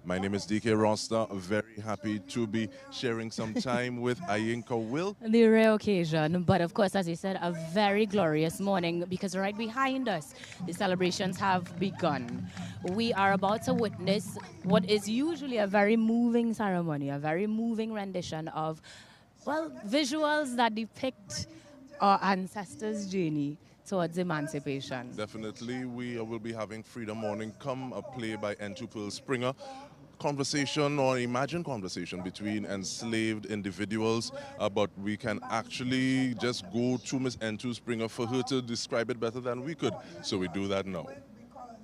My name is DK Roster. Very happy to be sharing some time with Ayinka Will. The rare occasion, but of course, as you said, a very glorious morning because right behind us, the celebrations have begun. We are about to witness what is usually a very moving ceremony, a very moving rendition of, well, visuals that depict our ancestors' journey towards emancipation. Definitely, we will be having Freedom Morning come, a play by N2 Pearl Springer. Conversation or imagined conversation between enslaved individuals, but we can actually just go to Miss N2 Springer for her to describe it better than we could. So we do that now. Because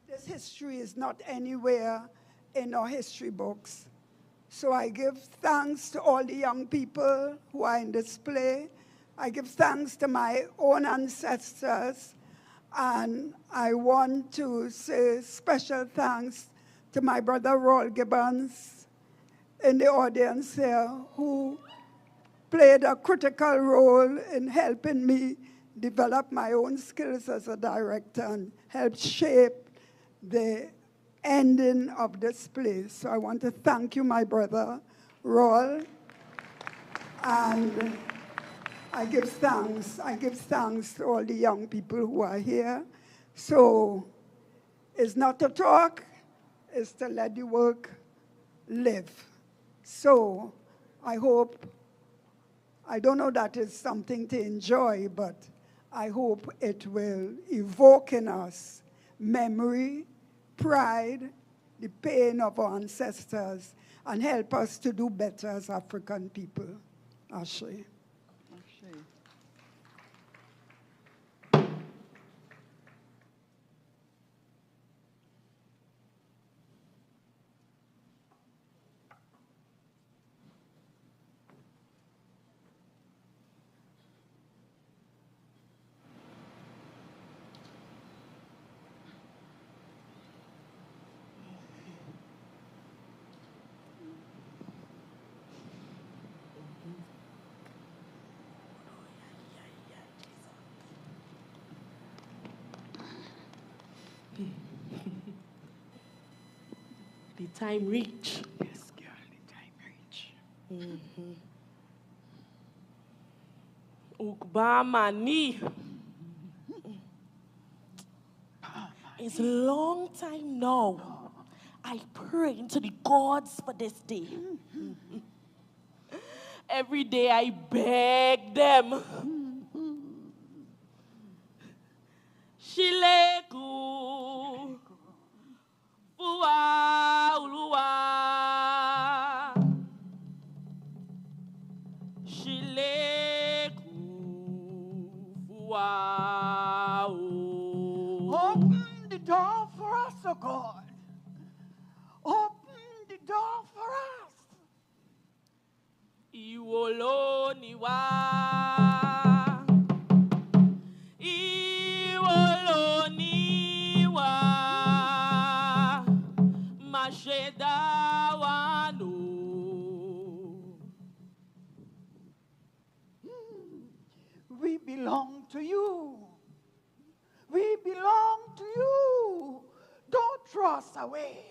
this history is not anywhere in our history books. So I give thanks to all the young people who are in this play. I give thanks to my own ancestors. And I want to say special thanks to my brother Roll Gibbons in the audience here, who played a critical role in helping me develop my own skills as a director and help shape the ending of this play. So I want to thank you, my brother Roll. And I give thanks to all the young people who are here. So it's not to talk, is to let the work live. So I hope, I don't know that is something to enjoy, but I hope it will evoke in us memory, pride, the pain of our ancestors, and help us to do better as African people. Ashe. The time reach. Yes, girl, the time reach. Ukbamani. It's a long time now. I pray to the gods for this day. Every day I beg them. Shileku. Fuwa uluwa. Shileku. Fuwa. Open the door for us, oh God. Open the door for us. Iwolo niwa. Iwolo niwa. Masheda wano. We belong to you. We belong to you. Don't throw us away.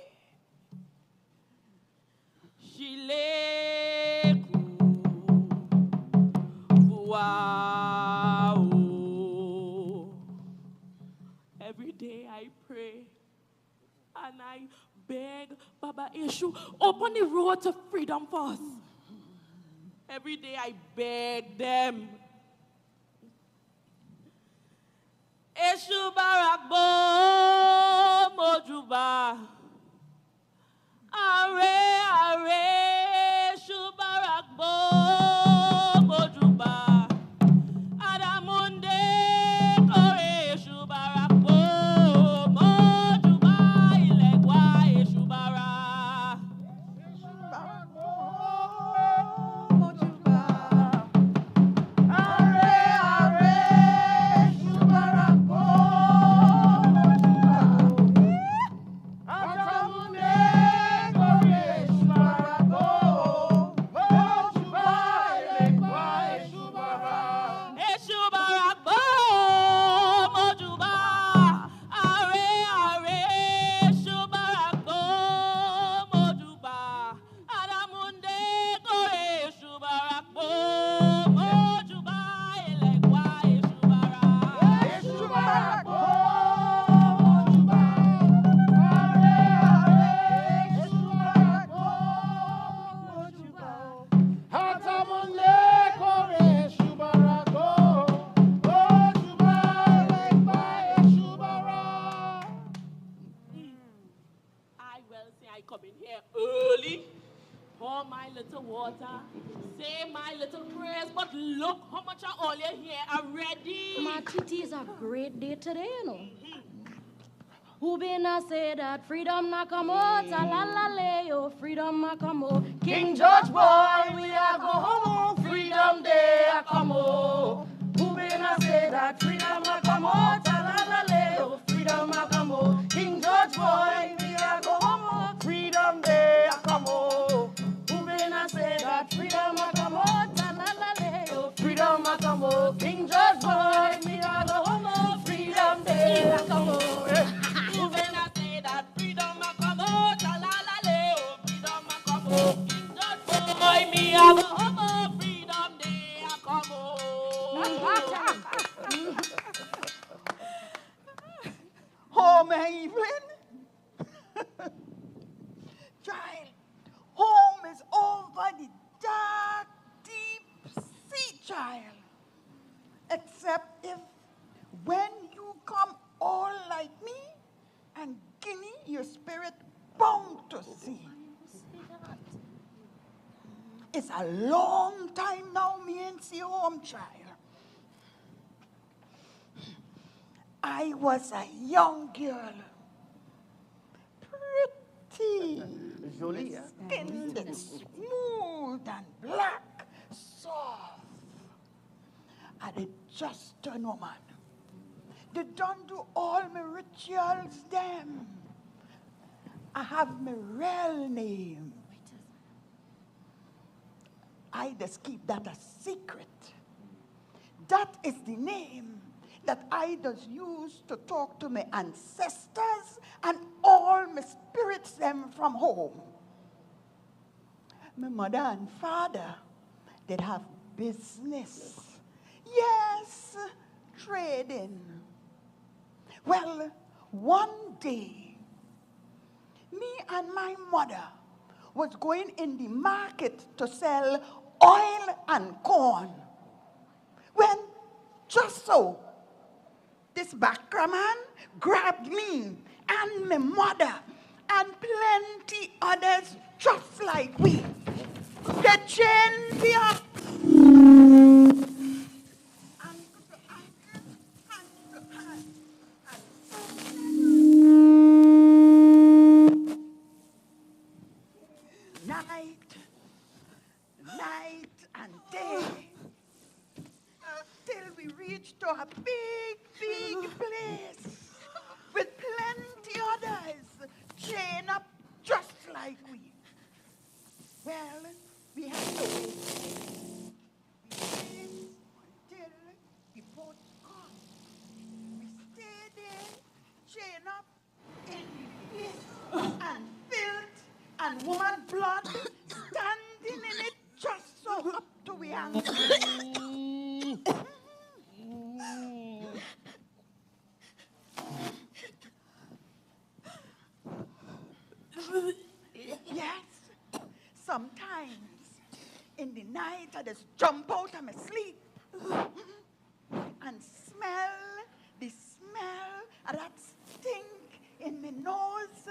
Shileku. Wow. Every day I pray and I beg Baba Eshu, open the road to freedom for us. Every day I beg them. Eshu Barakbo Mojuba. Are, Eshu Barakbo Mojuba. Adamunde Kore Eshu Barakbo Mojuba. Ilegwa Eshu Bara. I come in here early, pour my little water, say my little prayers, but look how much of all you here already. My Titi, is a great day today, you know. Who been a say that freedom na come out, la la le, yo, freedom na come out. King George boy, we are go home, freedom day a come out. Who been a say that freedom na come out, la la le, yo, freedom na come out. King George boy, we are go home, freedom day a come out. Who been a say that freedom na come out, la la le, yo, freedom na come out. King George boy, we are go home, freedom day a come out. Boy, me have a homo freedom day a come home. Home, Evelyn. Child, home is over the dark, deep sea, child. Except if when you come all like me and Guinea, your spirit bound to sea. It's a long time now me ain't see home, child. I was a young girl, pretty, Jolie, skin that's smooth and black, soft. I did just turn woman. They done do all my rituals, them. I have my real name. I just keep that a secret. That is the name that I just use to talk to my ancestors and all my spirits them from home. My mother and father did have business. Yes, trading. Well, one day, me and my mother was going in the market to sell oil and corn. When, just so, this Bakra man grabbed me and my mother and plenty others just like we. They chained me up. Night and day, till we reached to a big, big place with plenty others chained up just like we. Well, we had to wait. We waited until the boat come. We stayed there, chained up in the piss and filth and woman blood, standing in it just so up to we ankle. Yes, sometimes in the night I just jump out of my sleep and smell the smell of that stink in my nose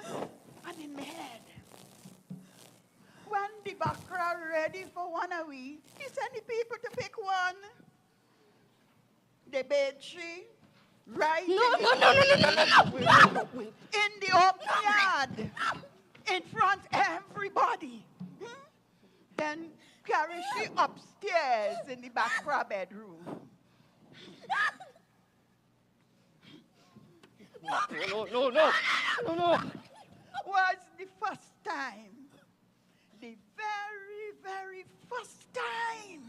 and in my head. When the Bakra ready for one of we, he send the people to pick one. They bed she right in the open yard, in front everybody. Then carry she upstairs in the Bakra bedroom. No. Was the first time. The very, very first time.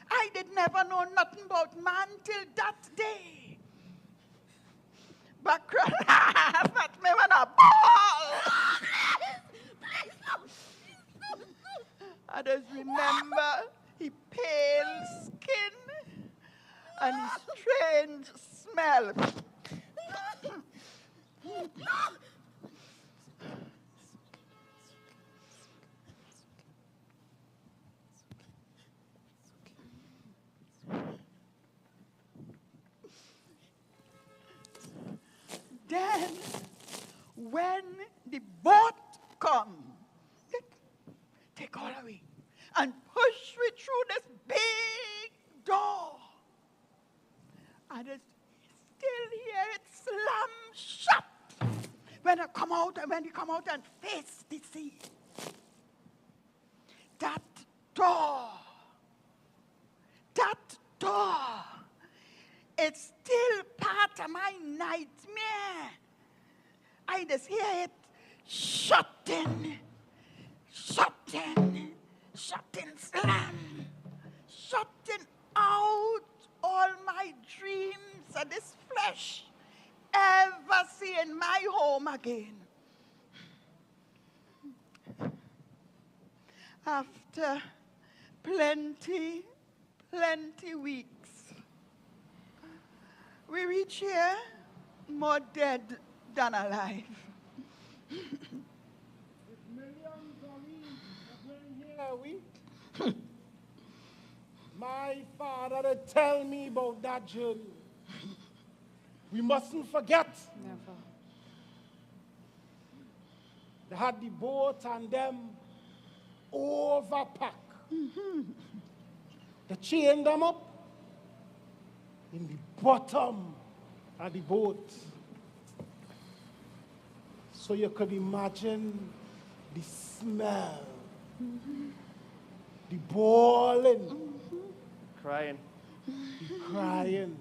I did never know nothing about man till that day. Bakra laugh at me when I ball. I just remember his pale skin and his strange smell. Then, when the boat come, through this big door. And it's still here, it's slam shut. When you come out and face the sea. That door, it's still part of my nightmare. I just hear it shutting, slam, shutting out all my dreams of this flesh ever seeing my home again. After plenty weeks, we reach here more dead than alive. My father to tell me about that journey. We mustn't forget. Never. They had the boat and them overpack. They chained them up in the bottom of the boat. So you could imagine the smell, the boiling, Crying. the crying.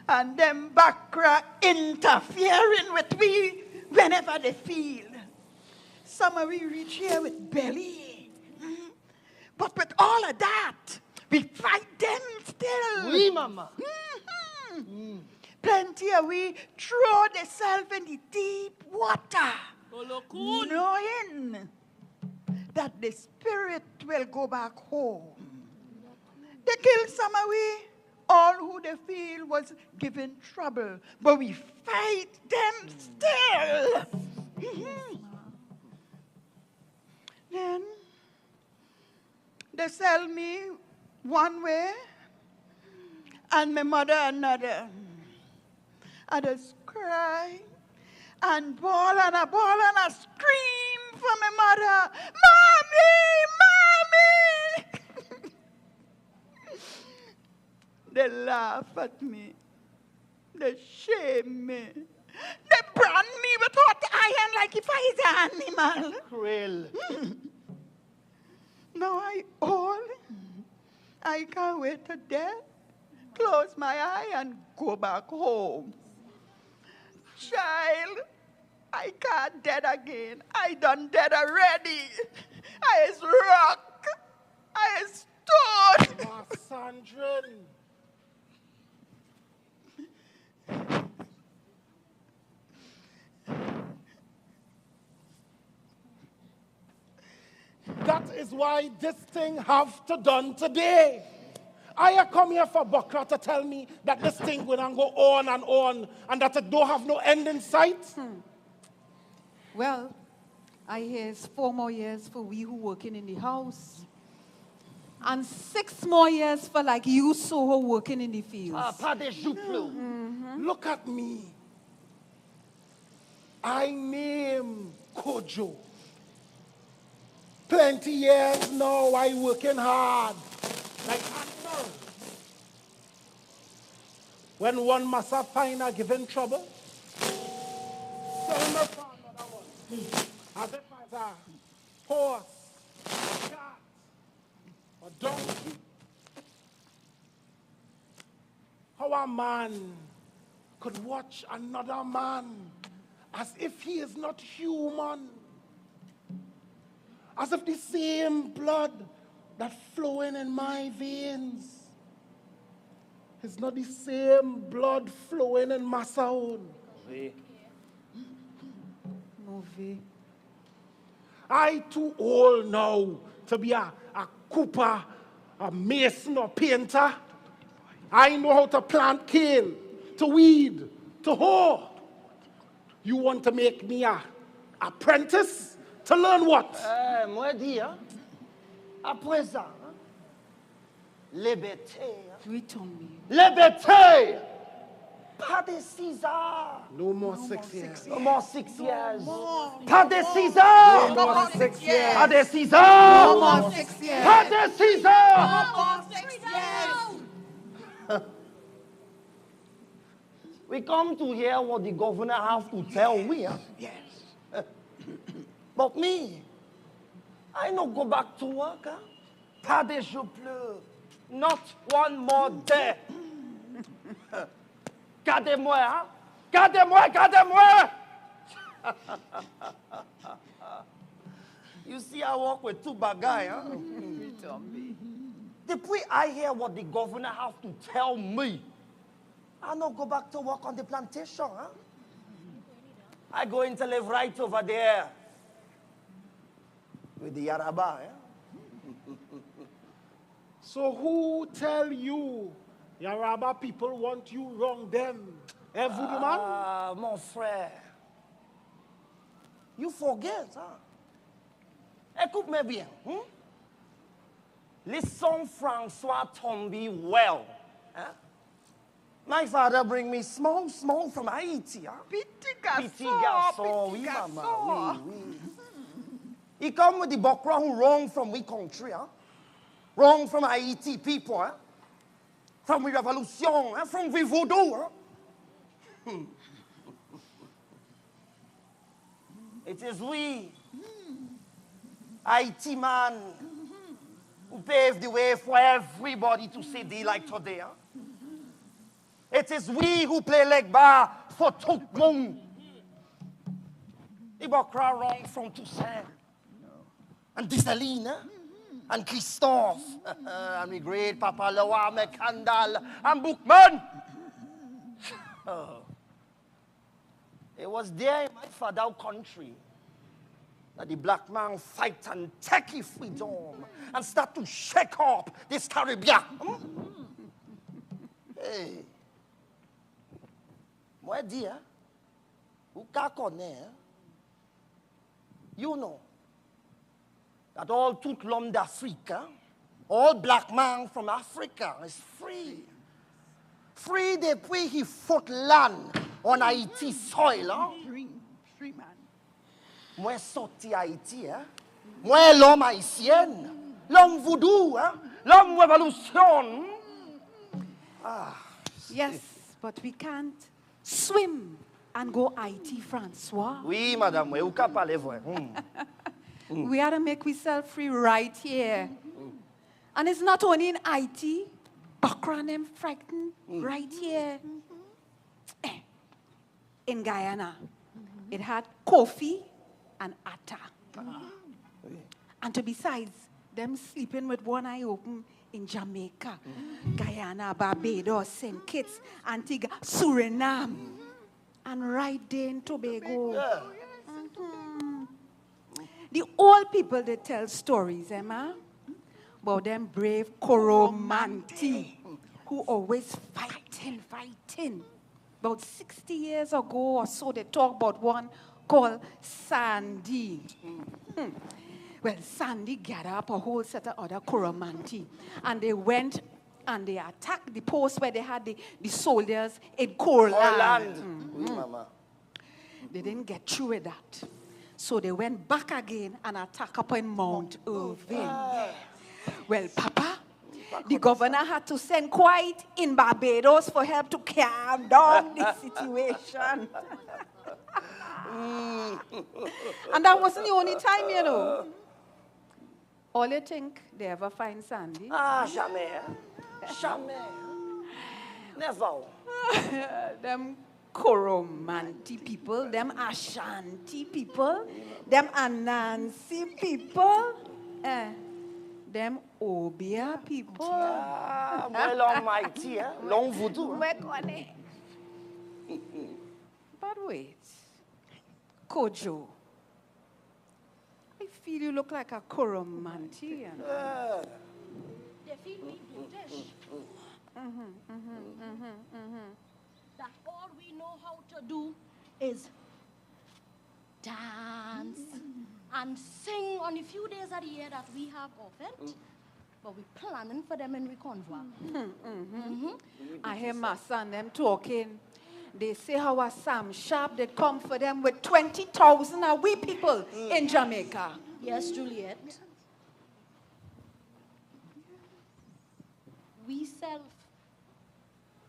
And them Bakra interfering with me whenever they feel. Some of we reach here with belly. But with all of that, we fight them still. Oui, mama. Plenty of we throw themselves in the deep water, knowing that the spirit will go back home. They killed some of we, all who they feel was giving trouble, but we fight them still. Then they sell me one way and my mother another. I just cry and bawl and I scream for my mother, Mommy! They laugh at me. They shame me. They brand me with hot iron like if I was an animal. Cruel. Now I can't wait to death, close my eye and go back home. Child, I can't dead again. I done dead already. I is rock. I is stone. Sandrine. That is why this thing have to done today. I come here for Bakra to tell me that this thing going to go on and that it don't have no end in sight. Well, I hear it's 4 more years for we who working in the house. And 6 more years for like you Soho working in the fields. Pas des joues. Look at me. I name Kojo. Plenty years now, I working hard. Like animal. When one must have find a given trouble, sell me for another one. As if as a horse, a cat, a donkey. How a man could watch another man as if he is not human. As if the same blood that flowing in my veins is not the same blood flowing in Massa own. Oui. Movie. I too old now to be a cooper, a mason or painter. I know how to plant kale, to weed, to hoe. You want to make me a apprentice? To learn what? Moi dis, à présent, liberté. Return me. Liberté! Padre Caesar. No more 6 years. No more 6 years. Padre Caesar. No more 6 years. Padre Caesar. No more 6 years. Padre Caesar. We come to hear what the governor have to tell we. Huh? Yes. But me, I no go back to work. Huh? Pas de jour plus. Not one more day. Gardez-moi, hein? Gardez-moi, gardez-moi! You see, I work with two bagay, huh? Depuis I hear what the governor have to tell me, I not go back to work on the plantation, huh? I going to live right over there with the Yaraba, eh? So who tell you Yoruba people want you wrong them? Eh, voodoo man? Ah, mon frère. You forget, hein? Écoute-moi bien. Hmm? Listen, François Tomby well. Hein? My father bring me small from Haiti. Hein? Petit garçon. Petit garçon, oui, maman. Oui, oui. He come with the Bokra who wrong from we country. Hein? Wrong from Haiti people. Hein? From the revolution. Hein? From the voodoo. Hein? It is we, Haiti man, who paved the way for everybody to see day like today. Huh? It is we who play leg bar for Tukmung. The Bokra wrong from Toussaint. And Dissaline, and Christophe, and the great Papa Loa, Mekandal, and Bookman. It was there in my father's country that the black man fight and take his freedom and start to shake up this Caribbean. Hey. Moi dire, ou ka connaît, you know, that tout l'homme d'Afrique, all black man from Africa is free. Free depuis he fought land on Haiti soil. Hein? Free man. Moi sorti Haïti, hein? Moi l'homme haïtien, l'homme voodoo, hein? L'homme révolution. Ah. Yes, but we can't swim and go IT, Francois. Oui, madame, oui, vous pouvez parler vrai. We gotta make ourselves free right here. And it's not only in IT, Bakran and frightened right here. In Guyana, it had Kofi and Atta. And to besides, them sleeping with one eye open in Jamaica, Guyana, Barbados, St. Kitts, Antigua, Suriname, and right there in Tobago. The old people, they tell stories, Emma, about them brave Coromanti who always fighting. About 60 years ago or so, they talk about one called Sandy. Well, Sandy gathered up a whole set of other Coromanti, and they went and they attacked the post where they had the soldiers in Courland. Oui, mama. They didn't get through with that. So they went back again and attacked up in Mount Irving. Well, Papa, the governor had to send quite in Barbados for help to calm down the situation. And that wasn't the only time, you know. All you think they ever find Sandy? Ah, jamais. Jamais. Never. Them Coromanti people, them Ashanti people, them Anansi people, them Obia people. Ah, moi l'homme mighty, hein? L'homme voodoo. But wait, Kojo, I feel you look like a Coromanti. You know? They feed me dish. That all we know how to do is dance and sing on the few days of the year that we have off it. But we're planning for them in Reconvois. I hear my son them talking. They say how a Sam Sharp did come for them with 20,000 of we people in Jamaica. Yes, Juliet. We self,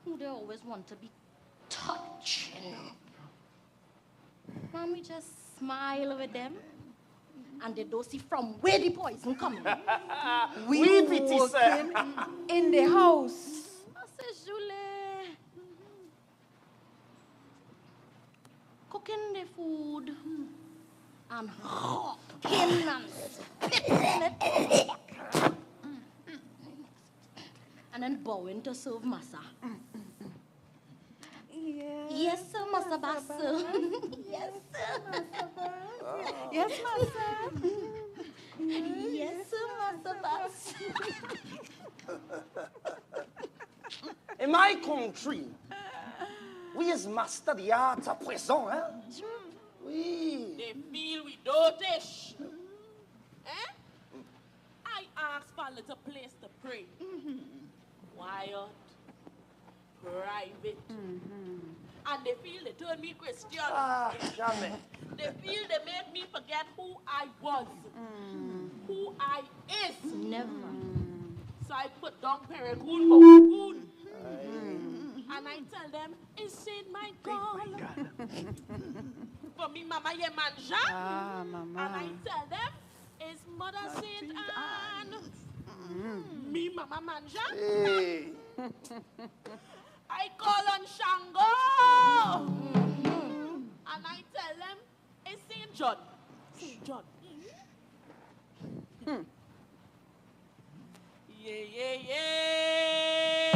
who they always want to be touching. And we just smile with them. And they don't see from where the poison coming. We pity, sir. Working in the house. I say, Julie, cooking the food and hawking and spitting it. And then bowing to serve massa. Yes, sir, Massa Bass. Yes, sir. Yes, Master. Yes, sir, Massa Bass. In my country, we is master the art à présent, hein? Oui. They feel we dotish. Eh? I asked for a little place to pray. Quiet, private. And they feel they turned me Christian. Ah, jamais. They feel they made me forget who I was, who I is. Never. So I put down Peregrine for Peregrine. And I tell them, it's Saint Michael. For me, Mama Yemanja. Ah, And Mama. I tell them, it's Mother Saint Anne. Me, Mama Manja. Hey. I call on Shango. And I tell them, it's Saint John. Saint John. Yeah, yeah, yeah.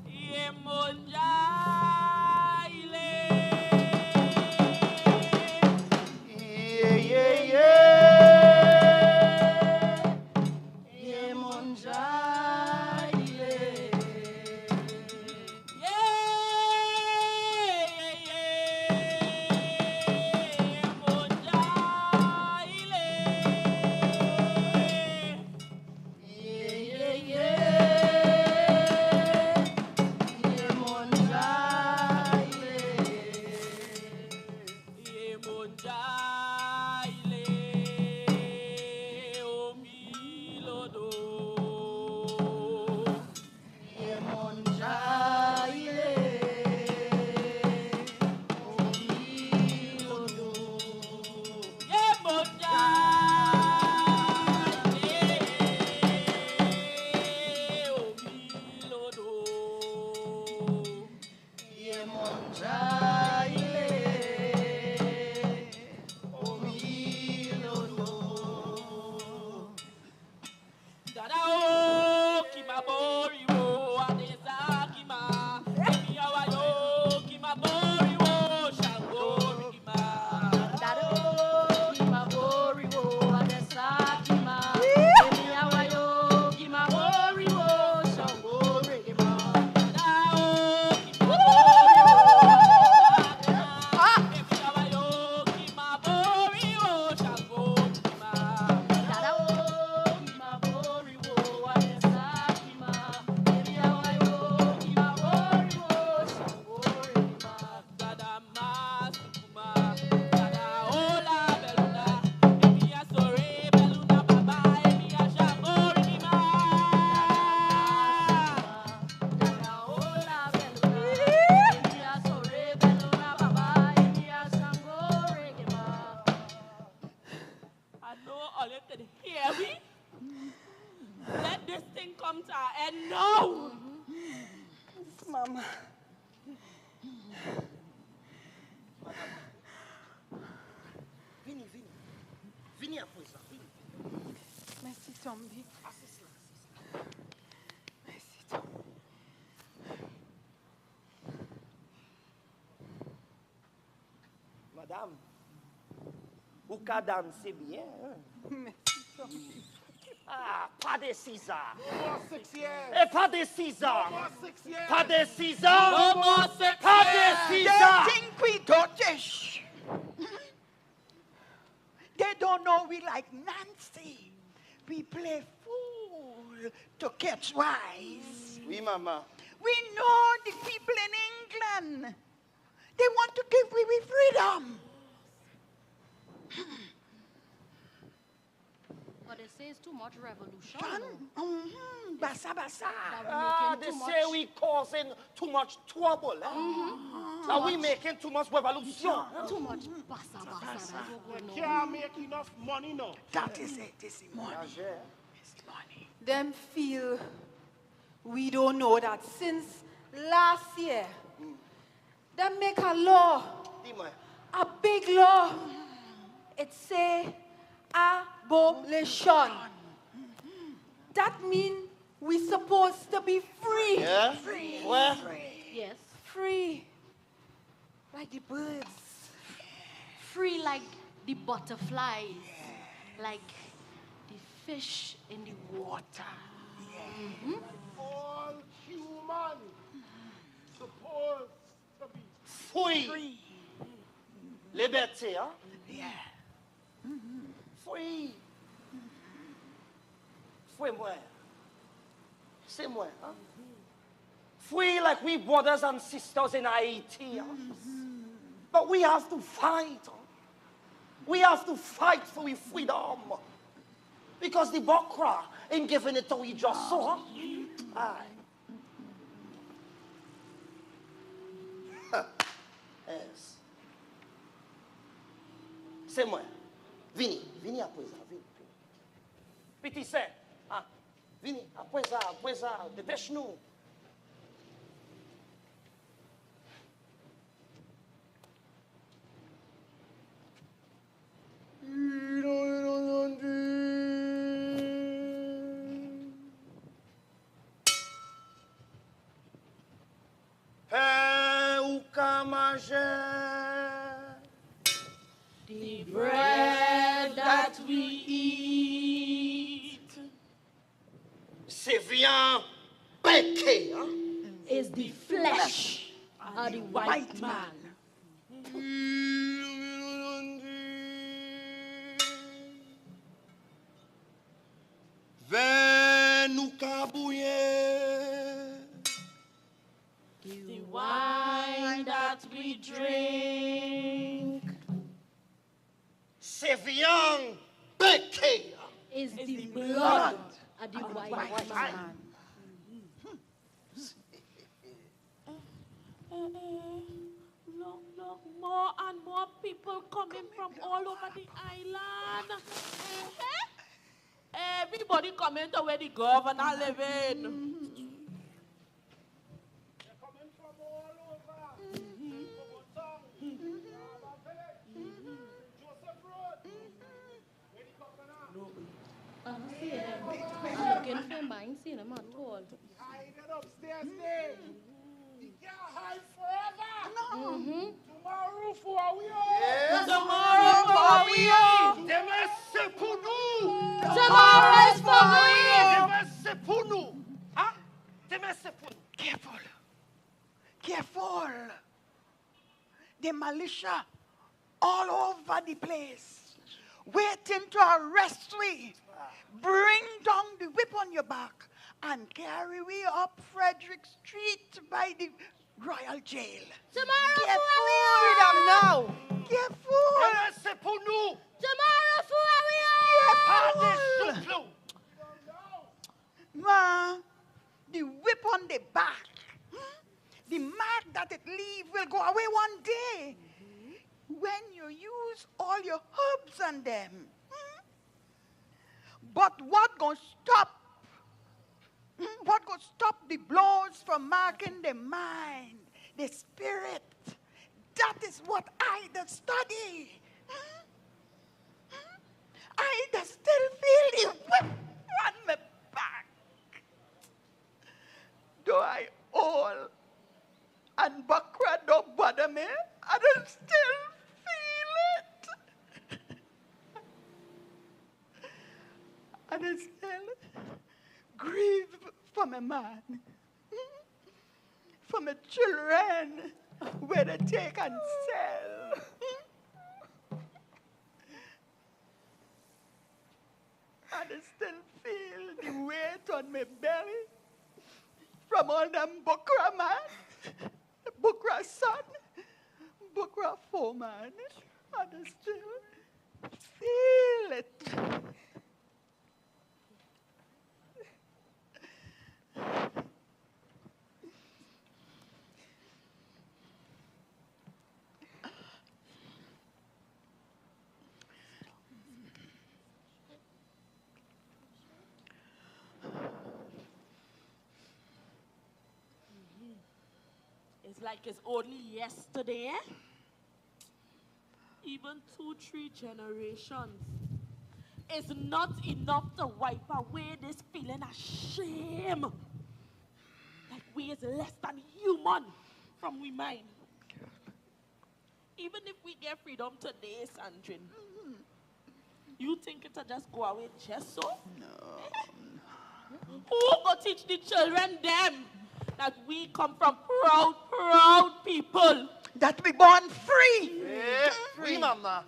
Yeah, Monja. Yeah, yeah, yeah. Yeah, Monja. Mama. Vini à présent. Merci, Tombi. Merci, Tombi. Madame, vous qu'à danser bien. Hein? Merci, Tombi. Ah, pas de 6 ans. More 6 years. Et pas de 6 ans. More 6 years. Pas de 6 ans. No more sex. Pas de 6 They ans. think we dotish. They don't know we like Nancy. We play fool to catch wise. Oui, maman. We know the people in England, they want to give we freedom. But they say it's too much revolution. Basa basa. They say we causing too much trouble. That we making too much revolution. Too much basa basa. That's what We we know. can't make enough money now. That is it. It's the money. It's the money. Them feel we don't know that since last year, they make a law, Dis-moi. a big law. It say abolition. That means we supposed to be free. Yeah? Where? Yes. Free. Like the birds. Free like the butterflies. Like the fish in the water. All human supposed to be Free. Liberté, hein? Yeah. Free. Free moi. C'est moi, hein? Free like we brothers and sisters in Haiti. Huh? But we have to fight. Huh? We have to fight for we freedom. Because the Bokra ain't giving it to we just so. Huh? Aye. Yes. C'est moi. Vini après ça, vini. Petit c'est, ah, vini, après ça, dépêche-nous. Père ou kamajé. The bread that we eat C'est viande péquée, hein? Is the flesh of the white man. Vin nous cabouiller. the wine that we drink C'est viande péquée, hein? Is the blood of the white man. Look, more and more people coming from all over the island. Everybody coming to where the governor living. They're coming from all over. Joseph Road. Where the governor? I'm looking for mine, seeing him at all. Hide it upstairs there. You can't hide forever. Tomorrow for we are. Tomorrow for we are. Demain c'est pour nous. Tomorrow is for we. Demain c'est pour nous. Hein? Demain c'est pour nous. Careful. Careful. The militia all over the place, waiting to arrest we. Bring down the whip on your back and carry we up Frederick Street by the Royal Jail. Tomorrow Careful. for we are. Now. Careful. Demain c'est pour nous. Tomorrow for we Pas are. des chouclous. Ma, the whip on the back, the mark that it leave will go away one day when you use all your herbs on them. But what gonna stop? What gonna stop the blows from marking the mind, the spirit? That is what I the study. I the still feel the whip on my back. Though I all and Bakra don't bother me, I don't still feel it. I don't still grieve for my man, for my children, where they take and sell. I still feel the weight on my belly from from all them Bukra man. Bukra son. Bukra foreman. And still feel it. It's like it's only yesterday. Even 2-3 generations is not enough to wipe away this feeling of shame. Like we is less than human from we mind. Even if we get freedom today, Sandrine, you think it'll just go away just so? No. Who go teach the children them that we come from proud people? That we born free. Yeah, free, mama.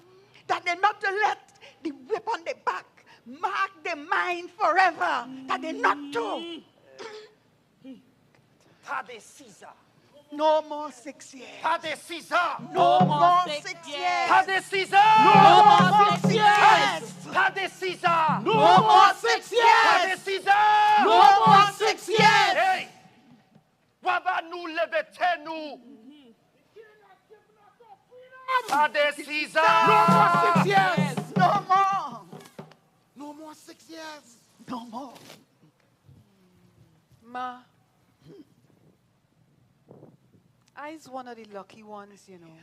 That they not to let the whip on the back mark their mind forever. That they not to. Tade Caesar. No more 6 years. Tade Caesar. No more 6 years. Tade Caesar. No more 6 years. Tade Caesar. No more 6 years. Tade Caesar. No more 6 years. Hey. Waba nou levete nou. Tade Caesar. No more 6 years. No more. No more 6 years. No more. Ma, I's one of the lucky ones, you know.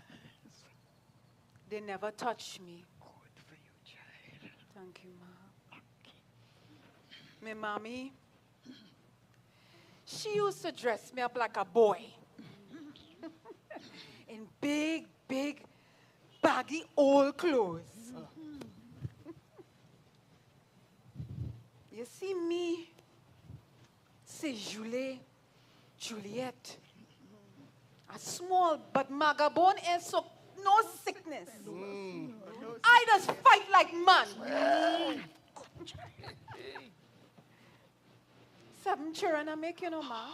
They never touched me. Good for you, child. Thank you, Ma. My mommy, she used to dress me up like a boy. In big, baggy old clothes. You see me, c'est Juliet. A small but magabone and so no sickness. I just fight like man. 7 children I make, you know, ma.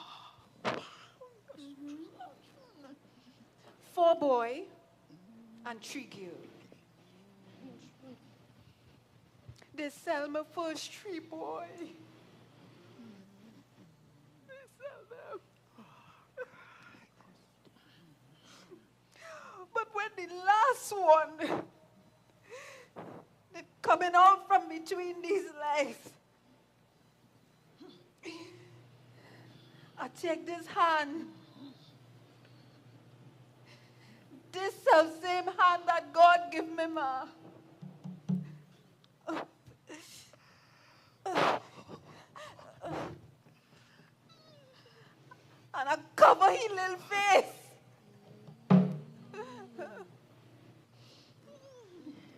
4 boy and 3 girl. They sell my first 3 boy. They sell them. But when the last one, they coming out from between these legs, I take this hand, this same hand that God give me, ma. And I cover his little face.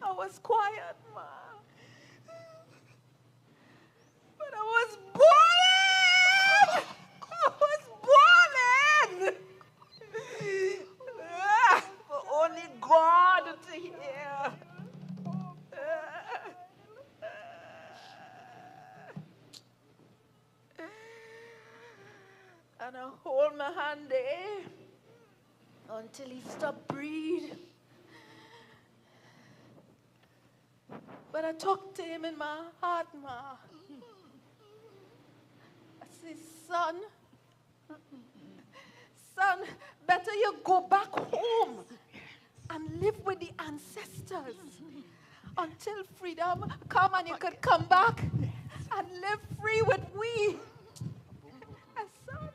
I was quiet, ma. But I was bawling! I was bawling! For only God to hear. And I hold my hand there until he stopped breathing. But I talked to him in my heart, ma. I said, son, better you go back home and live with the ancestors until freedom come and you could come back and live free with we. And son,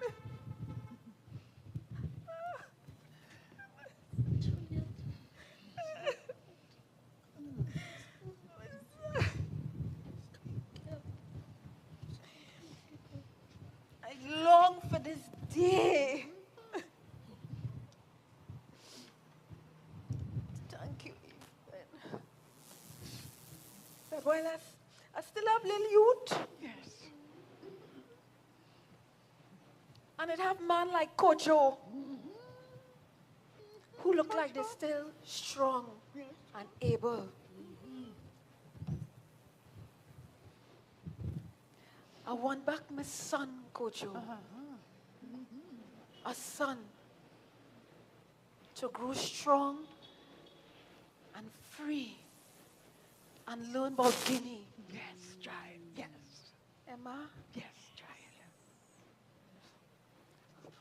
I long for this day. Thank you, Ethan. But while I still have little youth. Yes. And it have man like Kojo, who look like they're still strong and able. I want back my son, Kojo. a son to grow strong and free and learn about Guinea. Yes, child. Yes. Emma, Yes, child.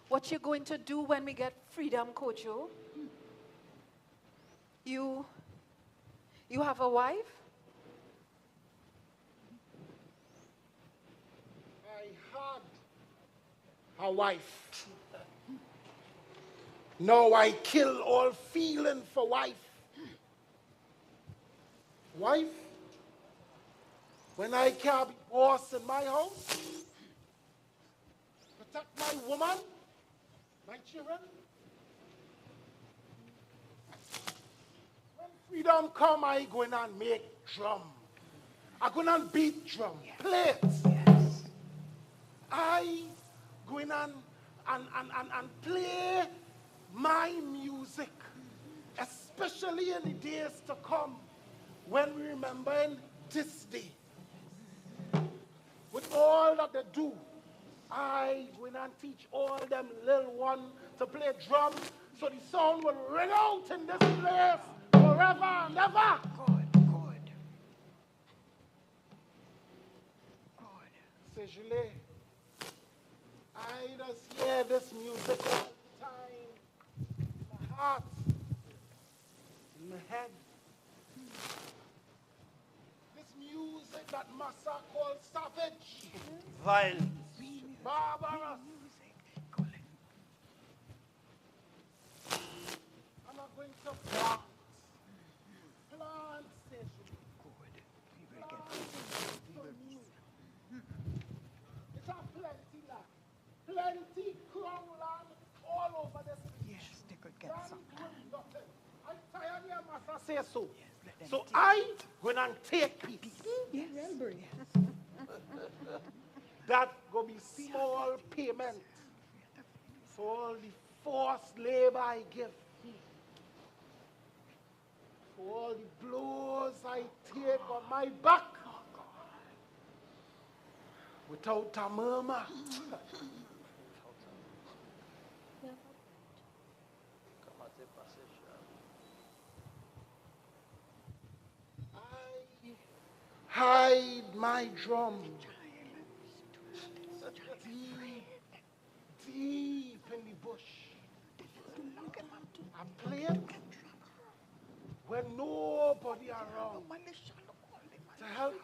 what you going to do when we get freedom, Kojo? You have a wife? I had a wife. Now I kill all feeling for wife. Wife, when I can't be boss in my house, protect my woman, my children. When freedom come, I go in and make drum. I go in and beat drum, play it. Yes. I go in and play my music, especially in the days to come when we remembering this day. With all that they do, I go in and teach all them little ones to play drum so the sound will ring out in this place forever and ever. Good, good. Good. Say, Julie, I just hear this music all the time in my heart, in my head. This music that Massa called savage, Violence. barbarous. I'm not going to plant. Plant, say Julie. Good. We will get It's a plenty land. Plenty crown land all over this place. Yes, they could get Land some. good nothing. I'm tired of your master say so. let them So take I going and take peace. Yes. That go be small payment for all the forced labor I give. For all the blows I take on my back. Without a murmur. I hide my drum deep in the bush. I play it when nobody around to help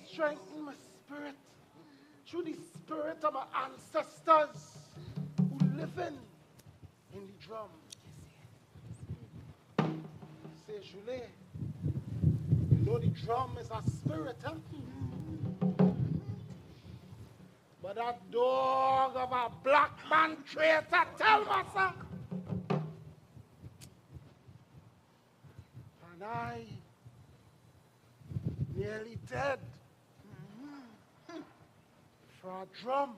strengthen my spirit through the spirit of my ancestors who live in the drum. Say, Julie, you know the drum is a spirit, huh? But that dog of a black man traitor, tell myself. And I nearly dead for a drum.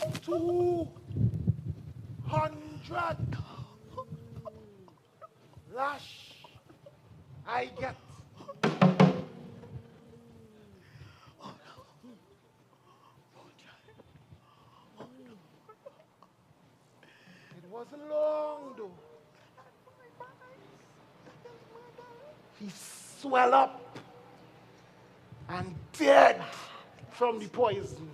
It's 200 lash I get. It wasn't long though. He swell up and dead from the poison.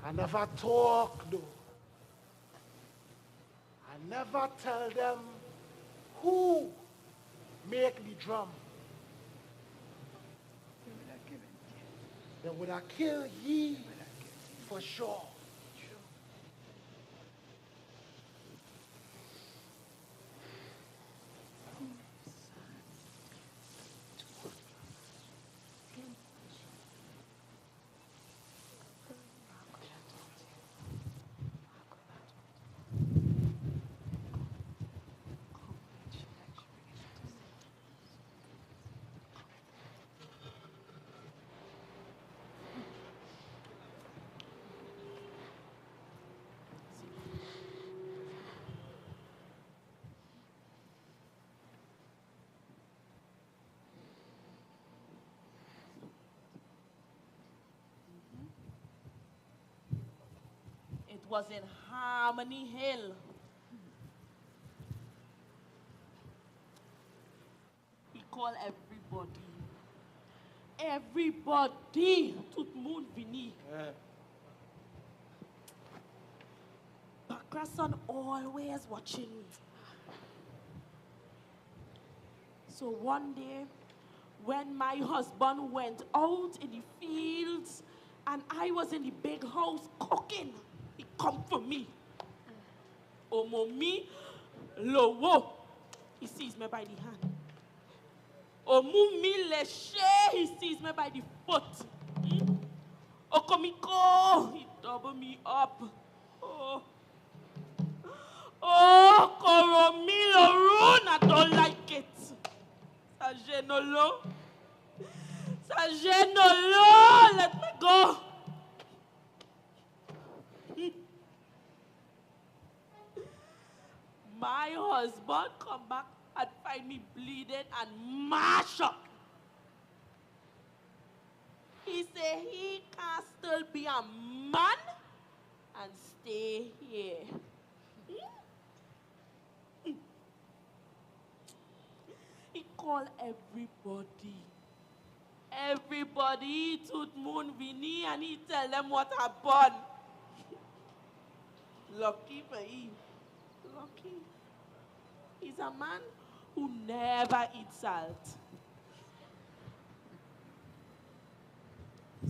I never talk though. I never tell them who make the drum. They would have killed ye for sure. was in Harmony Hill. He called everybody to Moon Vini. Bakra-son always watching me. So one day, when my husband went out in the fields and I was in the big house cooking, he come for me. Omomi lowo, he sees me by the hand. Omumi leshe, he sees me by the foot. Okomiko, he double me up. Oh, Koromilo Rune, I don't like it. Sajenolo, let me go. My husband come back and find me bleeding and mash up. He say he can still be a man and stay here. He called everybody to Moon Vini, and he tell them what happened. Lucky for him. Lucky. He's a man who never eats salt.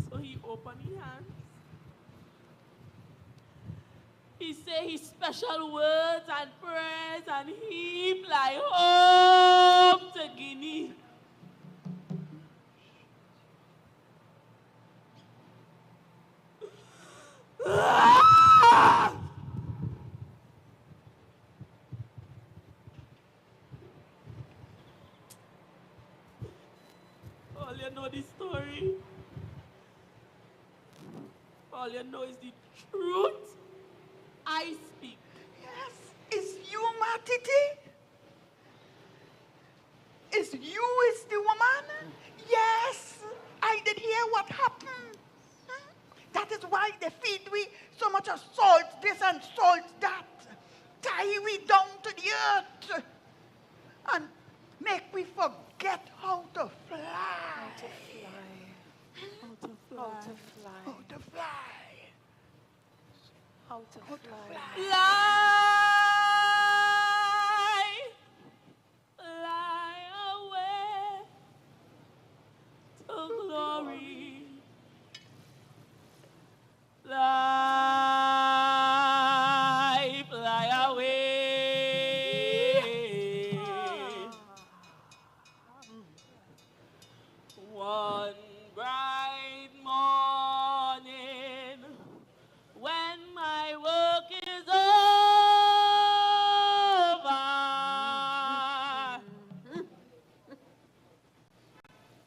So he opened his hands. He say his special words and prayers, and he fly home to Guinea. All you know the story. All you know is the truth. I speak. Yes, it's you, Matiti. It's you, is the woman. Yes, I did hear what happened. That is why they feed we so much of salt this and salt that. Tie we down to the earth. And make we forget how to fly. How to fly. How to fly. How to fly. How to fly. How to fly. Fly away to glory. Fly away. One bright morning, when my work is over,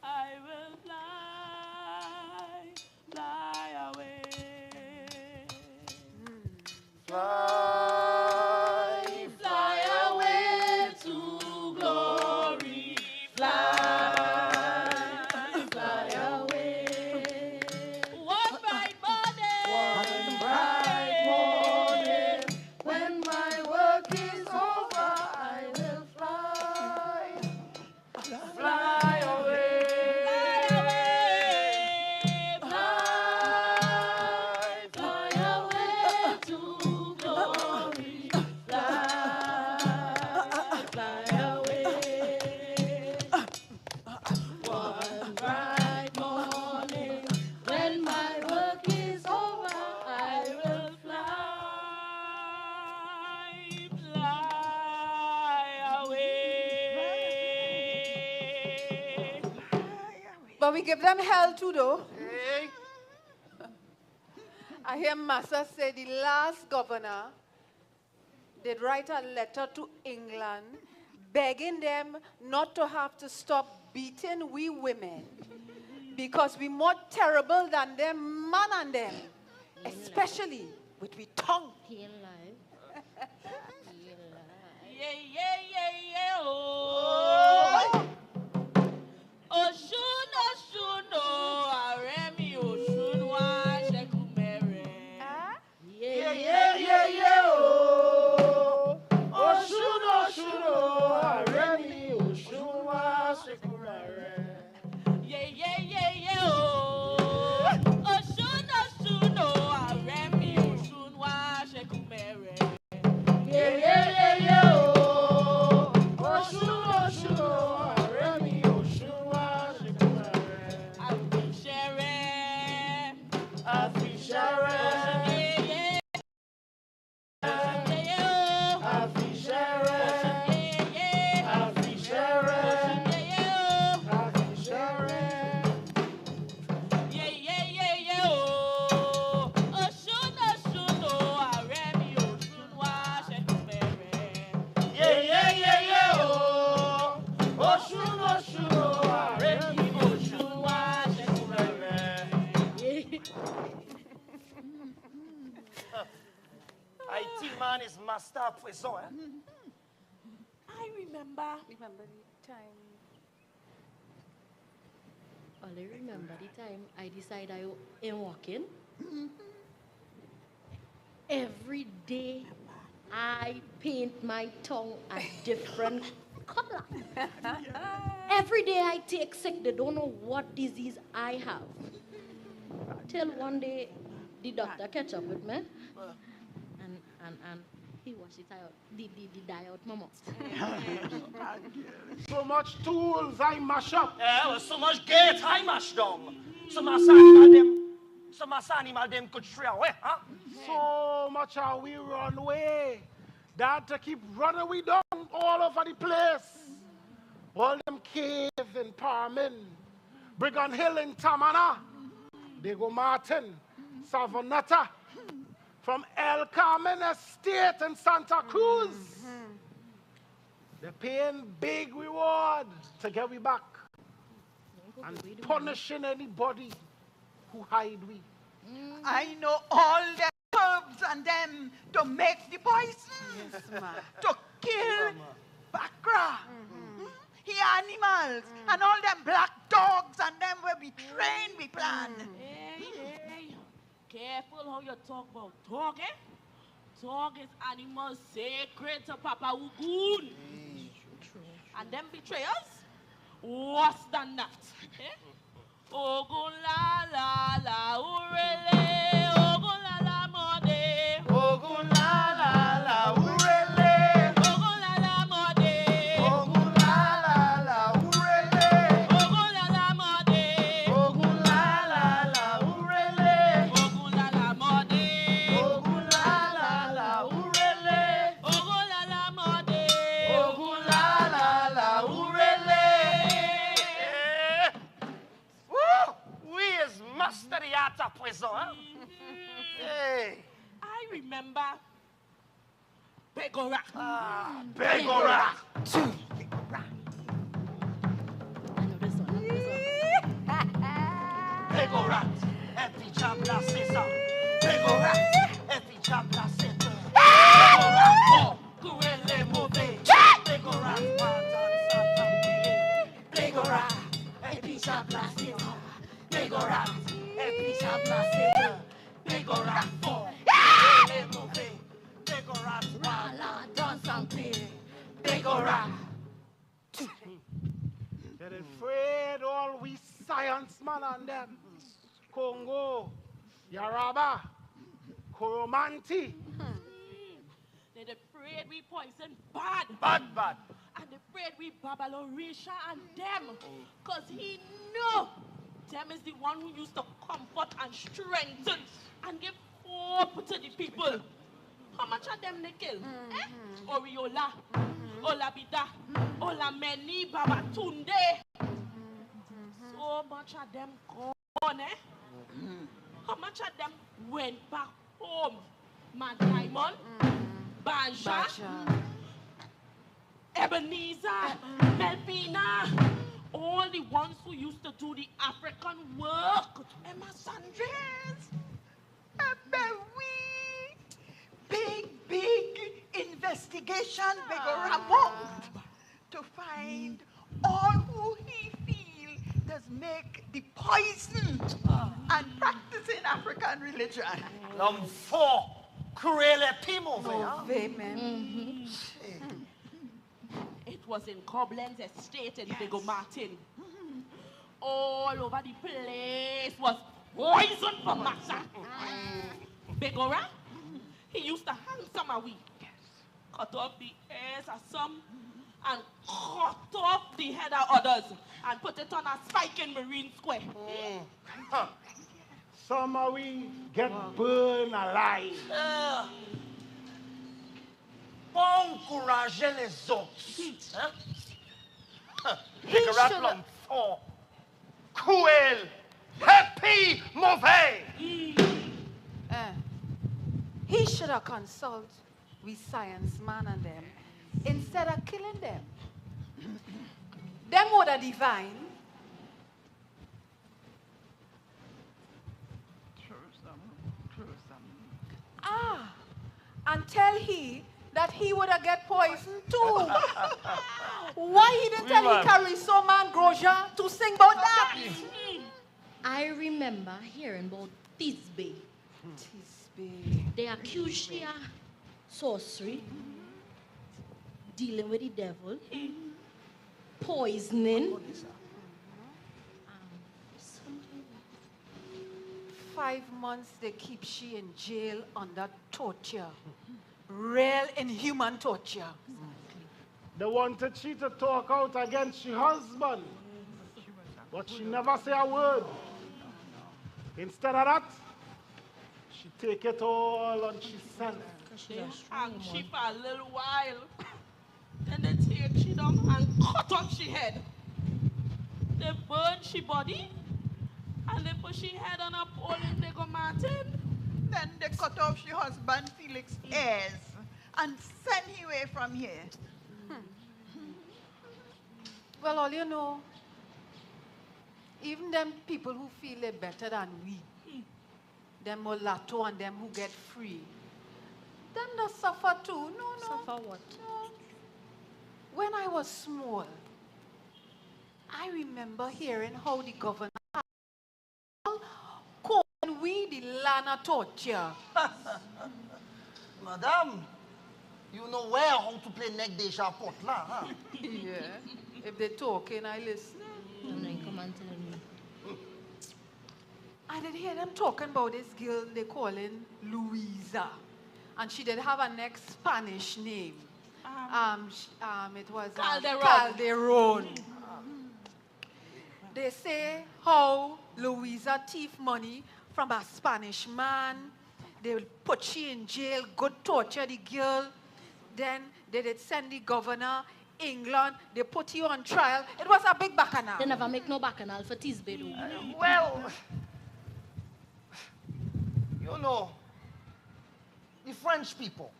I will fly away. Fly away to glory. Fly away. One bright morning. When my work is over, I will fly. Fly away. Fly away to glory. Fly away. One bright morning, when my work is over, I will fly away. But we give them hell too, though. I hear Massa say the last governor did write a letter to England begging them not to have to stop beating we women because we more terrible than them man and them, especially with we tongue. Yeah, oh. Oshun, oh, Aremi, Oshun, wa shekumere. Yeah. Afi Sharon. Afi Sharon. Afi Sharon. Afi Sharon. Yeah, yeah, yeah, yeah, oh. Oshun, Oshun, oh, Aremi, Oshun, wa, Shekurere. IT man is master of prison, eh? I remember. Remember the time? Only remember the time I decided I ain't walking. Every day I paint my tongue a different color. Every day I take sick, they don't know what disease I have. Till one day the doctor catch up with me and he washed it out, the dye out my mouth. So much tools I mash up. Yeah, well, so much gate I mash down. Some animal them could stray away, huh? So much how we run away. That to keep running we down all over the place. All them cave in Parmin, Brigham Hill in Tamana, Diego Martin, Savonata, from El Carmen Estate in Santa Cruz. They're paying big reward to get we back and punishing anybody who hide we. I know all the herbs and them to make the poison. Yes, ma. To kill Bakra. He animals. And all them black dogs and them where we train, we plan. Hey. Careful how you talk about dog, eh? Dog is animal sacred to Papa Ugun. And them betrayers, worse than that. Eh? Ogun la la la urele, Ogun la la mode, Ogun la la la urele. Ogun la la mode, Ogun la la la urele. Ogun la la mode, Ogun la la la urele. Ogun la la mode, Ogun la la la urele. Ogun la la mode, Ogun la la la urele. Woo! We is master the art of prison, huh? Hey. I remember Begora. Begora. I know this one. Begora. Every job la saison. Begora. Every job la saison. Begora. Oh, Gouelle mauvais. Begora. Begora. Every job la saison. Begora. Every job la saison. Begora. Oh, Gouelle mauvais. Begora. Voilà, dans un pays. Begora. They're afraid all we science man and them. Congo, Yaraba, Koromanti. They're afraid we poison bad. Bad. And afraid we Babalorisha and them. Because he know them is the one who used to comfort and strengthen and give hope to the people. How much of them they kill? Oriola, Olabida, Olameni, Babatunde. So much of them gone, eh? How much of them went back home? Mad Diamond, Banja, Ebenezer, Melvina, all the ones who used to do the African work. Emma Sandres. Big investigation Ramon to find all who he feel does make the poison and practicing African religion. Number 4, Kurele Pimo. It was in Coblenz Estate in Bego Martin. All over the place was poison for massa. Begora, he used to hang some away. Cut off the ears of some and cut off the head of others and put it on a spike in Marine Square. Some of we get burned alive. Pas encourager les autres. Hein? He Les gars should- l'homme fort, cruel, happy, mauvais. He should have consulted with science man and them instead of killing them. Them would have divine. And tell he that he would have get poisoned too. Why he didn't tell he carry so man Grosjean to sing about that? I remember hearing about Tisbe. Tisbe. They accuse she of sorcery, dealing with the devil, poisoning. 5 months they keep she in jail under torture. Real inhuman torture. They wanted she to talk out against her husband. But she never say a word. Instead of that, she take it all on herself. They hang she for a little while. Then they take she down and cut off she head. They burn she body and they put she head on a pole and they go Martin. Then they cut off your husband Felix ears and send him away from here. Well, all you know, even them people who feel they're better than we, them mulatto and them who get free, them not suffer too. No. Suffer what? No. When I was small, I remember hearing how the governor called we the land of torture. Madame, you know where how to play neck deja pot là, huh? Yeah. If they're talking, I listen. And then come and tell me. I did hear them talking about this girl they calling Louisa. And she did have a next Spanish name. It was Calderon. Calderon. They say how Louisa thief money from a Spanish man. They will put she in jail, good torture the girl. Then they did send the governor, England, they put you on trial. It was a big bacchanal. They never make no bacchanal for Tisbe though. Well, you know, the French people,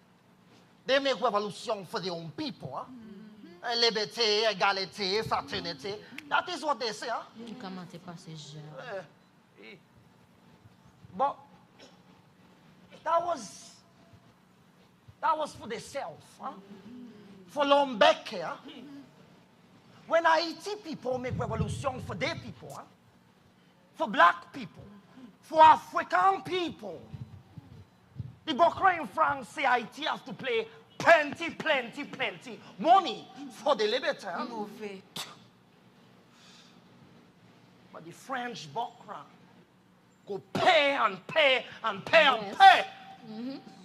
they make revolution for their own people. Huh? Liberté, égalité, fraternité. That is what they say. Huh? Comment t'es passé, But that was for themselves. Huh? For Lombek. Huh? When Haiti people make revolution for their people, huh? For black people, for African people, the Bokra in France say Haiti have to pay plenty money for the liberty. Huh? Move it. But the French Bokra go pay and pay and pay and Yes. pay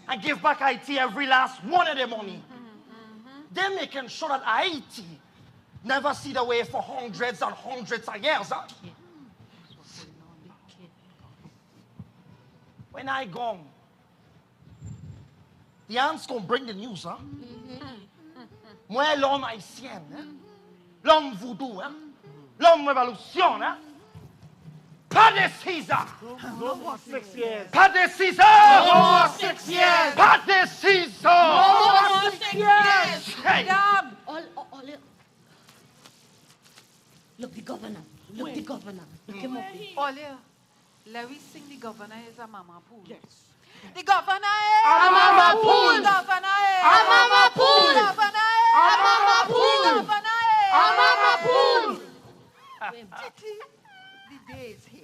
and give back Haiti every last one of their money. They're making sure that Haiti never see the way for hundreds and hundreds of years. Huh? When I gone, the ants gonna bring the news. Huh? Moi, l'homme haïtien, hein? L'homme voodoo, hein? L'homme révolution, hein? Pas de César! No more 6 years. Pas de César! No more 6 years. Pas de César! Hey. Madam, All look, the governor. Look, the governor. Look him up there. Olia, let me sing the governor is a mama pool. Yes. The governor is A mama pool. The governor is A mama pool. The governor is A mama pool. The governor is A mama pool. The day is here.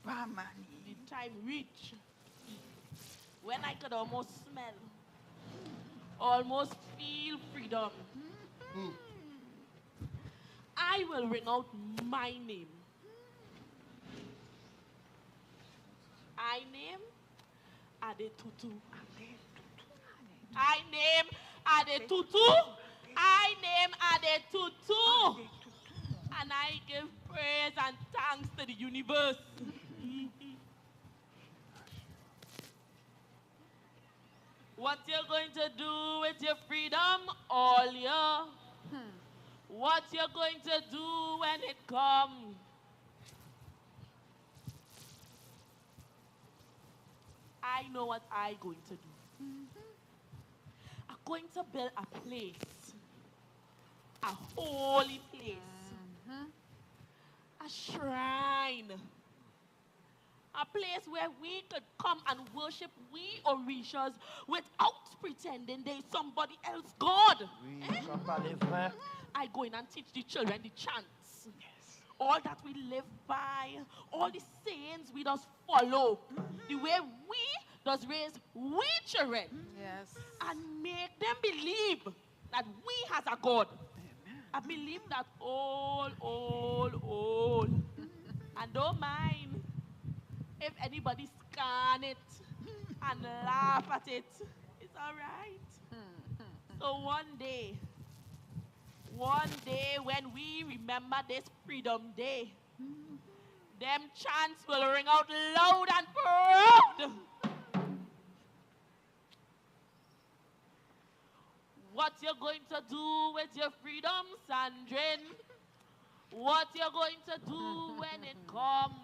Upamani. The time reach when I could almost smell, almost feel freedom. I will ring out my name. I name Adetutu. I name Adetutu. I name Adetutu. And I give praise and thanks to the universe. What you're going to do with your freedom all year? What you're going to do when it comes? I know what I'm going to do. I'm going to build a place, a holy place, a shrine, a place where we could come and worship we Orishas without pretending there's somebody else God. I go in and teach the children the chants. All that we live by, all the sayings we just follow, the way we does raise we children, and make them believe that we has a God. I believe that all, and don't mind if anybody scan it and laugh at it. It's all right. So one day when we remember this Freedom Day, them chants will ring out loud and proud. What you're going to do with your freedom, Sandrine? What you're going to do when it comes?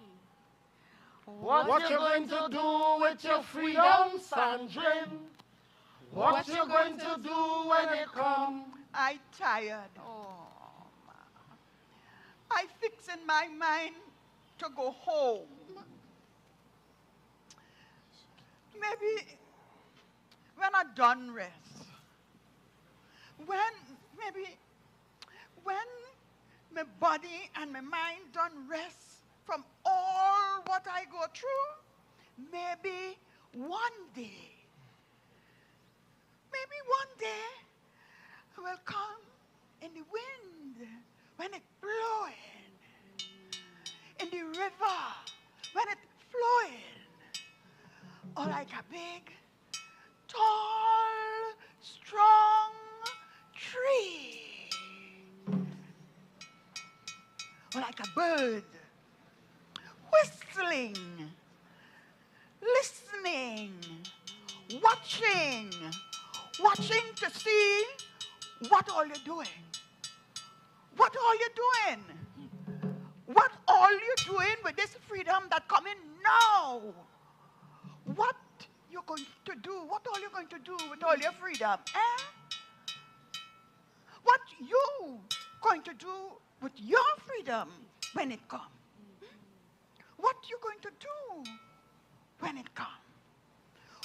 What you going to do with your freedom, Sandrine? What you going to do when it come? I tired. I fix in my mind to go home. Maybe when I done rest. When my body and my mind done rest from all what I go through, maybe one day I will come in the wind when it's blowing, in the river when it's flowing, or like a big, tall, strong tree, or like a bird whistling, listening, watching to see what all you're doing. What all you're doing? What all you're doing with this freedom that coming now? What you're going to do? What all you're going to do with all your freedom? What you going to do with your freedom when it comes? What you going to do when it comes?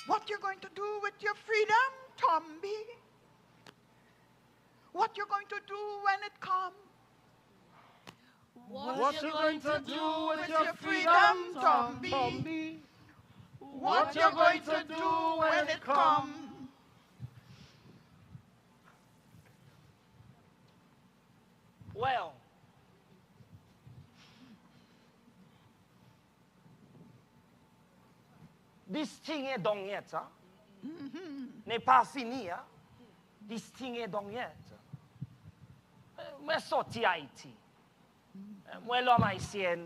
What you're going to do with your freedom, Tomby? What you're going to do when it comes? What you going to do with your freedom, Tomby? What you going to do when it comes? Well, this thing ain't done yet, huh? N'est pas fini, hein? This thing ain't done yet. Moi, sorti Haïti. Moi, l'homme haïtien,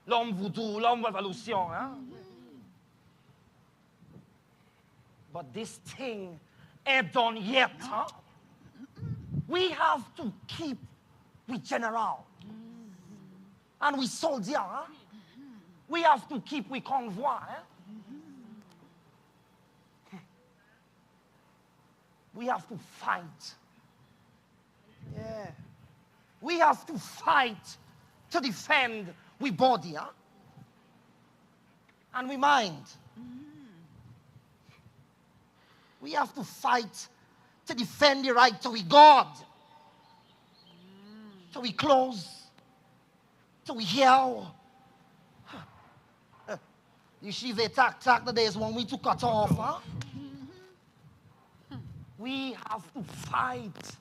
l'homme voodoo, l'homme révolution, hein? But this thing ain't done yet, huh? We have to keep with general. And with soldier, huh? We have to keep with convoy, huh? We have to fight. Yeah. We have to fight to defend we body, huh? And we mind. We have to fight to defend the right to we God. To we clothes, to we hear. You see the tak the days when we to cut off, huh? We have to fight.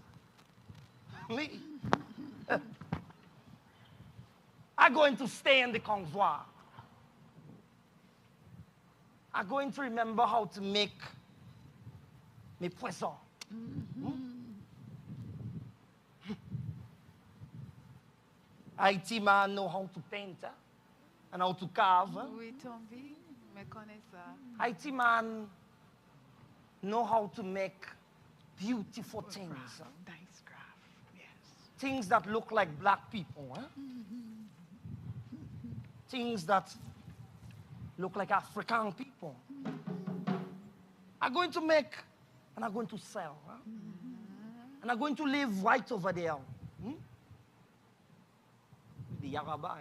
I'm going to stay in the convoy. I'm going to remember how to make mes poissons. Haiti man know how to paint and how to carve. Oui, Tombi, me connais ça. Haiti man know how to make beautiful things. Nice craft, yes. Things that look like black people. Things that look like African people. I'm going to make and I'm going to sell. And I'm going to live right over there. The Yaraba.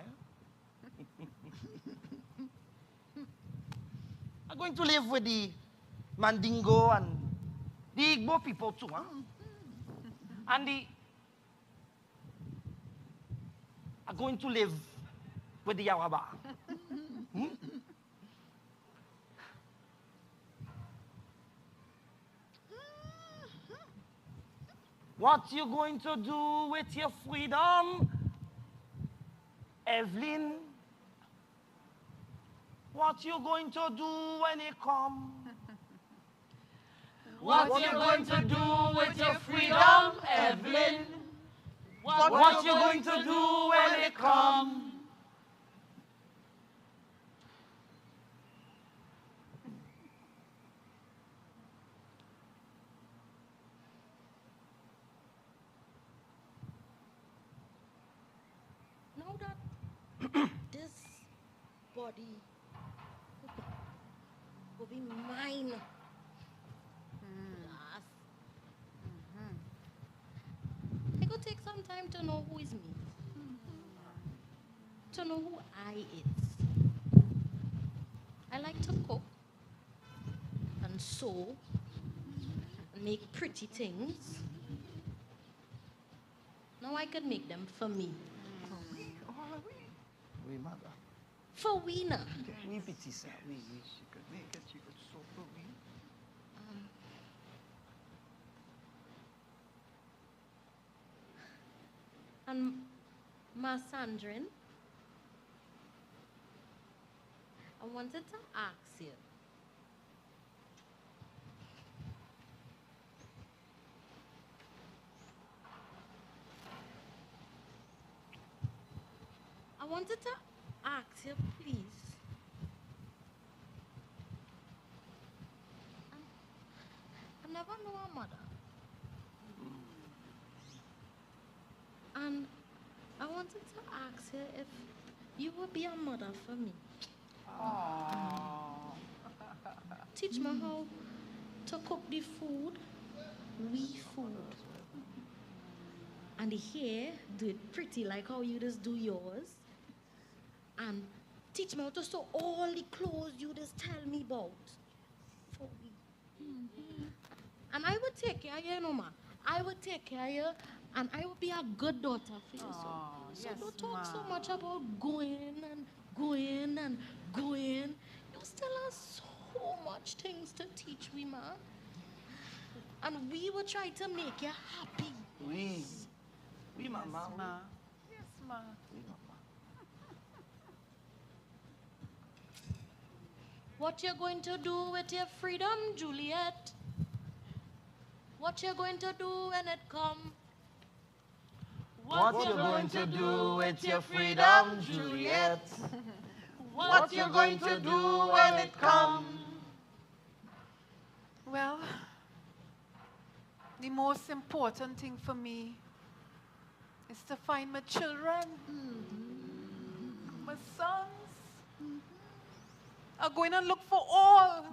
I'm going to live with the Mandingo and the Igbo people too. And I'm going to live with the Yaraba. What you going to do with your freedom, Evelyn? What you going to do when it come? What you going to do with your freedom, Evelyn? What you going to do when it come? Now that this body will be mine. Yes. I could take some time to know who is me. To know who I is. I like to cook and sew and make pretty things. Now I could make them for me. Oui, madame. For we now. Oui, petit ça. Oui. She could make it, she could sew for me. And Ma Sandrine, I wanted to ask you. I wanted to ask you, please. I never knew a mother. And I wanted to ask you if you would be a mother for me. Teach me how to cook the food, food. And the hair, do it pretty like how you just do yours. And teach me how to sew all the clothes you just tell me about. For me. And I would take care of you, no, ma. I would take care of you, and I would be a good daughter for you. So yes, don't talk so ma. much about going and going and going. You still have so much things to teach me, ma. And we will try to make you happy. Oui. Oui, maman. Yes, ma. Yes, ma. Oui, maman. What you going to do with your freedom, Juliet? What you going to do when it come? What you going to do with your freedom, Juliet? What you going to do when it come? Well, the most important thing for me is to find my children, my sons. I'm going to look for all,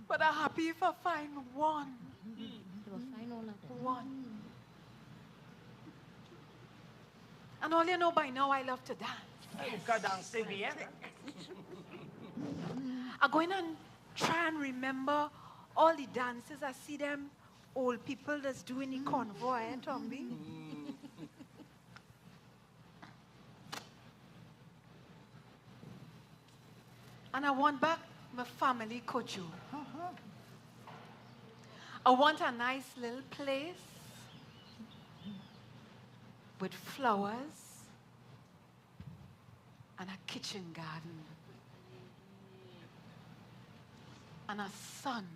but I'm happy if I find one. You will find all of them. One. And all you know by now, I love to dance. I'm going to try and remember all the dances. I see them old people that's doing the convoy, Tombi. And I want back my family koju. I want a nice little place with flowers and a kitchen garden and a son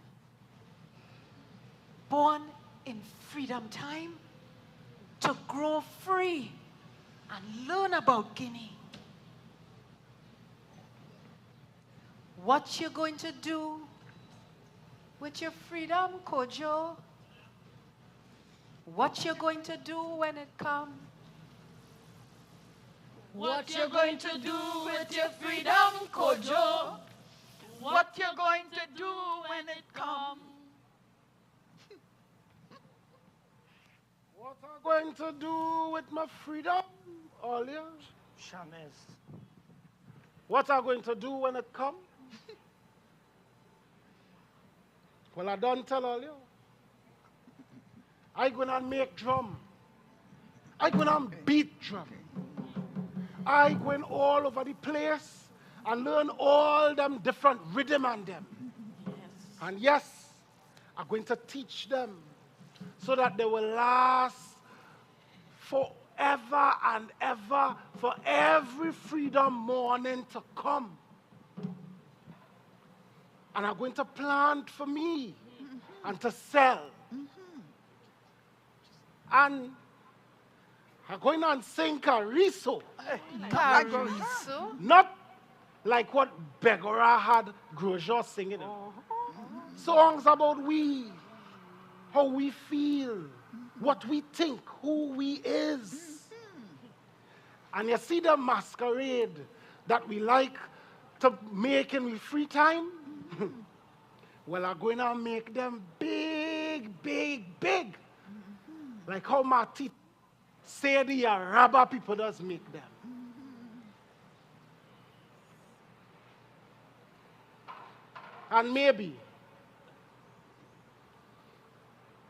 born in freedom time to grow free and learn about Guinea. What you're going to do with your freedom, Kojo? What you're going to do when it comes? What you're going to do with your freedom, Kojo? What you're going to do when it comes? What I'm going to do with my freedom, Olia? Shames. What I'm going to do when it comes? Well, I don't tell all you. I gonna make drum. I gonna beat drum. I going all over the place and learn all them different rhythm and them. Yes. And yes, I'm going to teach them so that they will last forever and ever for every freedom morning to come. And I'm going to plant for me and to sell. And I'm going to sing Cariso. Cariso? Not like what Begora had Grosjean singing. Songs about we, how we feel, what we think, who we is. And you see the masquerade that we like to make in free time? Well, I'm going to make them big, big, big. Like how my teeth say the Araba people does make them. And maybe,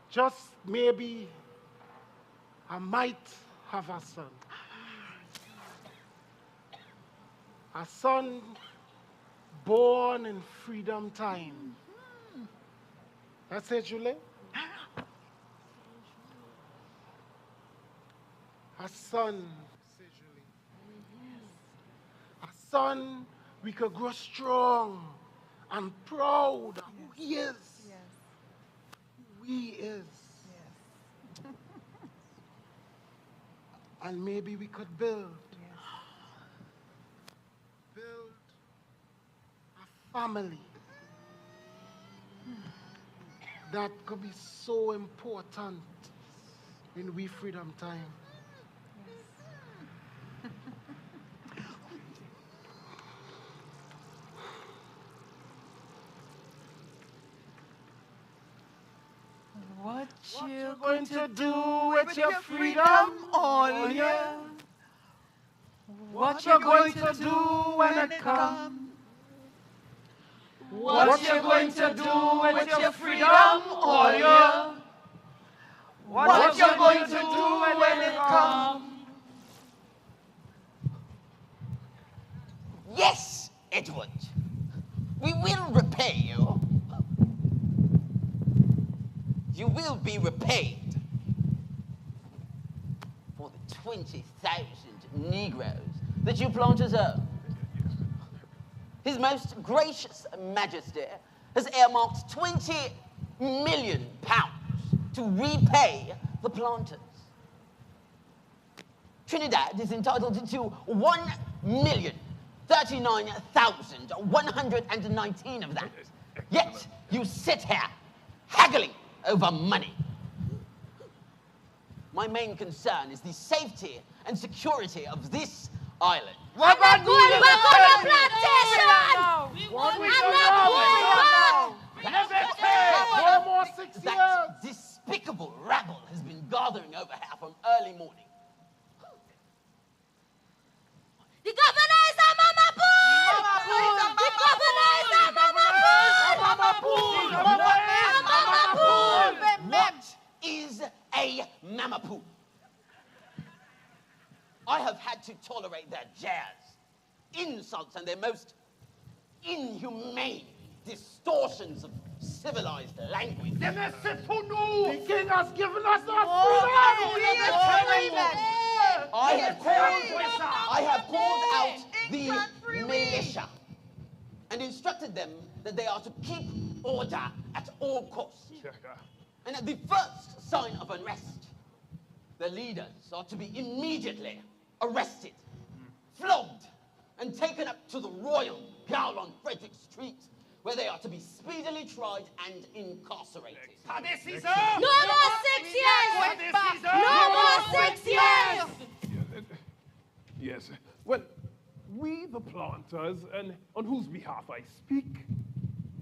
just maybe, I might have a son. A son born in freedom time. That's it, Julie? A son, a son we could grow strong and proud of who he is. Who he is. And maybe we could build a family that could be so important in we freedom time. What you Going to do with your freedom, all yeah? What you going to do when it comes? What you going to do with your freedom, all yeah? What you going to do when it comes? Yes, Edward. We will repay you. You will be repaid for the 20,000 Negroes that you planters own. His Most Gracious Majesty has earmarked £20 million to repay the planters. Trinidad is entitled to 1,039,119 of that. Yet you sit here haggling over money. My main concern is the safety and security of this island. We're going to plantation! We want now. No more 6 years. That despicable rabble has been gathering over here from early morning. The governor is a mama pool! The governor is a mama pool! What is a mama poo? I have had to tolerate their jeers, insults, and their most inhumane distortions of civilized language. The king has given us our freedom. I have called out the militia and instructed them that they are to keep order at all costs. And at the first sign of unrest, the leaders are to be immediately arrested, flogged, and taken up to the Royal Gaol on Frederick Street, where they are to be speedily tried and incarcerated. No more 6 years! No more 6 years! Yes. Well, we the planters, and on whose behalf I speak,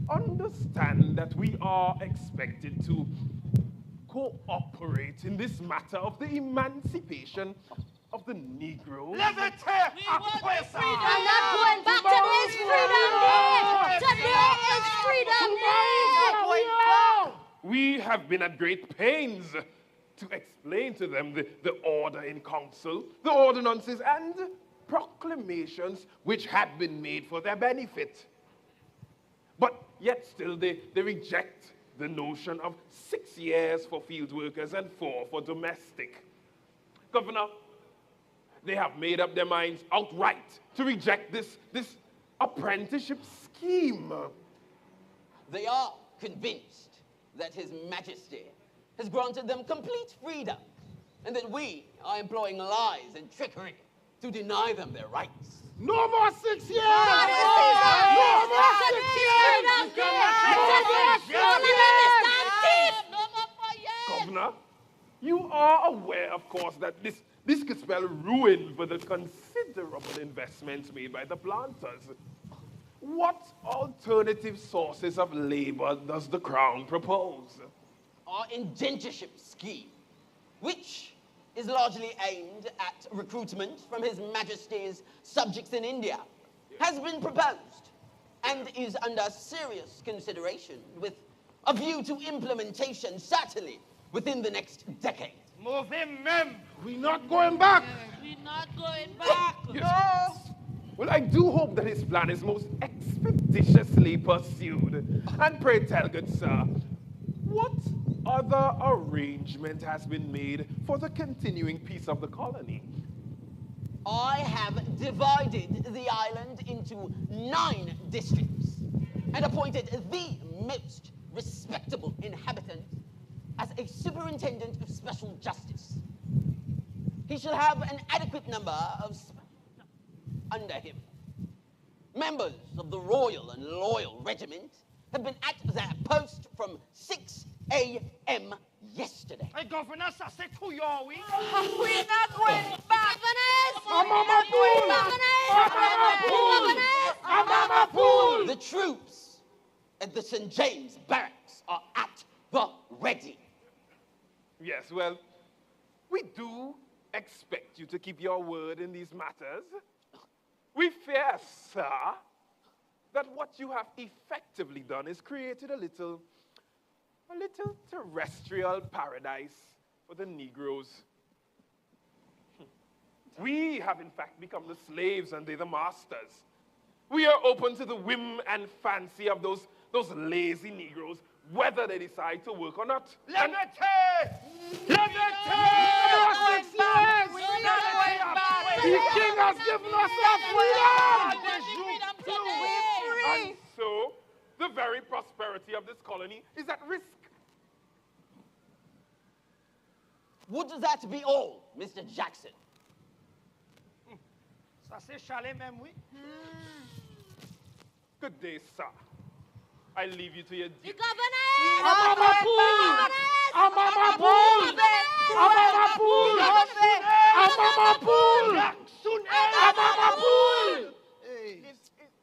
understand that we are expected to cooperate in this matter of the emancipation of the Negroes. I'm not going back. Today is Freedom Day! Today is Freedom Day! We have been at great pains to explain to them the order in council, the ordinances and proclamations which had been made for their benefit. But yet still they reject the notion of 6 years for field workers and 4 for domestic. Governor, they have made up their minds outright to reject this apprenticeship scheme. They are convinced that His Majesty has granted them complete freedom, and that we are employing lies and trickery to deny them their rights. No more 6 years! No more 6 years! Governor, you are aware, of course, that this could spell ruin for the considerable investments made by the planters. What alternative sources of labor does the Crown propose? Our indentureship scheme, which is largely aimed at recruitment from His Majesty's subjects in India, has been proposed and is under serious consideration with a view to implementation, certainly within the next decade. Move him, ma'am. We're not going back. We're not going back. Yes. Well, I do hope that his plan is most expeditiously pursued. And pray tell, good sir, what other arrangement has been made for the continuing peace of the colony? I have divided the island into 9 districts and appointed the most respectable inhabitant as a superintendent of special justice. He shall have an adequate number of under him. Members of the Royal and Loyal Regiment have been at their post from 6 a.m. yesterday. Hey, Governor, I said to you, we're not going back. The troops at the St. James Barracks are at the ready. Yes, well, we do expect you to keep your word in these matters. We fear, sir, that what you have effectively done is created a little terrestrial paradise for the Negroes. We have in fact become the slaves and they the masters. We are open to the whim and fancy of those lazy Negroes, whether they decide to work or not. Liberté! Liberté! The king has given us our freedom! And so, the very prosperity of this colony is at risk. Would that be all, Mr. Jackson? Ça c'est chalet même, oui. Good day, sir. I leave you to your duty.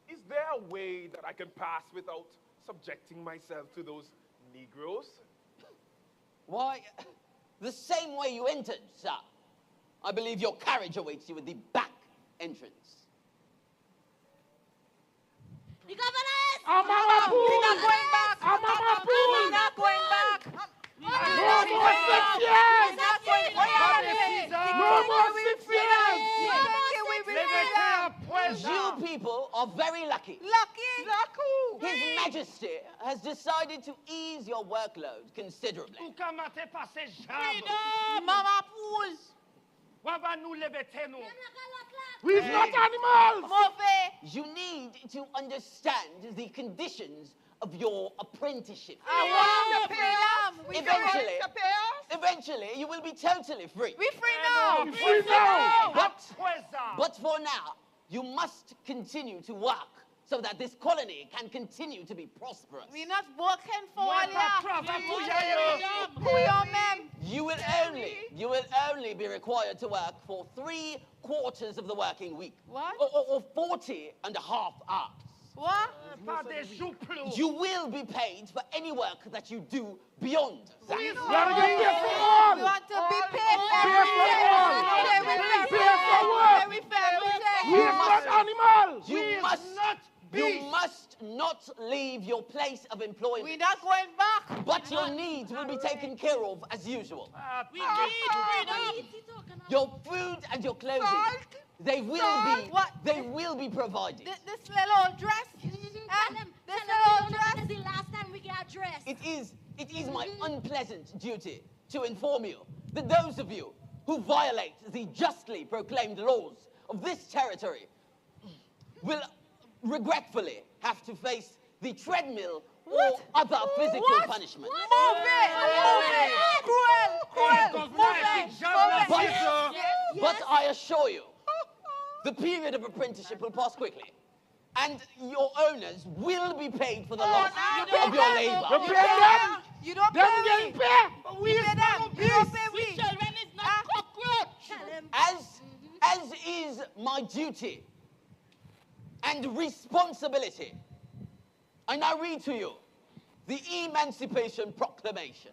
Is there a way that I can pass without subjecting myself to those Negroes? Why, the same way you entered, sir. I believe your carriage awaits you at the back entrance. The governor! We're not going back! We're not going back! No more 6 years! No more 6 years! You people are very lucky. His Majesty has decided to ease your workload considerably. We're not animals! You need to understand the conditions of your apprenticeship. I want to pay us. We don't Eventually, want to pay us. eventually, you will be totally free. We free now. We free now. But for now, you must continue to work so that this colony can continue to be prosperous. We're not working for all Who your men? You will only be required to work for 3/4 of the working week. What? Or 40 and a half hours. What? You will be paid for any work that you do beyond that. We want to be paid You must not leave your place of employment. We're not going back. But your needs will be taken care of as usual. We need freedom. Your food and your clothing, they will be provided. This little dress? This little dress? This is the last time we get dressed. It is my unpleasant duty to inform you that those of you who violate the justly proclaimed laws of this territory will regretfully have to face the treadmill or other physical punishment. Move it! Cruel! But I assure you, the period of apprenticeship will pass quickly, and your owners will be paid for the loss of your labor. You don't pay me. We pay them. You don't pay me. Children is not cockroach. As is my duty and responsibility, I now read to you the Emancipation Proclamation.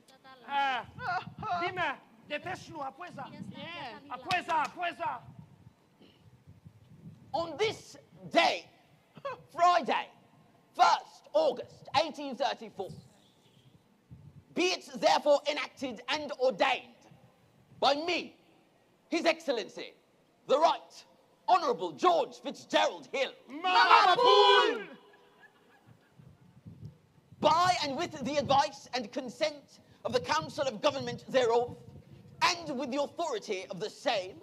Dime, dépêche-nous, après ça. Après ça, après ça. On this day, Friday, 1st August 1834, be it therefore enacted and ordained by me, His Excellency, the Right Honourable George Fitzgerald Hill, Mama Pool! by and with the advice and consent of the Council of Government thereof, and with the authority of the same,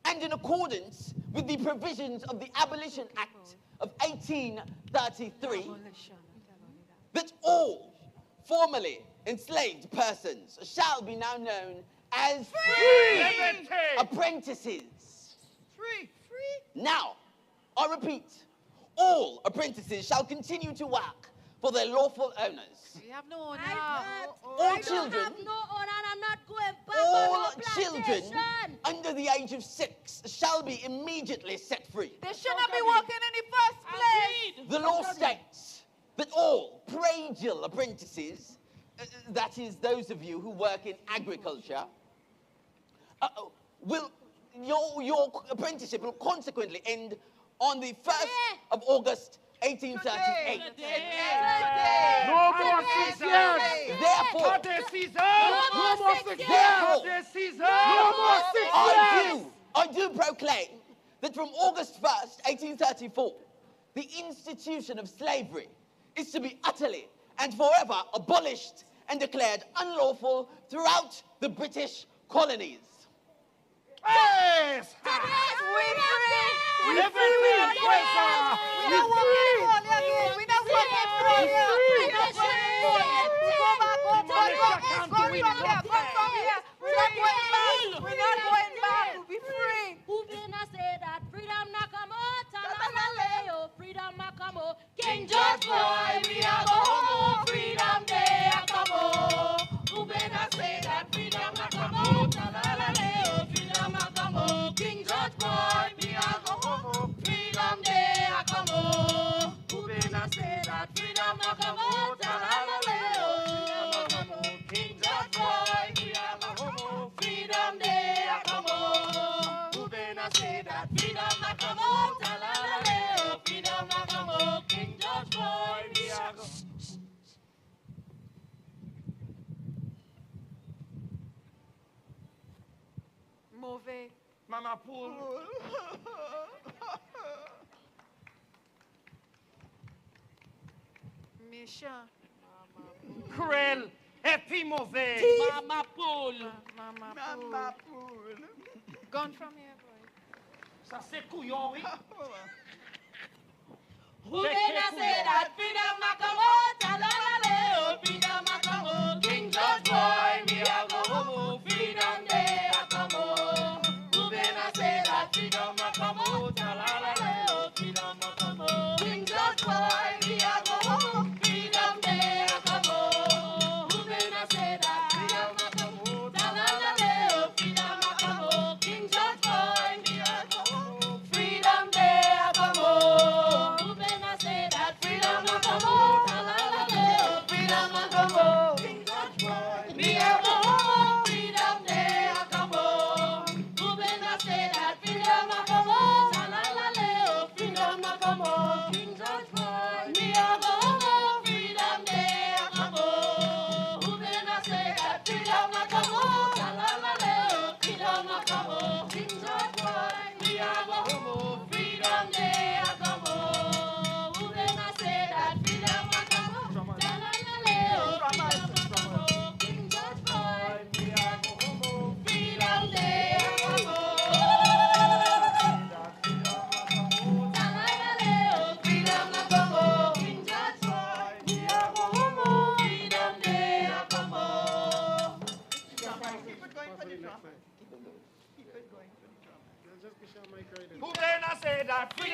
and in accordance with the provisions of the Abolition Act of 1833, that all formerly enslaved persons shall be now known as Free! apprentices. Free. Now, I repeat, all apprentices shall continue to work for their lawful owners. We have no owner. All children, have no owner and I'm not going back all on no children plantation. under the age of 6 shall be immediately set free. They should not be working in the first place. The law states that all praedial apprentices, that is, those of you who work in agriculture, your apprenticeship will consequently end on the 1st of August 1838. No more 6 years! Therefore, Not the season! No more 6 years! Therefore, Not the season! No more 6 years! I do proclaim that from August 1st, 1834, the institution of slavery is to be utterly and forever abolished and declared unlawful throughout the British colonies. Yes! We free. Everything! We not working for all again. We not working for all here. We not going back. Go from here. We're not going back. We're not going back. We'll be free. Who been a say that freedom na come out? Talaleo, freedom na come out. King George boy, we are go home. Freedom day a come out. Who been a say that freedom na come out? Talaleo, freedom na come out. King George boy, we are go home. Freedom day a come out. Who been a say that freedom na come out? Talaleo, freedom na come out. King George boy, we are go home. Freedom day a come out. Who been a say that freedom na come out? Talaleo, freedom na come out. King George boy, we are go. Move it. Mama Pool. Misha. Cruel. Happy mauvais. Mama Pool. Mama Pool. Gone from here, boy. Ça c'est couillon, oui. Who been a say that freedom na come out?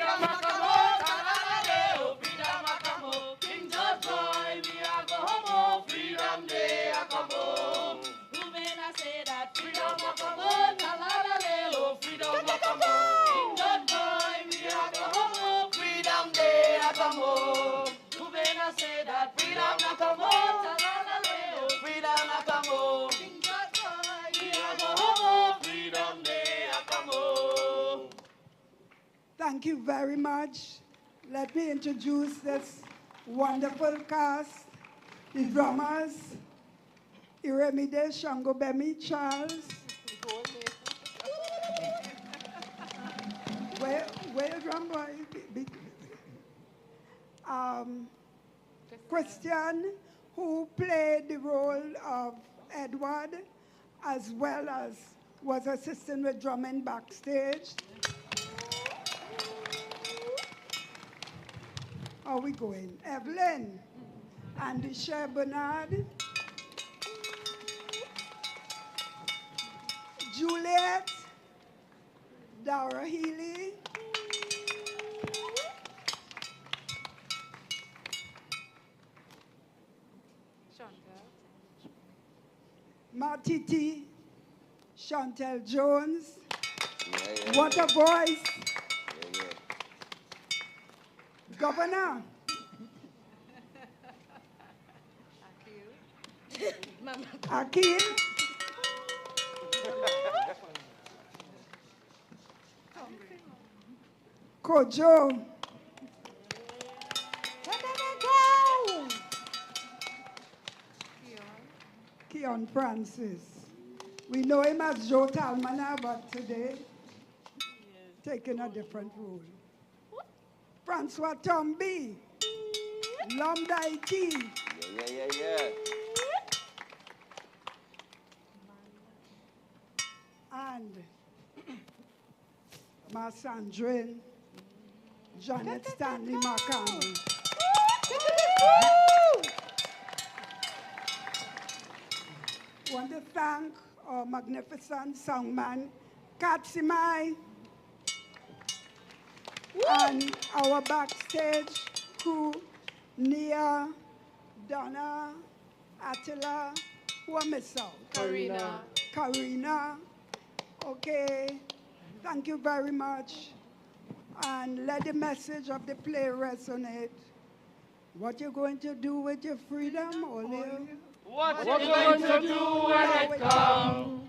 freedom a come out, ta-la-la-lay, oh, freedom a come out. King George boy, we a go home, oh, freedom day a come home. Who may not say that freedom a come out, ta-la-la-lay, oh, freedom a come home. King George boy, we a go home, oh, freedom day a come home. Who may not say that freedom a come out, ta-la-la-lay, oh, freedom a come home. King George boy, we a go home, oh, freedom day a come home. Thank you very much. Let me introduce this wonderful cast, the drummers, Iremide Shangobemi Charles. Where your drum boy? Christian, who played the role of Edward, as well as was assisting with drumming backstage. How are we going? Evelyn, Andy Sher Bernard, Juliet, Dara Healy, Martiti, Chantel Jones. What a voice. Governor. Akil. Kojo. Keon Francis. We know him as Joe Talmana, but today, taking a different role. Francois Tomby. Lomdaiki. Yeah. And Marsandrine, Janet Stanley Marcani. Want to thank our magnificent songman, Katsimai, and our backstage crew, Nia, Donna, Attila, who I miss out? Karina. Okay, thank you very much. And let the message of the play resonate. What you're going to do with your freedom, Olio? What you're going to do when it comes?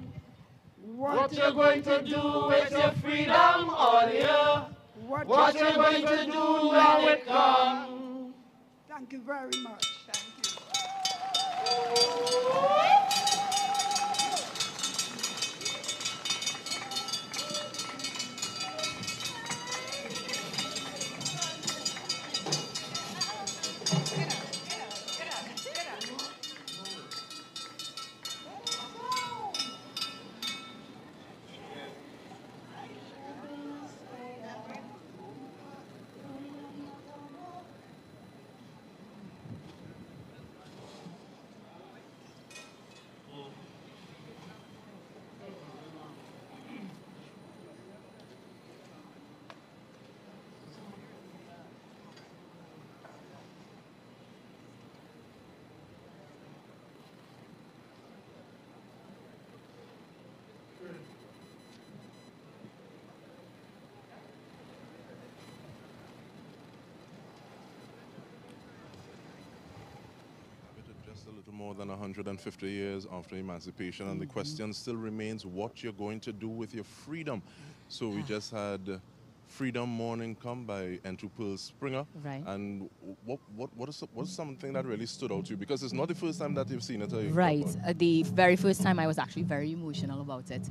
What you're going to do with your freedom, Olio? What you're going to do when it comes? Thank you very much. Just a little more than 150 years after emancipation, and the question still remains what you're going to do with your freedom. So we just had Freedom Morning Come by N2 Pearl Springer. Right. And what is something that really stood out to you? Because it's not the first time that you've seen it. Right. The very first time I was actually very emotional about it.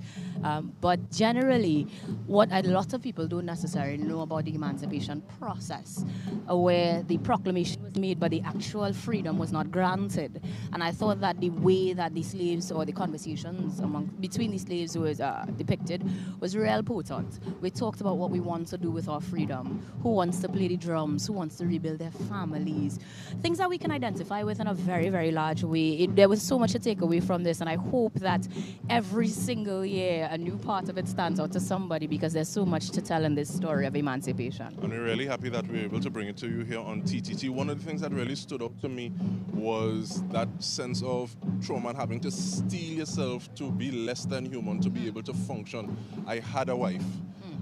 But generally, what a lot of people don't necessarily know about the emancipation process, where the proclamation was made, but the actual freedom was not granted. And I thought that the way that the slaves, or the conversations between the slaves was depicted, was real potent. We talked about what we want wants to do with our freedom, who wants to play the drums, who wants to rebuild their families, things that we can identify with in a very, very large way. There was so much to take away from this, and I hope that every single year a new part of it stands out to somebody, because there's so much to tell in this story of emancipation. And we're really happy that we're able to bring it to you here on TTT. One of the things that really stood out to me was that sense of trauma and having to steel yourself to be less than human, to be able to function. I had a wife,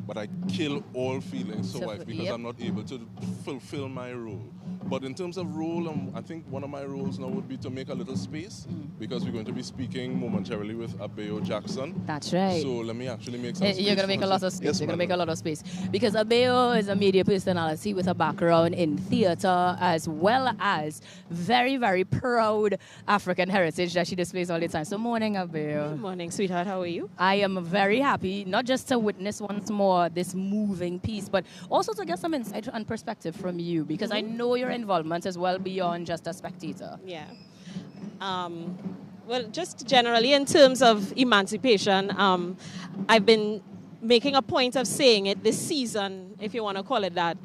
but I kill all feelings for wife because I'm not able to fulfill my role. But in terms of role, I think one of my roles now would be to make a little space, because we're going to be speaking momentarily with Abeo Jackson. That's right. So let me actually make some space. You're going to make a lot of space. Yes, You're going to make a lot of space. Because Abeo is a media personality with a background in theater, as well as very, very proud African heritage that she displays all the time. So morning, Abeo. Good morning, sweetheart. How are you? I am very happy, not just to witness once more this moving piece, but also to get some insight and perspective from you, because I know your involvement is well beyond just a spectator. Yeah. Well, just generally in terms of emancipation, I've been making a point of saying it this season, if you want to call it that,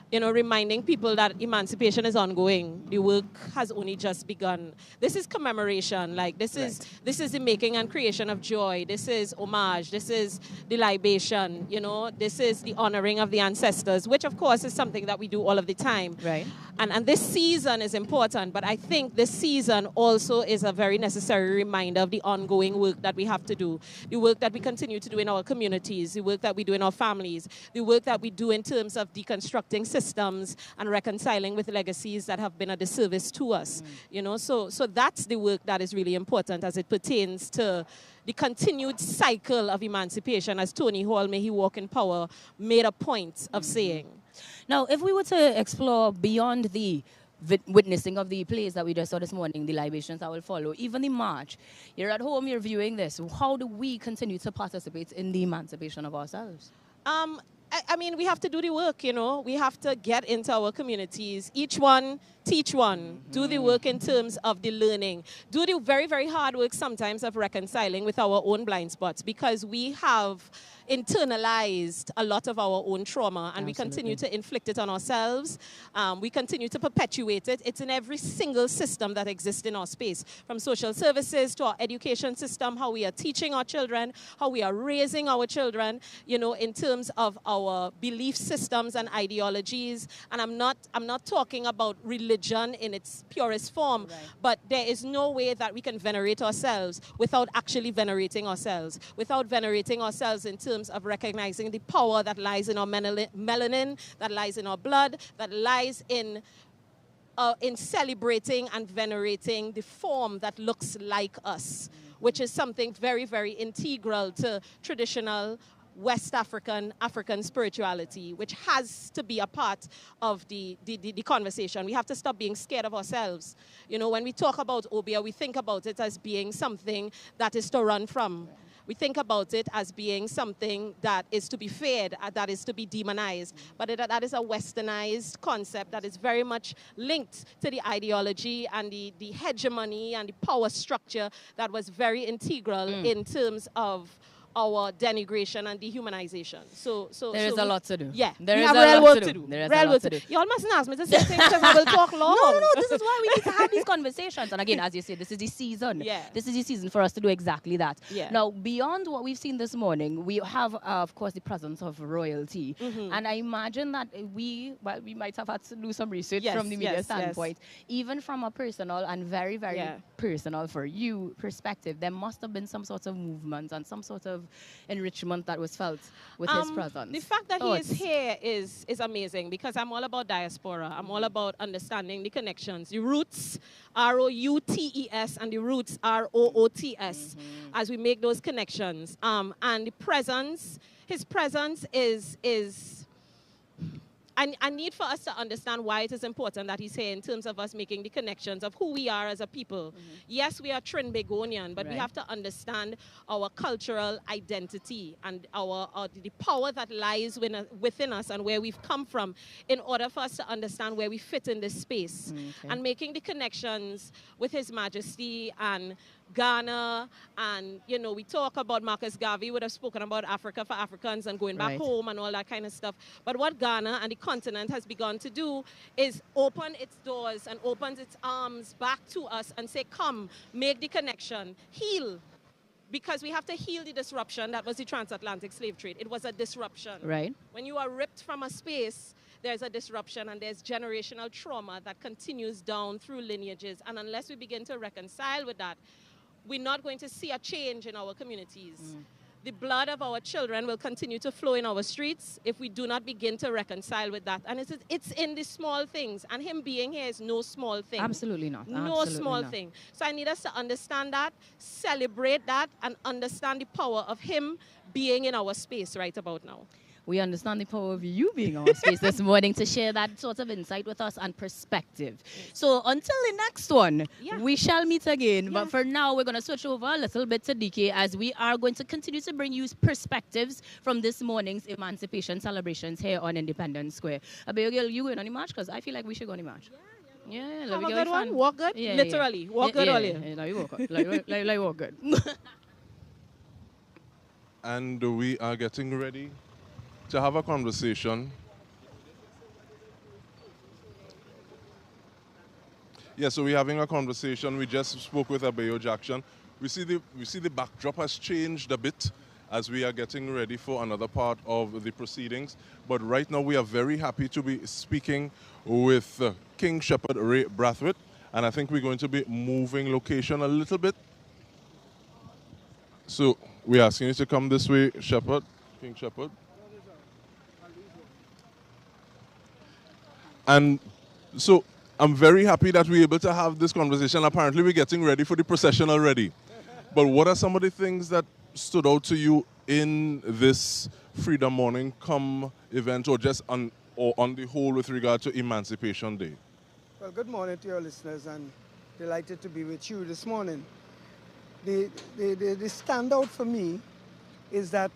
you know, reminding people that emancipation is ongoing. The work has only just begun. This is commemoration. Like, this is the making and creation of joy. This is homage. This is the libation. You know, this is the honoring of the ancestors, which of course is something that we do all of the time. Right. And this season is important, but I think this season also is a very necessary reminder of the ongoing work that we have to do, the work that we continue to do in our communities, the work that we do in our families, the work that we do in terms of deconstructing systems and reconciling with legacies that have been a disservice to us. You know, so that's the work that is really important as it pertains to the continued cycle of emancipation, as Tony Hall, may he walk in power, made a point of saying. Now, if we were to explore beyond the witnessing of the plays that we just saw this morning, the libations that will follow, even the march, you're at home, you're viewing this, how do we continue to participate in the emancipation of ourselves? I mean, we have to do the work, you know. We have to get into our communities. Each one, teach one. Do the work in terms of the learning. Do the very, very hard work sometimes of reconciling with our own blind spots, because we have internalized a lot of our own trauma, and we continue to inflict it on ourselves. We continue to perpetuate it. It's in every single system that exists in our space, from social services to our education system, how we are teaching our children, how we are raising our children, you know, in terms of our belief systems and ideologies. And I'm not talking about religion in its purest form, but there is no way that we can venerate ourselves without actually venerating ourselves, without venerating ourselves in terms of recognizing the power that lies in our melanin, that lies in our blood, that lies in celebrating and venerating the form that looks like us, which is something very, very integral to traditional West African spirituality, which has to be a part of the conversation. We have to stop being scared of ourselves. You know, when we talk about Obia, we think about it as being something that is to run from. We think about it as being something that is to be feared, that is to be demonized. But that is a westernized concept that is very much linked to the ideology and the hegemony and the power structure that was very integral in terms of our denigration and dehumanization. So there is a lot to do. Yeah, there we is have a real lot work to to do. do. There is Real a lot work to to do. do. Y'all mustn't ask me to say things because I will talk long. No, this is why we need to have these conversations. And again, as you said, this is the season. Yeah. This is the season for us to do exactly that. Yeah. Now, beyond what we've seen this morning, we have, of course, the presence of royalty. And I imagine that we might have had to do some research from the media standpoint. Even from a personal and very, very personal for you perspective, there must have been some sort of movement and some sort of enrichment that was felt with his presence. The fact that he is here is amazing, because I'm all about diaspora. I'm all about understanding the connections. The roots, R-O-U-T-E-S, and the roots, R-O-O-T-S, as we make those connections. And the presence, his presence is I need for us to understand why it is important that he's here in terms of us making the connections of who we are as a people. Yes, we are Trinbagonian, but we have to understand our cultural identity and the power that lies within us and where we've come from in order for us to understand where we fit in this space. And making the connections with His Majesty and Ghana, and, you know, we talk about Marcus Garvey would have spoken about Africa for Africans and going back Right. home and all that kind of stuff. But what Ghana and the continent has begun to do is open its doors and opens its arms back to us and say, come, make the connection, heal. Because we have to heal the disruption that was the transatlantic slave trade. It was a disruption. Right. When you are ripped from a space, there's a disruption and there's generational trauma that continues down through lineages. And unless we begin to reconcile with that, we're not going to see a change in our communities. The blood of our children will continue to flow in our streets if we do not begin to reconcile with that. And it's in the small things. And him being here is no small thing. Absolutely not. No Absolutely small not. thing. So I need us to understand that, celebrate that, and understand the power of him being in our space right about now. We understand the power of you being in our space this morning to share that sort of insight with us and perspective. So until the next one, we shall meet again. But for now, we're going to switch over a little bit to DK as we are going to continue to bring you perspectives from this morning's Emancipation celebrations here on Independence Square. Abigail, you going on the march? Because I feel like we should go on the march. Yeah, Have a good one. Walk good. Yeah, Literally. yeah. Walk good all year. Yeah, like walk good. Like walk good. And we are getting ready to have a conversation. Yeah, so we're having a conversation. We just spoke with Abayo Jackson. We see the backdrop has changed a bit as we are getting ready for another part of the proceedings. But right now we are very happy to be speaking with King Shepherd Ray Brathwaite. And I think we're going to be moving location a little bit. So we're asking you to come this way, Shepherd, King Shepherd. And so I'm very happy that we're able to have this conversation. Apparently we're getting ready for the procession already. But what are some of the things that stood out to you in this Freedom Morning Come event, or just on the whole with regard to Emancipation Day? Well, good morning to your listeners, and delighted to be with you this morning. The standout for me is that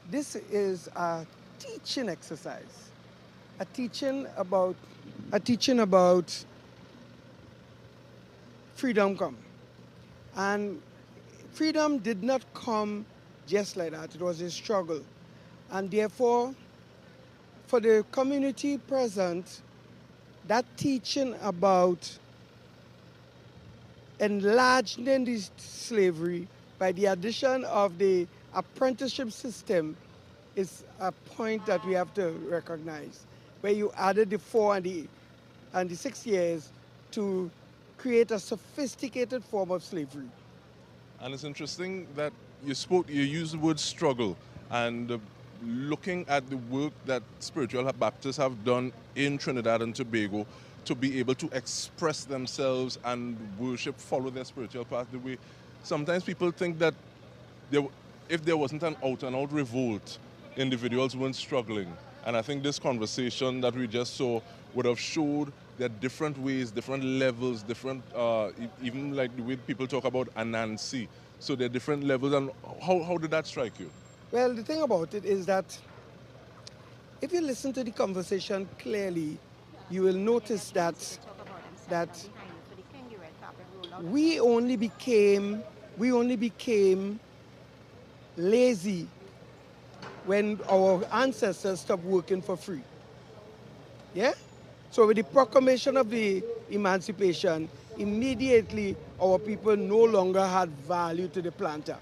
this is a teaching exercise. A teaching about freedom come. And freedom did not come just like that. It was a struggle. And therefore, for the community present, that teaching about enlarging the slavery by the addition of the apprenticeship system is a point that we have to recognize, where you added the 4 and the 6 years to create a sophisticated form of slavery. And it's interesting that you used the word struggle, and looking at the work that spiritual Baptists have done in Trinidad and Tobago to be able to express themselves and worship, follow their spiritual path the way. Sometimes people think that if there wasn't an out-and-out revolt, individuals weren't struggling. And I think this conversation that we just saw would have showed that different ways, different levels, different, even like the way people talk about Anansi. So there are different levels. And how did that strike you? Well, the thing about it is that if you listen to the conversation clearly, you will notice that we only became lazy when our ancestors stopped working for free. Yeah? So with the proclamation of the emancipation, immediately our people no longer had value to the planter.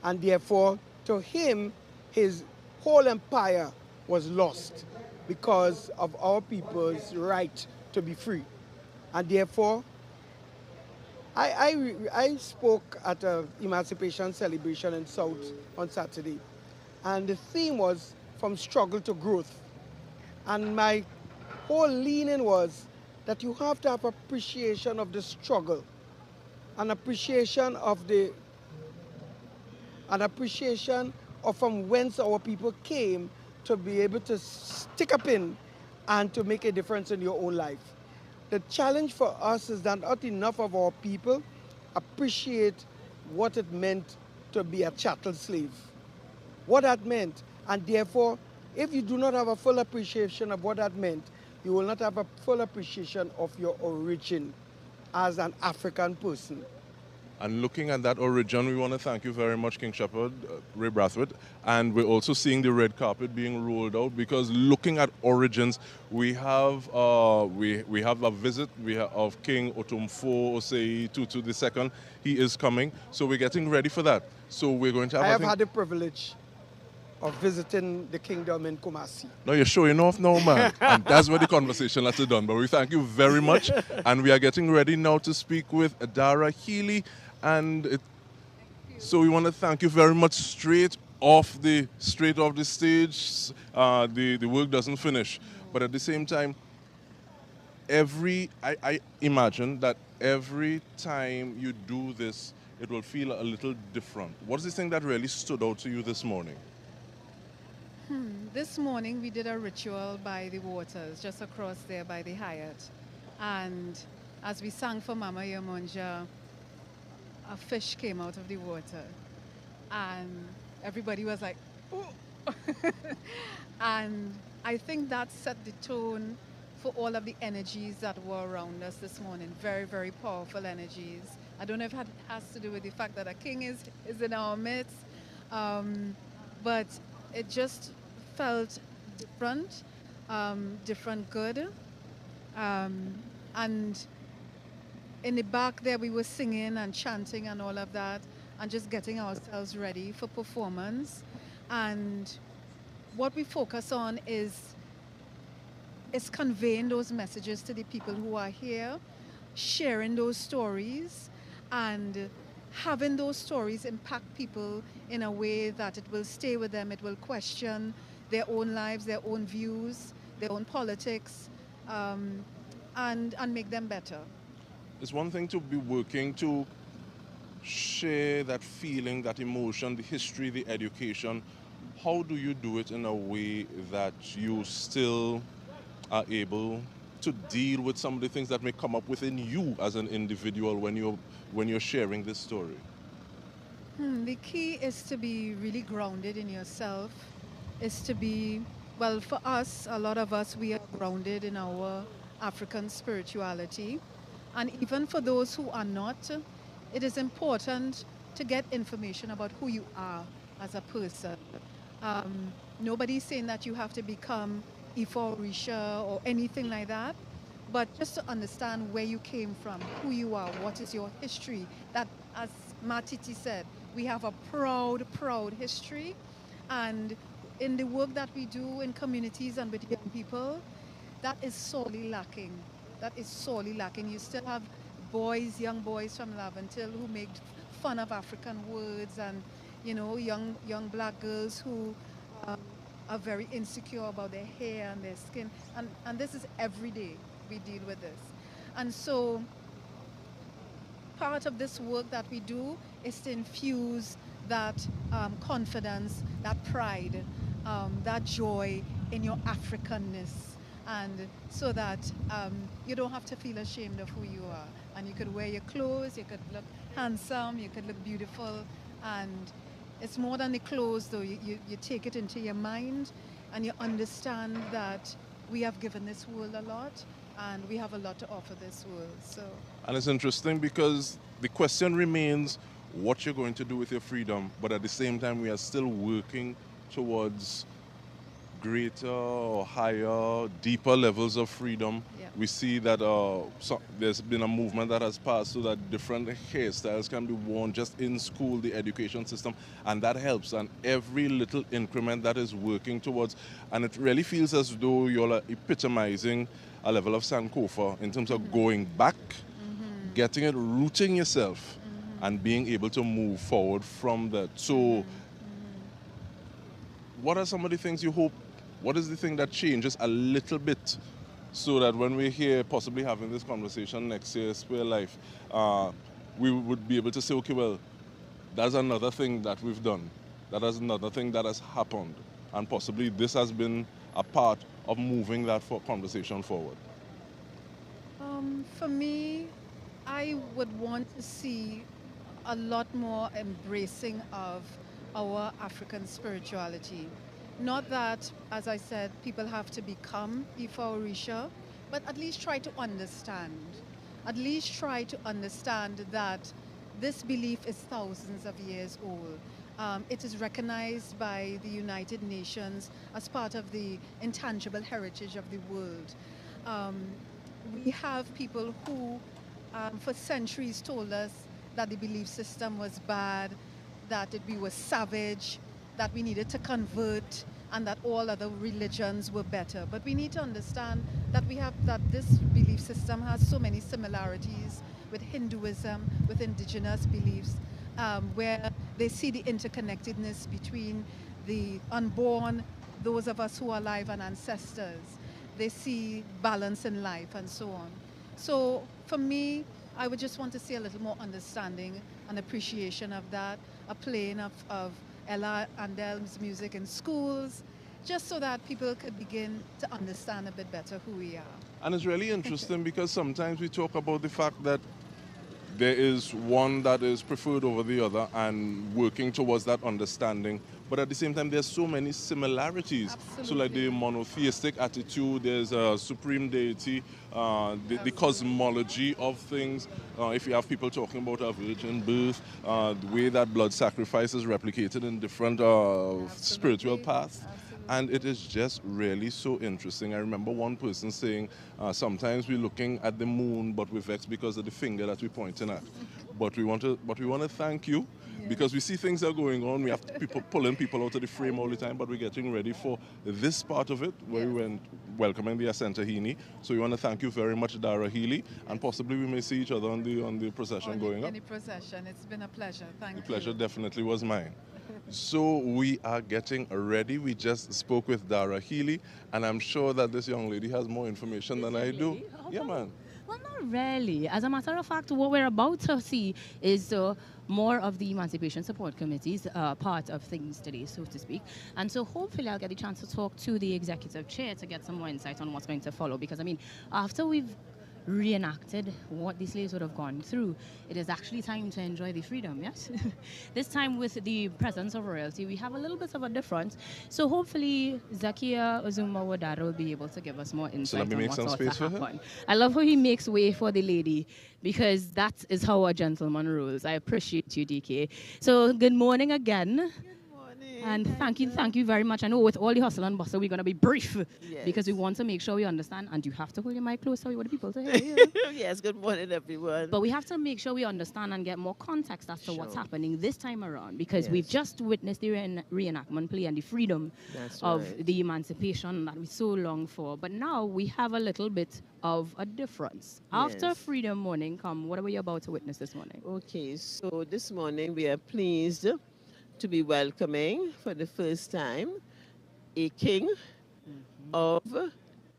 And therefore, to him, his whole empire was lost because of our people's right to be free. And therefore, I spoke at an emancipation celebration in South on Saturday. And the theme was from struggle to growth. And my whole leaning was that you have to have appreciation of the struggle, an appreciation of from whence our people came to be able to stick a pin and to make a difference in your own life. The challenge for us is that not enough of our people appreciate what it meant to be a chattel slave, what that meant. And therefore, if you do not have a full appreciation of what that meant, you will not have a full appreciation of your origin as an African person. And looking at that origin, we want to thank you very much, King Shepherd, Ray Brathwaite. And we're also seeing the red carpet being rolled out because looking at origins, we have we have a visit of King Otumfo Osei Tutu II. He is coming, so we're getting ready for that. So we're going to have. I have had the privilege of visiting the kingdom in Kumasi. No, you're showing off now, man. And that's where the conversation has to done. But we thank you very much. And we are getting ready now to speak with Dara Healy. So we want to thank you very much straight off the stage. The work doesn't finish. But at the same time, I imagine that every time you do this, it will feel a little different. What's the thing that really stood out to you this morning? This morning we did a ritual by the waters, just across there by the Hyatt. And as we sang for Mama Yamonja, a fish came out of the water. And everybody was like, ooh. And I think that set the tone for all of the energies that were around us this morning. Very, very powerful energies. I don't know if it has to do with the fact that a king is in our midst, but it just felt different, different good. And in the back there we were singing and chanting and all of that and just getting ourselves ready for performance. And what we focus on is conveying those messages to the people who are here, sharing those stories, and having those stories impact people in a way that it will stay with them, it will question their own lives, their own views, their own politics, and make them better. It's one thing to be working to share that feeling, that emotion, the history, the education. How do you do it in a way that you still are able to deal with some of the things that may come up within you as an individual when you're sharing this story? The key is to be really grounded in yourself, is to be, well, for us, a lot of us, we are grounded in our African spirituality. And even for those who are not, it is important to get information about who you are as a person. Nobody's saying that you have to become Ifa Orisha or anything like that, but just to understand where you came from, who you are, what is your history. That, as Matiti said, we have a proud, proud history. And in the work that we do in communities and with young people, that is sorely lacking. That is sorely lacking. You still have boys, young boys from Laventil who make fun of African words, and young black girls who are very insecure about their hair and their skin. And this is every day we deal with this. And so part of this work that we do is to infuse that confidence, that pride, that joy in your Africanness. And so that you don't have to feel ashamed of who you are. And you could wear your clothes, you could look handsome, you could look beautiful. And it's more than the clothes, though. You take it into your mind and you understand that we have given this world a lot and we have a lot to offer this world. And it's interesting because the question remains what you're going to do with your freedom, but at the same time we are still working towards greater or higher, deeper levels of freedom. Yeah. We see that there's been a movement that has passed so that different hairstyles can be worn just in school, the education system, and that helps. And every little increment that is working towards, and it really feels as though you're epitomizing a level of Sankofa in terms of going back, getting it, rooting yourself, and being able to move forward from that. So what are some of the things you hope, what is the thing that changes a little bit so that when we're here possibly having this conversation next year, Square Life, we would be able to say, okay, well, that's another thing that we've done. That is another thing that has happened. And possibly this has been a part of moving that conversation forward. For me, I would want to see a lot more embracing of our African spirituality. Not that, as I said, people have to become Ifa Orisha, but at least try to understand. At least try to understand that this belief is thousands of years old. It is recognized by the United Nations as part of the intangible heritage of the world. We have people who, for centuries, told us that the belief system was bad, that we were savage, that we needed to convert, and that all other religions were better. But we need to understand that this belief system has so many similarities with Hinduism, with indigenous beliefs, where they see the interconnectedness between the unborn, those of us who are alive, and ancestors. They see balance in life and so on. So for me, I would just want to see a little more understanding and appreciation of that, a playing of Ella and Delm's music in schools, just so that people could begin to understand a bit better who we are. And it's really interesting because sometimes we talk about the fact that there is one that is preferred over the other and working towards that understanding. But at the same time, there's so many similarities. Absolutely. So like the monotheistic attitude, there's a supreme deity, the cosmology of things. If you have people talking about a virgin birth, the way that blood sacrifice is replicated in different spiritual paths. And it is just really so interesting. I remember one person saying, sometimes we're looking at the moon, but we're vexed because of the finger that we're pointing at. But we want to thank you, because we see things are going on. We have people pulling people out of the frame all the time, but we're getting ready for this part of it, where we went welcoming the Asantehene. So we want to thank you very much, Dara Healy, and possibly we may see each other on the procession going up. On the procession, it's been a pleasure. Thank you. The pleasure definitely was mine. So we are getting ready. We just spoke with Dara Healy, and I'm sure that this young lady has more information than I do. Yeah, man. Well, not really. As a matter of fact, what we're about to see is more of the Emancipation Support Committee's part of things today, so to speak. And so hopefully I'll get the chance to talk to the executive chair to get some more insight on what's going to follow. Because, I mean, after we've reenacted what the slaves would have gone through, it is actually time to enjoy the freedom, yes? This time with the presence of royalty, we have a little bit of a difference. So hopefully Zakia Uzuma Wadara will be able to give us more insight let me on make what's some ought space to for her. happen. I love how he makes way for the lady, because that is how a gentleman rules. I appreciate you, DK. So good morning again. And thank you very much. I know with all the hustle and bustle, we're going to be brief, because we want to make sure we understand. And you have to hold your mic close so we want the people to hear you. Yes, good morning, everyone. But we have to make sure we understand and get more context as to what's happening this time around, because we've just witnessed the reenactment play and the freedom of the emancipation that we so long for. But now we have a little bit of a difference. After Freedom Morning, what are we about to witness this morning? Okay, so this morning we are pleased to be welcoming for the first time a king of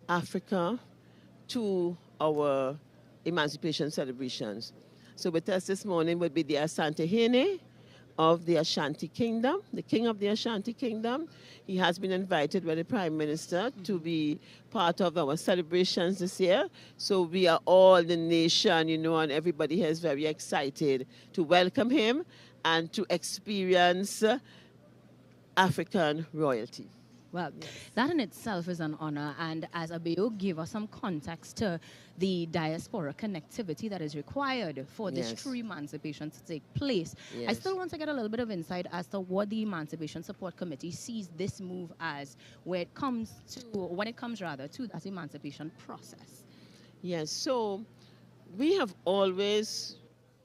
Africa to our emancipation celebrations. So with us this morning would be the Asantehene of the Ashanti Kingdom, the king of the Ashanti Kingdom. He has been invited by the Prime Minister to be part of our celebrations this year. So we are all the nation, you know, and everybody here is very excited to welcome him and to experience African royalty. Well, that in itself is an honor, and as Abiyo gave us some context to the diaspora connectivity that is required for this true emancipation to take place, I still want to get a little bit of insight as to what the Emancipation Support Committee sees this move as when it comes to that emancipation process. Yes, so we have always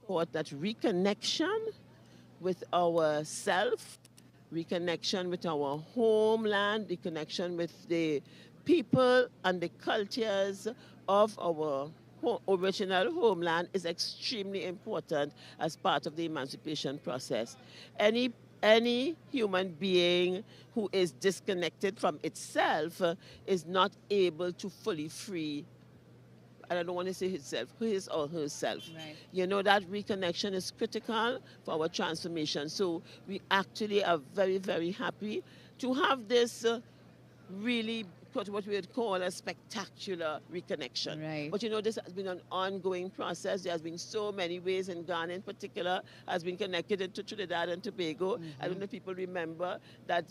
thought that reconnection with ourself, reconnection with our homeland, reconnection with the people and the cultures of our original homeland is extremely important as part of the emancipation process. Any human being who is disconnected from itself is not able to fully free, and I don't want to say his or herself. Right. You know, that reconnection is critical for our transformation. So we actually are very, very happy to have this really what we would call a spectacular reconnection. Right. But you know, this has been an ongoing process. There has been so many ways, and Ghana in particular has been connected to Trinidad and Tobago. I don't know if people remember that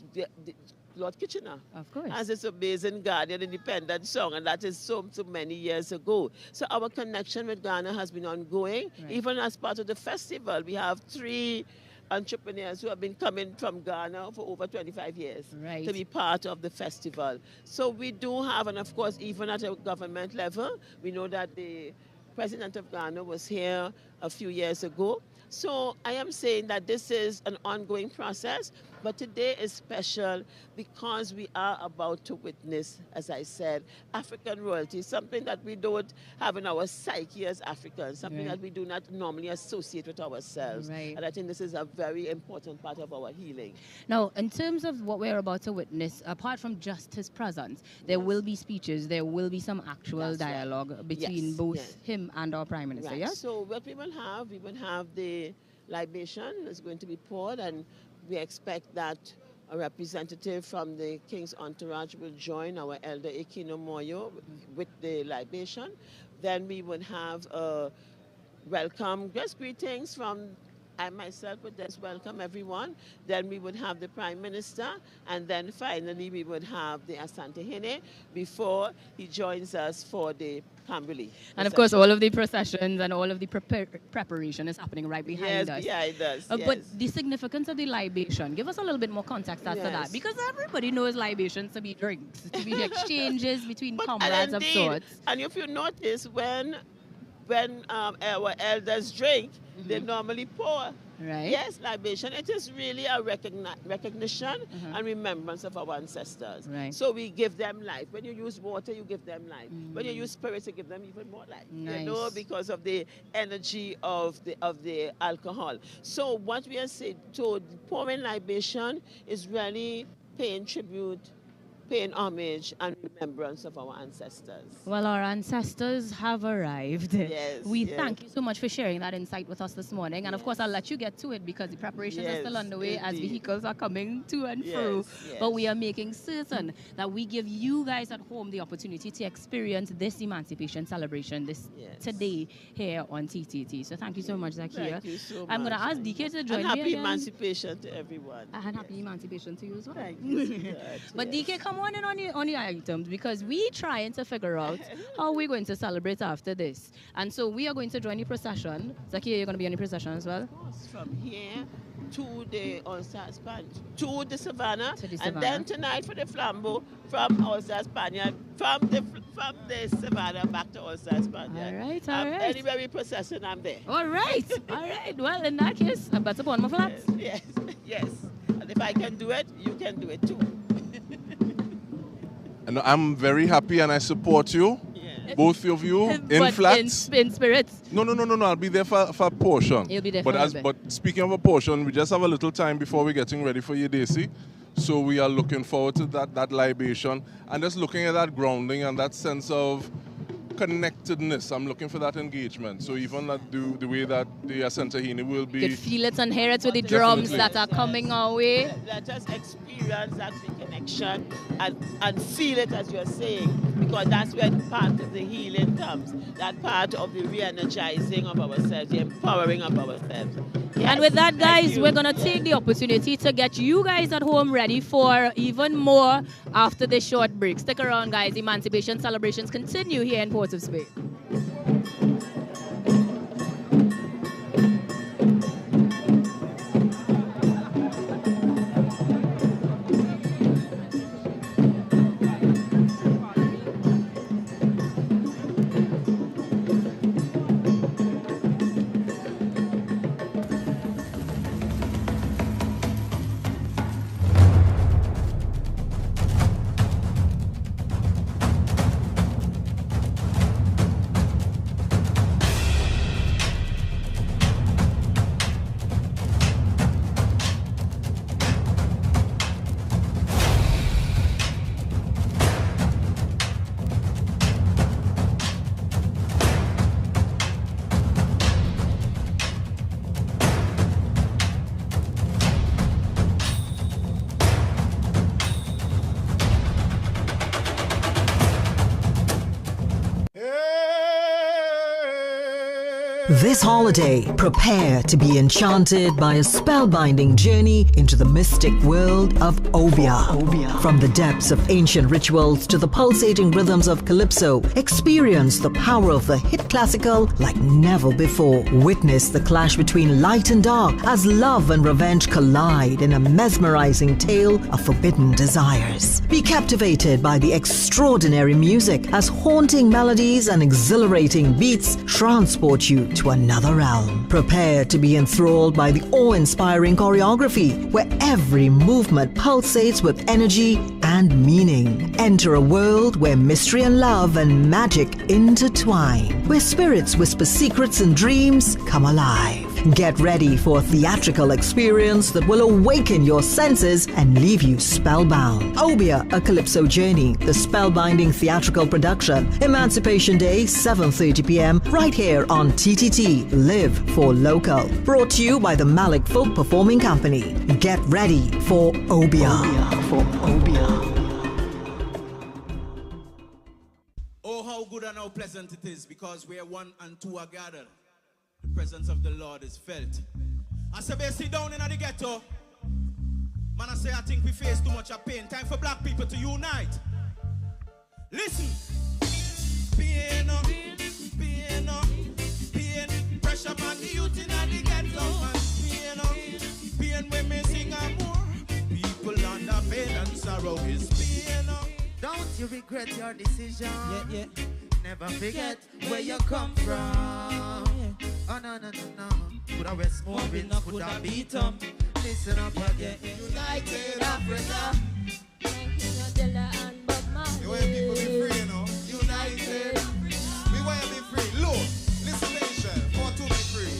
Lord Kitchener. Of course. As this amazing Guardian independent song, and that is so many years ago. So our connection with Ghana has been ongoing. Right. Even as part of the festival, we have 3 entrepreneurs who have been coming from Ghana for over 25 years Right. to be part of the festival. So we do have, and of course, even at a government level, we know that the President of Ghana was here a few years ago. So I am saying that this is an ongoing process, but today is special because we are about to witness, as I said, African royalty, something that we don't have in our psyche as Africans, something Right. that we do not normally associate with ourselves. Right. And I think this is a very important part of our healing. Now, in terms of what we're about to witness, apart from just his presence, there will be speeches, there will be some actual That's right. dialogue between Yes, both yes. him and our Prime Minister, Right. yes? So what we will have the libation is going to be poured, and we expect that a representative from the King's entourage will join our Elder Ekino Moyo with the libation. Then we would have welcome, just greetings from I myself would just welcome everyone. Then we would have the Prime Minister, and then finally we would have the Asante Hene before he joins us for the Cambly. And of course, all of the processions and all of the preparation is happening right behind Yes, us. behind us, But yes. the significance of the libation, give us a little bit more context as to that. Yes. Because everybody knows libations to be drinks, to be exchanges between And comrades of indeed, sorts. and if you notice, when our elders drink, they normally pour. Right. Yes, libation. It is really a recognition and remembrance of our ancestors. Right. So we give them life. When you use water, you give them life. When you use spirits, you give them even more life. You know, Nice. because of the energy of the alcohol. So what we are saying, so pouring libation is really paying tribute, paying homage and remembrance of our ancestors. Well, our ancestors have arrived. Yes, We yes. thank you so much for sharing that insight with us this morning. And of course, I'll let you get to it because the preparations are still Yes, underway as indeed. vehicles are coming to and Yes, fro. yes. But we are making certain that we give you guys at home the opportunity to experience this Emancipation celebration today here on TTT. So thank you so much, Zakia. Thank you so I'm going to much. ask DK to join And me happy again. emancipation to everyone. And happy emancipation to you as well. Thank you, sweetheart. But Yes. DK, come on in on the items because we trying to figure out how we're going to celebrate after this. And so we are going to join the procession. Zakia, you're going to be on the procession as well? From here to the All-Star Spaniard, to the Savannah, To the and Savannah. then tonight for the Flambeau from All-Star Spaniard, from the Savannah back to All-Star Spaniard. All right, all right. Anywhere we procession, I'm there. All right, all right. Well, in that case, I better put on my flats. Yes, yes. And if I can do it, you can do it too. And I'm very happy and I support you. Both of you in But flats. in spirits. No. I'll be there for a portion. You'll be there but for a as bit. but speaking of a portion, we just have a little time before we're getting ready for Yedesi. So we are looking forward to that libation and just looking at that grounding and that sense of connectedness. I'm looking for that engagement. So even the way that the Asante Hene will You be. could feel it and hear it with the drums Definitely. that are coming our way. Let us experience that reconnection and feel it as you're saying, because that's where part of the healing comes, that part of the re-energizing of ourselves, the empowering of ourselves. And with that, Thank guys, you. we're going to take the opportunity to get you guys at home ready for even more after this short break. Stick around, guys. Emancipation celebrations continue here in Port of Spain. This holiday, prepare to be enchanted by a spellbinding journey into the mystic world of Obia. From the depths of ancient rituals to the pulsating rhythms of Calypso, experience the power of the hit classical like never before. Witness the clash between light and dark as love and revenge collide in a mesmerizing tale of forbidden desires. Be captivated by the extraordinary music as haunting melodies and exhilarating beats transport you to another realm. Prepare to be enthralled by the awe-inspiring choreography, where every movement pulsates with energy and meaning. Enter a world where mystery and love and magic intertwine, where spirits whisper secrets and dreams come alive. Get ready for a theatrical experience that will awaken your senses and leave you spellbound. Obia, A Calypso Journey, the spellbinding theatrical production. Emancipation Day, 7:30 p.m. right here on TTT. Live for Local. Brought to you by the Malik Folk Performing Company. Get ready for Obia. Oh, how good and how pleasant it is, because where one and two are gathered, the presence of the Lord is felt. I say, baby, sit down in the ghetto. Man, I say, I think we face too much of pain. Time for black people to unite. Listen. Pain, pain, pain. Pressure on the youth in the ghetto. Pain, pain when me sing a more. People under pain and sorrow is pain. Don't you regret your decision? Yeah. Never forget where you come from. Oh, no. Could I wear small rings, could I beat them? Listen up again. United Africa. You want people to be free, you know? United. We want to be free. Lord, listen nation. For to be free.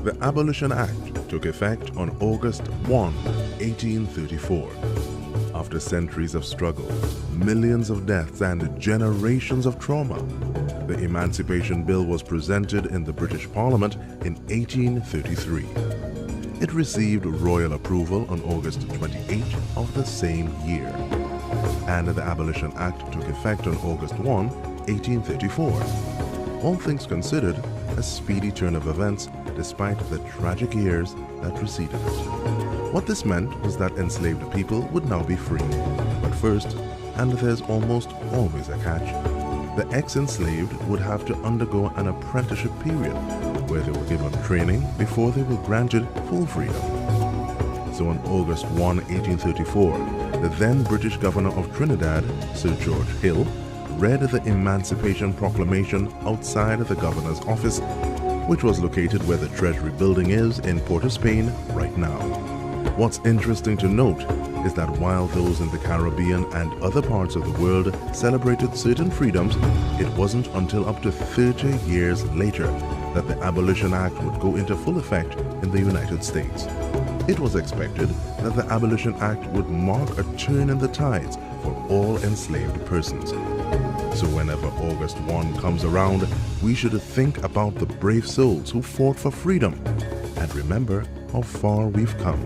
The Abolition Act took effect on August 1, 1834. After centuries of struggle, millions of deaths and generations of trauma, the Emancipation Bill was presented in the British Parliament in 1833. It received royal approval on August 28 of the same year. And the Abolition Act took effect on August 1, 1834. All things considered, a speedy turn of events despite the tragic years that preceded it. What this meant was that enslaved people would now be free. But first, and there's almost always a catch, the ex-enslaved would have to undergo an apprenticeship period where they were given training before they were granted full freedom. So on August 1, 1834, the then British governor of Trinidad, Sir George Hill, read the Emancipation Proclamation outside the governor's office, which was located where the Treasury building is in Port of Spain right now. What's interesting to note is that while those in the Caribbean and other parts of the world celebrated certain freedoms, it wasn't until up to 30 years later that the Abolition Act would go into full effect in the United States. It was expected that the Abolition Act would mark a turn in the tides for all enslaved persons. So whenever August 1 comes around, we should think about the brave souls who fought for freedom and remember how far we've come.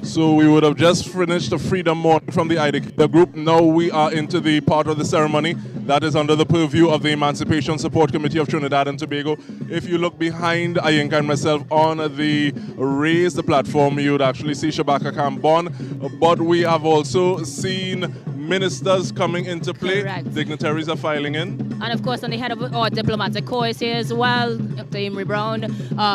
So we would have just finished the Freedom Morning from the IDK group. Now we are into the part of the ceremony that is under the purview of the Emancipation Support Committee of Trinidad and Tobago. If you look behind Ayinka and myself on the raised platform, you would actually see Shabaka Kambon. But we have also seen ministers coming into play. Correct. Dignitaries are filing in. And of course, on the head of our diplomatic corps here as well, Dr. Emery Brown,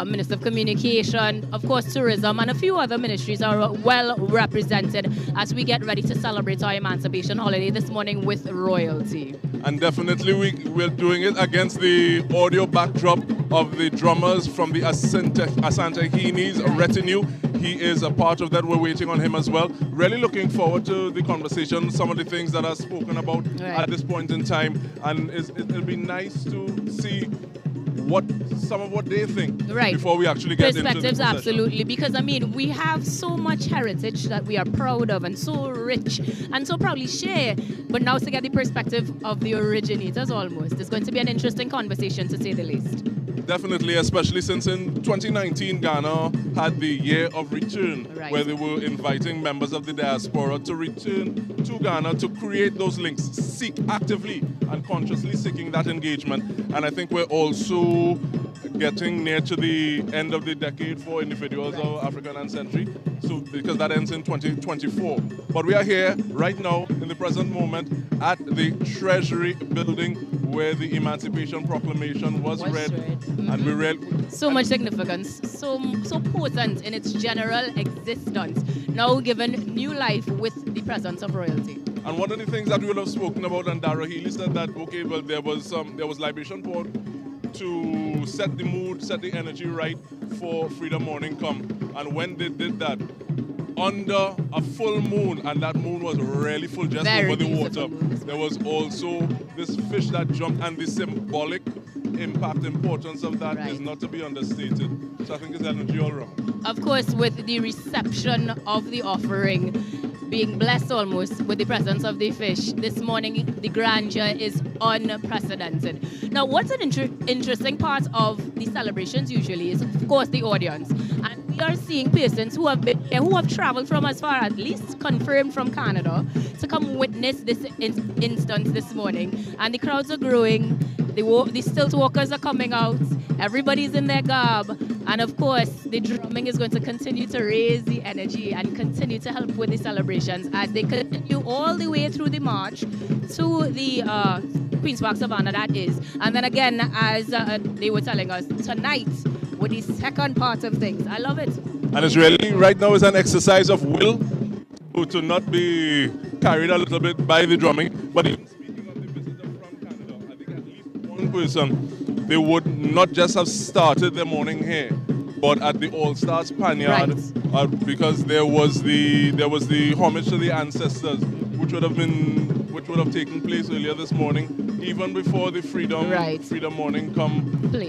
Minister of Communication, of course, Tourism, and a few other ministries are well represented as we get ready to celebrate our Emancipation holiday this morning with royalty. And definitely we're doing it against the audio backdrop of the drummers from the Asantehini's retinue he is a part of that. We're waiting on him as well. Really looking forward to the conversation, some of the things that are spoken about at this point in time. And it'll be nice to see some of what they think before we actually get into the perspectives. session. Absolutely, because I mean we have so much heritage that we are proud of and so rich and so proudly share, but now to get the perspective of the originators almost, it's going to be an interesting conversation to say the least. Definitely, especially since in 2019 Ghana had the year of return, where they were inviting members of the diaspora to return to Ghana to create those links, seek actively and consciously seeking that engagement. And I think we're also getting near to the end of the decade for individuals of African ancestry, so because that ends in 2024. But we are here right now in the present moment at the Treasury building where the Emancipation Proclamation was read. And we read so much significance, so potent in its general existence, now given new life with the presence of royalty. And one of the things that we would have spoken about, and Dara Healy said that, okay, well, there was libation poured to set the mood, set the energy right for Freedom Morning come. And when they did that, under a full moon, and that moon was really full just over the water, there was also this fish that jumped, and the symbolic impact, importance of that is not to be understated. So I think it's energy all around. Of course, with the reception of the offering, being blessed almost with the presence of the fish, this morning the grandeur is unprecedented. Now, what's an interesting part of the celebrations usually is, of course, the audience. And we are seeing persons who have been who have traveled from as far, at least confirmed from Canada, to come witness this instance this morning. And the crowds are growing. The stilt walkers are coming out. Everybody's in their garb. And of course, the drumming is going to continue to raise the energy and continue to help with the celebrations as they continue all the way through the march to the Queen's Park Savannah, that is. And then again, as they were telling us, tonight, with the second part of things. I love it. And it's really, right now, is an exercise of will to not be carried a little bit by the drumming. But even speaking of the visitor from Canada, I think at least one person, they would not just have started their morning here, but at the All Stars Panyard, because there was the homage to the ancestors, which would have taken place earlier this morning, even before the Freedom Morning come play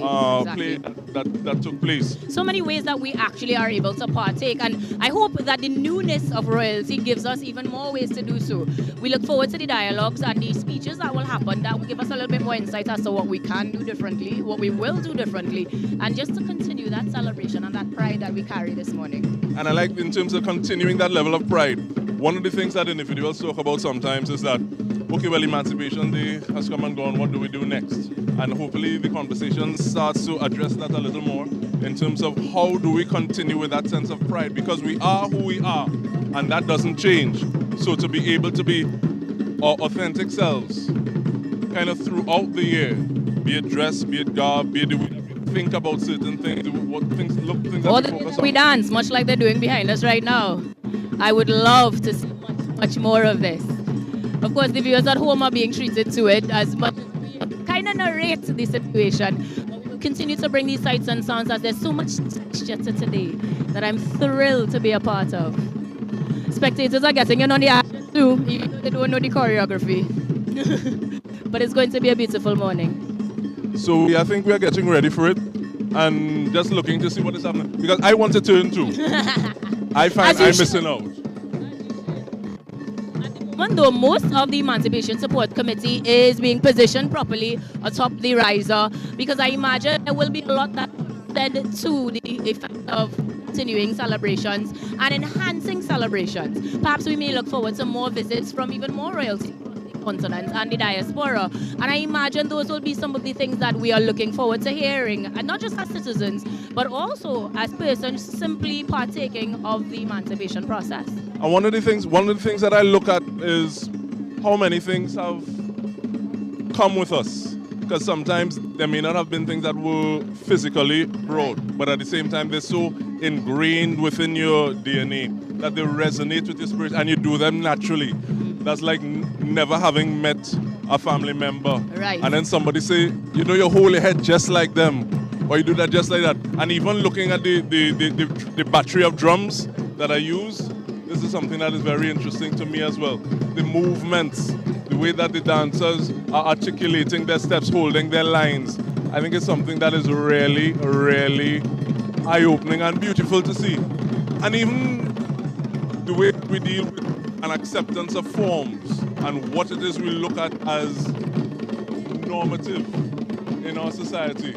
that took place. So many ways that we actually are able to partake, and I hope that the newness of royalty gives us even more ways to do so. We look forward to the dialogues and the speeches that will happen that will give us a little bit more insight as to what we can do differently, what we will do differently, and just to continue that celebration and that pride that we carry this morning. And I like, in terms of continuing that level of pride, one of the things that individuals talk about sometimes is that, okay, well, Emancipation Day has come and gone, what do we do next? And hopefully the conversation starts to address that a little more in terms of how do we continue with that sense of pride, because we are who we are, and that doesn't change. So to be able to be our authentic selves kind of throughout the year, be it dress, be it garb, be it the way that we think about certain things, things that we focus on. We dance, much like they're doing behind us right now. I would love to see much more of this. Of course, the viewers at home are being treated to it as much as we kind of narrate the situation. But we will continue to bring these sights and sounds as there's so much texture to today that I'm thrilled to be a part of. Spectators are getting in on the action too, even though they don't know the choreography. But it's going to be a beautiful morning. So I think we are getting ready for it and just looking to see what is happening. Because I want to turn too. I find I'm missing out. Even though most of the Emancipation Support Committee is being positioned properly atop the riser, because I imagine there will be a lot that said to the effect of continuing celebrations and enhancing celebrations. Perhaps we may look forward to more visits from even more royalty continent and the diaspora, and I imagine those will be some of the things that we are looking forward to hearing, and not just as citizens but also as persons simply partaking of the emancipation process. And one of the things that I look at is how many things have come with us, because sometimes there may not have been things that were physically brought, but at the same time they're so ingrained within your DNA that they resonate with your spirit and you do them naturally. That's like never having met a family member. Right. And then somebody say, you know, you hold your head just like them. or you do that just like that. And even looking at the battery of drums that I use, this is something that is very interesting to me as well. The movements, the way that the dancers are articulating their steps, holding their lines. I think it's something that is really, really eye-opening and beautiful to see. And even the way we deal with an acceptance of forms and what it is we look at as normative in our society.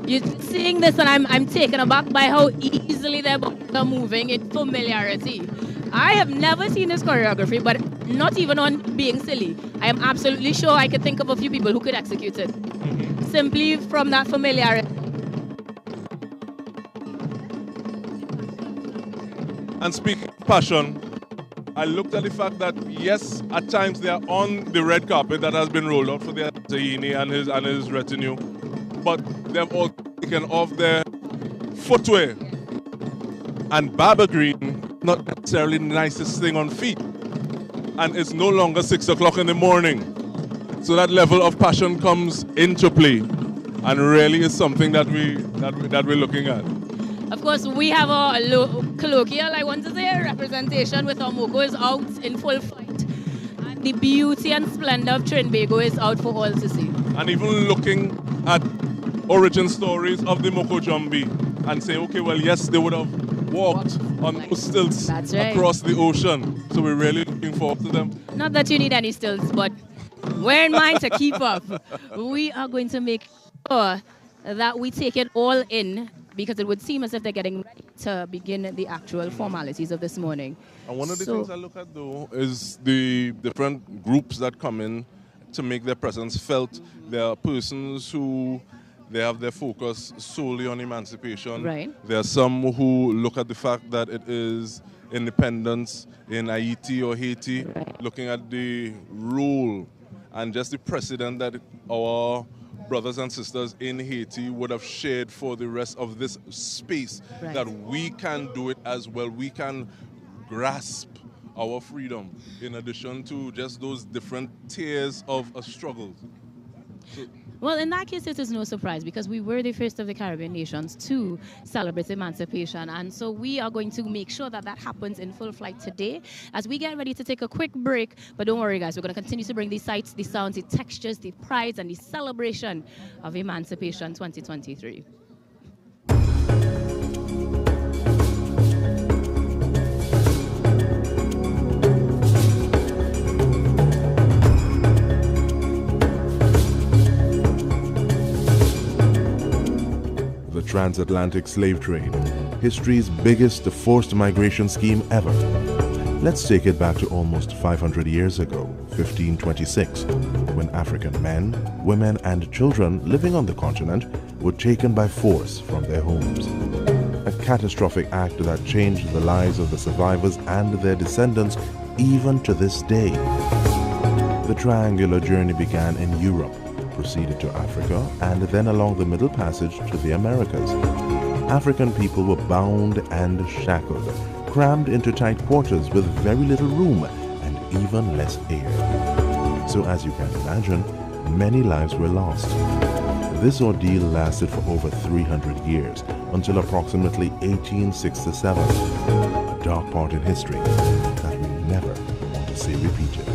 You're seeing this and I'm taken aback by how easily they're moving in familiarity. I have never seen this choreography, but not even on being silly. I am absolutely sure I could think of a few people who could execute it. Simply from that familiarity. And speaking of passion, I looked at the fact that, yes, at times they are on the red carpet that has been rolled out for the Tahini and his retinue, but they've all taken off their footwear. And Baba Green, not necessarily the nicest thing on feet. And it's no longer 6 o'clock in the morning. So that level of passion comes into play, and really is something that we're looking at. Of course, we have a colloquial, I want to say, representation with our Moko is out in full flight. And the beauty and splendor of Trinbago is out for all to see. And even looking at origin stories of the Moko Jambi and say, okay, well, yes, they would have walked on those stilts across the ocean. So we're really looking forward to them. Not that you need any stilts, but wear in mind to keep up. We are going to make sure that we take it all in, because it would seem as if they're getting ready to begin the actual formalities of this morning. And one of the things I look at, though, is the different groups that come in to make their presence felt. There are persons who they have their focus solely on emancipation. Right. There are some who look at the fact that it is independence in Haiti or Haiti, looking at the role and just the precedent that our brothers and sisters in Haiti would have shared for the rest of this space, that we can do it as well. We can grasp our freedom in addition to just those different tiers of a struggle. Well, in that case, it is no surprise, because we were the first of the Caribbean nations to celebrate emancipation. And so we are going to make sure that that happens in full flight today as we get ready to take a quick break. But don't worry, guys, we're going to continue to bring the sights, the sounds, the textures, the prides, and the celebration of Emancipation 2023. Transatlantic slave trade, history's biggest forced migration scheme ever. Let's take it back to almost 500 years ago, 1526, when African men, women, and children living on the continent were taken by force from their homes. A catastrophic act that changed the lives of the survivors and their descendants even to this day. The triangular journey began in Europe, proceeded to Africa, and then along the Middle Passage to the Americas. African people were bound and shackled, crammed into tight quarters with very little room and even less air. So as you can imagine, many lives were lost. This ordeal lasted for over 300 years, until approximately 1867, a dark part in history that we never want to see repeated.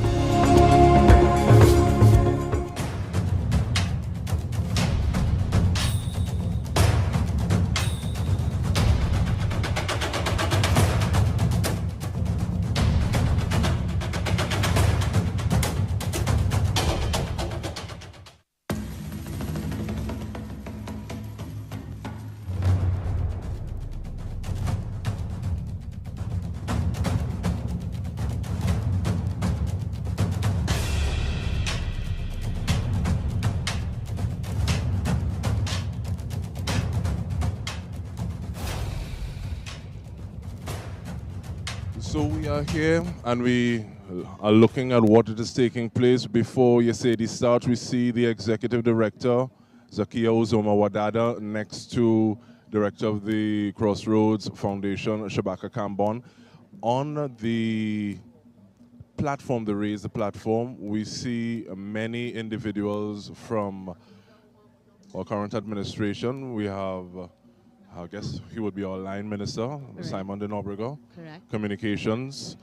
So we are here and we are looking at what is taking place. Before you say the start, we see the executive director, Zakia Uzoma Wadada, next to director of the Crossroads Foundation, Shabaka Kambon. On the platform, the Raise the Platform, we see many individuals from our current administration. We have, I guess he would be our line minister, Correct. Simon de Nobrega. Correct. Communications.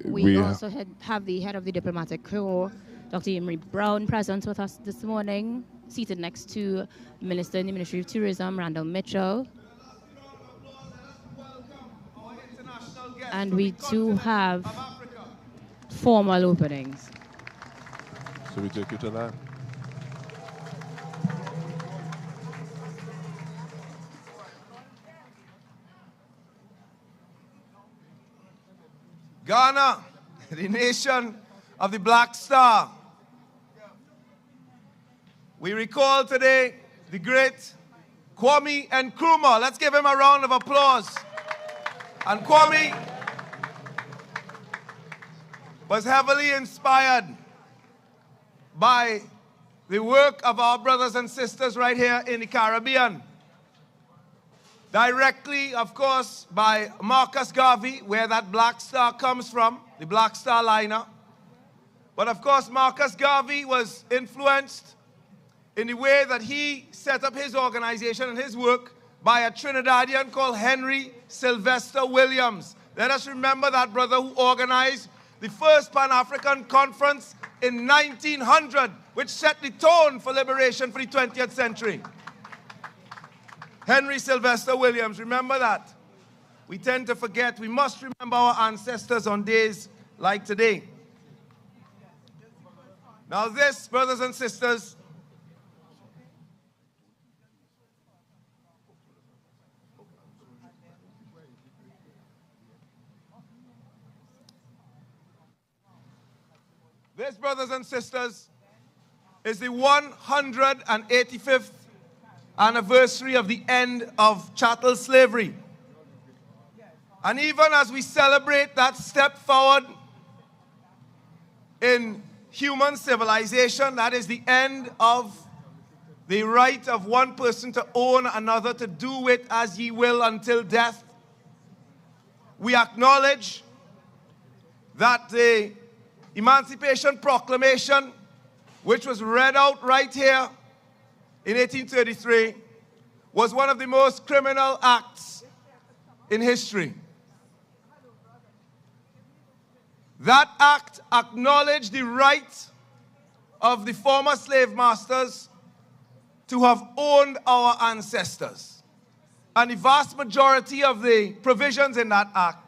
We also have the head of the diplomatic corps, Dr. Emery Brown, present with us this morning, seated next to Minister in the Ministry of Tourism, Randall Mitchell. And we do have formal openings. So we take you to that. Ghana, the nation of the Black Star. We recall today the great Kwame Nkrumah. Let's give him a round of applause. And Kwame was heavily inspired by the work of our brothers and sisters right here in the Caribbean. Directly, of course, by Marcus Garvey, where that Black Star comes from, the Black Star liner. But of course, Marcus Garvey was influenced in the way that he set up his organization and his work by a Trinidadian called Henry Sylvester Williams. Let us remember that brother who organized the first Pan-African conference in 1900, which set the tone for liberation for the 20th century. Henry Sylvester Williams, remember that. We tend to forget. We must remember our ancestors on days like today. Now this, brothers and sisters, this, brothers and sisters, is the 185th anniversary of the end of chattel slavery. And even as we celebrate that step forward in human civilization, that is the end of the right of one person to own another, to do it as ye will until death, we acknowledge that the Emancipation Proclamation, which was read out right here in 1833, was one of the most criminal acts in history. That act acknowledged the right of the former slave masters to have owned our ancestors. And the vast majority of the provisions in that act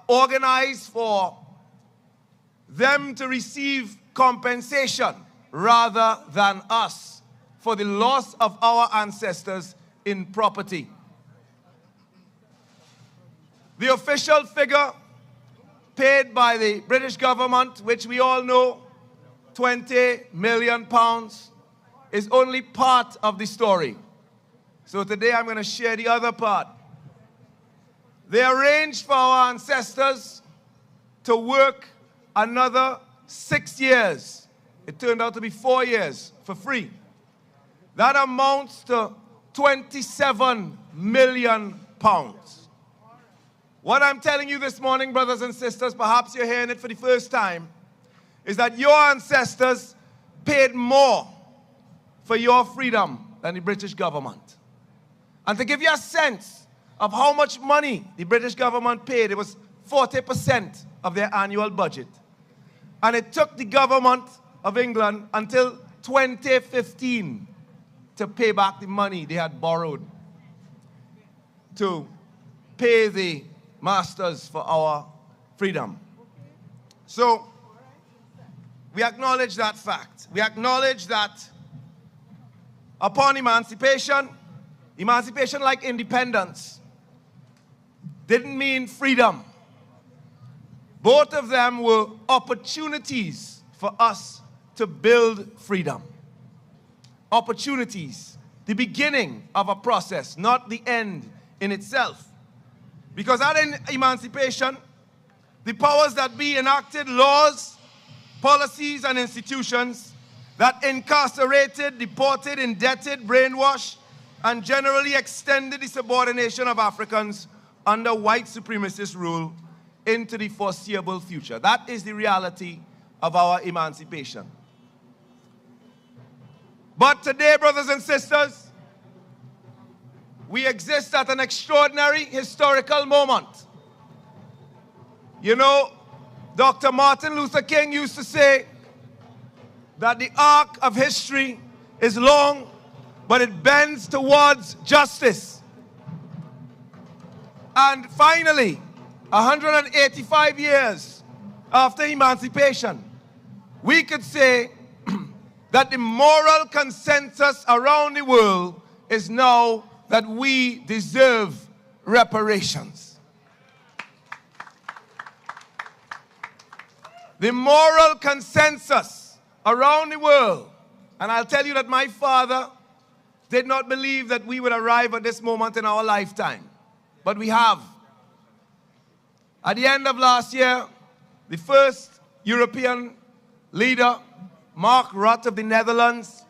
organized for them to receive compensation rather than us for the loss of our ancestors in property. The official figure paid by the British government, which we all know, £20 million, is only part of the story. So today I'm going to share the other part. They arranged for our ancestors to work another 6 years. It turned out to be 4 years for free. That amounts to £27 million. What I'm telling you this morning, brothers and sisters, perhaps you're hearing it for the first time, is that your ancestors paid more for your freedom than the British government. And to give you a sense of how much money the British government paid, it was 40% of their annual budget. And it took the government of England until 2015 to pay back the money they had borrowed to pay the masters for our freedom. So, we acknowledge that fact. We acknowledge that upon emancipation, emancipation like independence didn't mean freedom. Both of them were opportunities for us to build freedom. Opportunities, the beginning of a process, not the end in itself. Because at emancipation, the powers that be enacted laws, policies, and institutions that incarcerated, deported, indebted, brainwashed, and generally extended the subordination of Africans under white supremacist rule into the foreseeable future. That is the reality of our emancipation. But today, brothers and sisters, we exist at an extraordinary historical moment. You know, Dr. Martin Luther King used to say that the arc of history is long, but it bends towards justice. And finally, 185 years after emancipation, we could say that the moral consensus around the world is now that we deserve reparations. The moral consensus around the world, and I'll tell you that my father did not believe that we would arrive at this moment in our lifetime, but we have. At the end of last year, the first European leader, Mark Rutte of the Netherlands,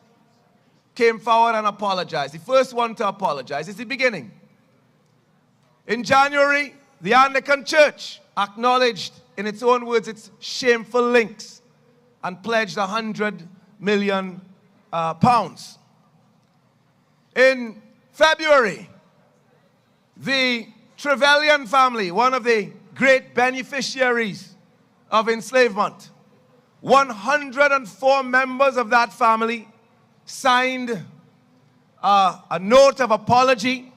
came forward and apologized. The first one to apologize. It's the beginning. In January, the Anglican Church acknowledged, in its own words, its shameful links and pledged £100 million. In February, the Trevelyan family, one of the great beneficiaries of enslavement, 104 members of that family signed a note of apology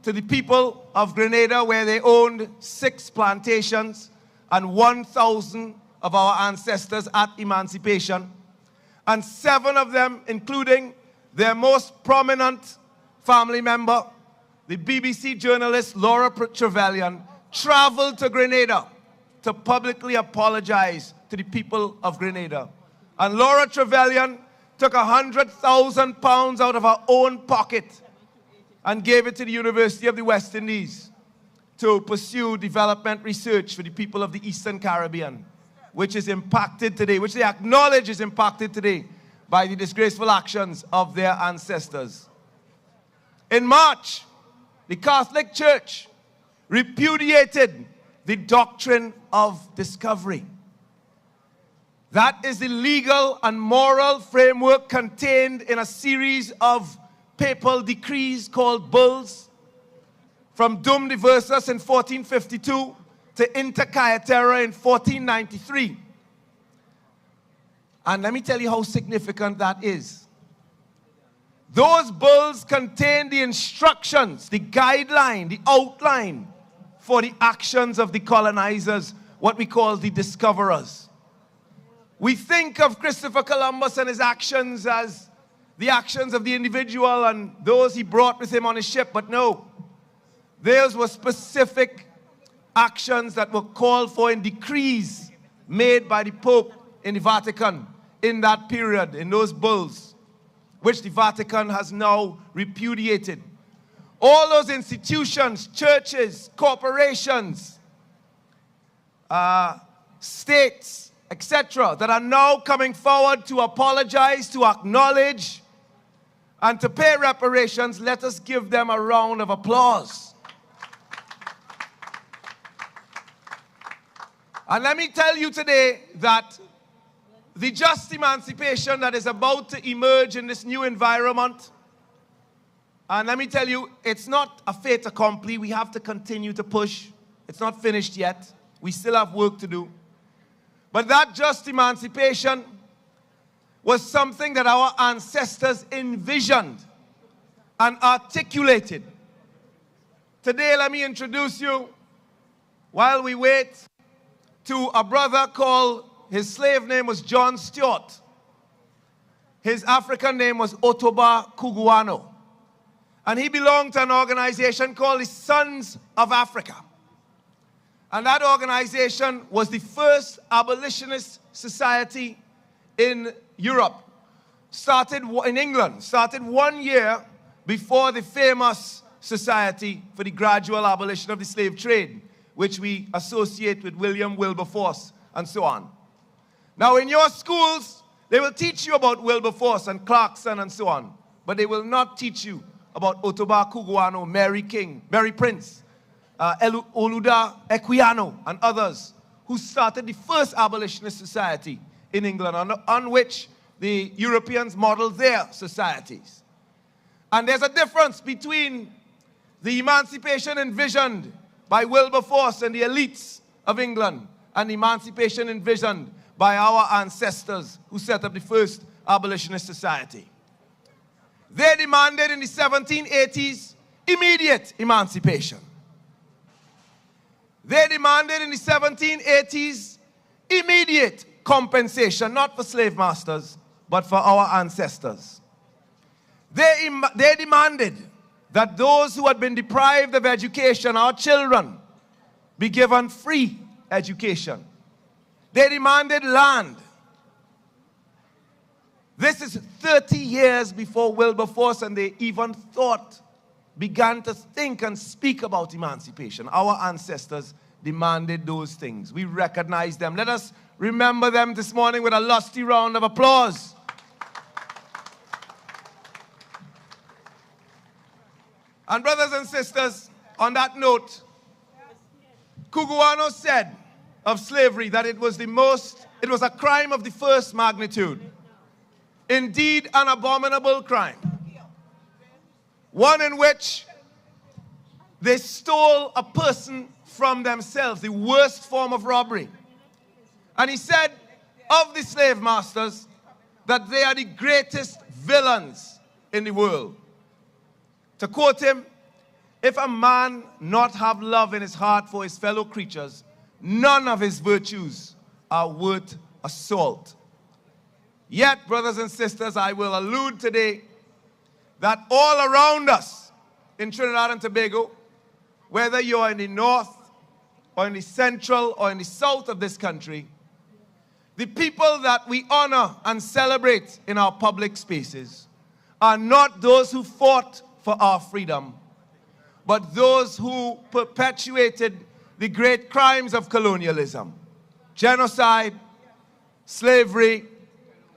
to the people of Grenada, where they owned 6 plantations and 1,000 of our ancestors at emancipation. And 7 of them, including their most prominent family member, the BBC journalist Laura Trevelyan, traveled to Grenada to publicly apologize to the people of Grenada. And Laura Trevelyan took £100,000 out of her own pocket and gave it to the University of the West Indies to pursue development research for the people of the Eastern Caribbean, which is impacted today, which they acknowledge is impacted today by the disgraceful actions of their ancestors. In March, the Catholic Church repudiated the doctrine of discovery. That is the legal and moral framework contained in a series of papal decrees called bulls, from Dum Diversas in 1452 to Inter Caetera in 1493. And let me tell you how significant that is. Those bulls contain the instructions, the guideline, the outline for the actions of the colonizers, what we call the discoverers. We think of Christopher Columbus and his actions as the actions of the individual and those he brought with him on his ship, but no. Theirs were specific actions that were called for in decrees made by the Pope in the Vatican in that period, in those bulls, which the Vatican has now repudiated. All those institutions, churches, corporations, states, etc., that are now coming forward to apologize, to acknowledge, and to pay reparations, let us give them a round of applause. And let me tell you today that the just emancipation that is about to emerge in this new environment, and let me tell you, it's not a fait accompli. We have to continue to push. It's not finished yet. We still have work to do. But that just emancipation was something that our ancestors envisioned and articulated. Today, let me introduce you, while we wait, to a brother called, his slave name was John Stewart. His African name was Otoba Kuguano. And he belonged to an organization called the Sons of Africa. And that organization was the first abolitionist society in Europe. Started in England, started 1 year before the famous Society for the Gradual Abolition of the Slave Trade, which we associate with William Wilberforce and so on. Now in your schools, they will teach you about Wilberforce and Clarkson and so on, but they will not teach you about Otoba Kuguano, Mary King, Mary Prince, Oluda Equiano, and others who started the first abolitionist society in England, on which the Europeans modeled their societies. And there's a difference between the emancipation envisioned by Wilberforce and the elites of England and the emancipation envisioned by our ancestors who set up the first abolitionist society. They demanded in the 1780s immediate emancipation. They demanded in the 1780s immediate compensation, not for slave masters, but for our ancestors. They demanded that those who had been deprived of education, our children, be given free education. They demanded land. This is 30 years before Wilberforce and they even began to think and speak about emancipation. Our ancestors demanded those things. We recognize them. Let us remember them this morning with a lusty round of applause. And brothers and sisters, on that note, Cugoano said of slavery that it was a crime of the first magnitude. Indeed, an abominable crime. One in which they stole a person from themselves, the worst form of robbery. And he said of the slave masters that they are the greatest villains in the world. To quote him, if a man not have love in his heart for his fellow creatures, none of his virtues are worth a salt. Yet, brothers and sisters, I will allude today that all around us in Trinidad and Tobago, whether you are in the north or in the central or in the south of this country, the people that we honor and celebrate in our public spaces are not those who fought for our freedom, but those who perpetuated the great crimes of colonialism, genocide, slavery,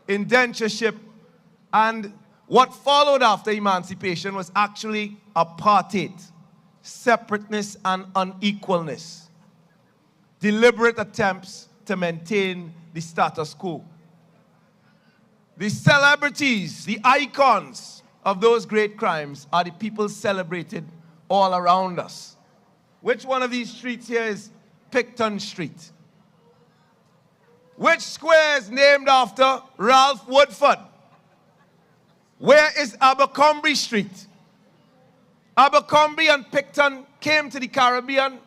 indentureship, and what followed after emancipation was actually apartheid, separateness and unequalness, deliberate attempts to maintain the status quo. The celebrities, the icons of those great crimes are the people celebrated all around us. Which one of these streets here is Picton Street? Which square is named after Ralph Woodford? Where is Abercrombie Street? Abercrombie and Picton came to the Caribbean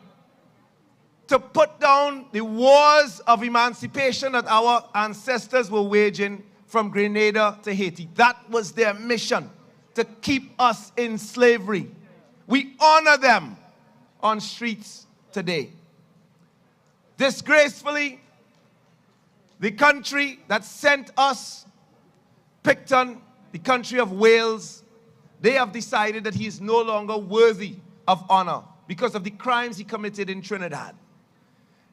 to put down the wars of emancipation that our ancestors were waging from Grenada to Haiti. That was their mission, to keep us in slavery. We honor them on streets today. Disgracefully, the country that sent us, Picton, the country of Wales, they have decided that he is no longer worthy of honor because of the crimes he committed in Trinidad.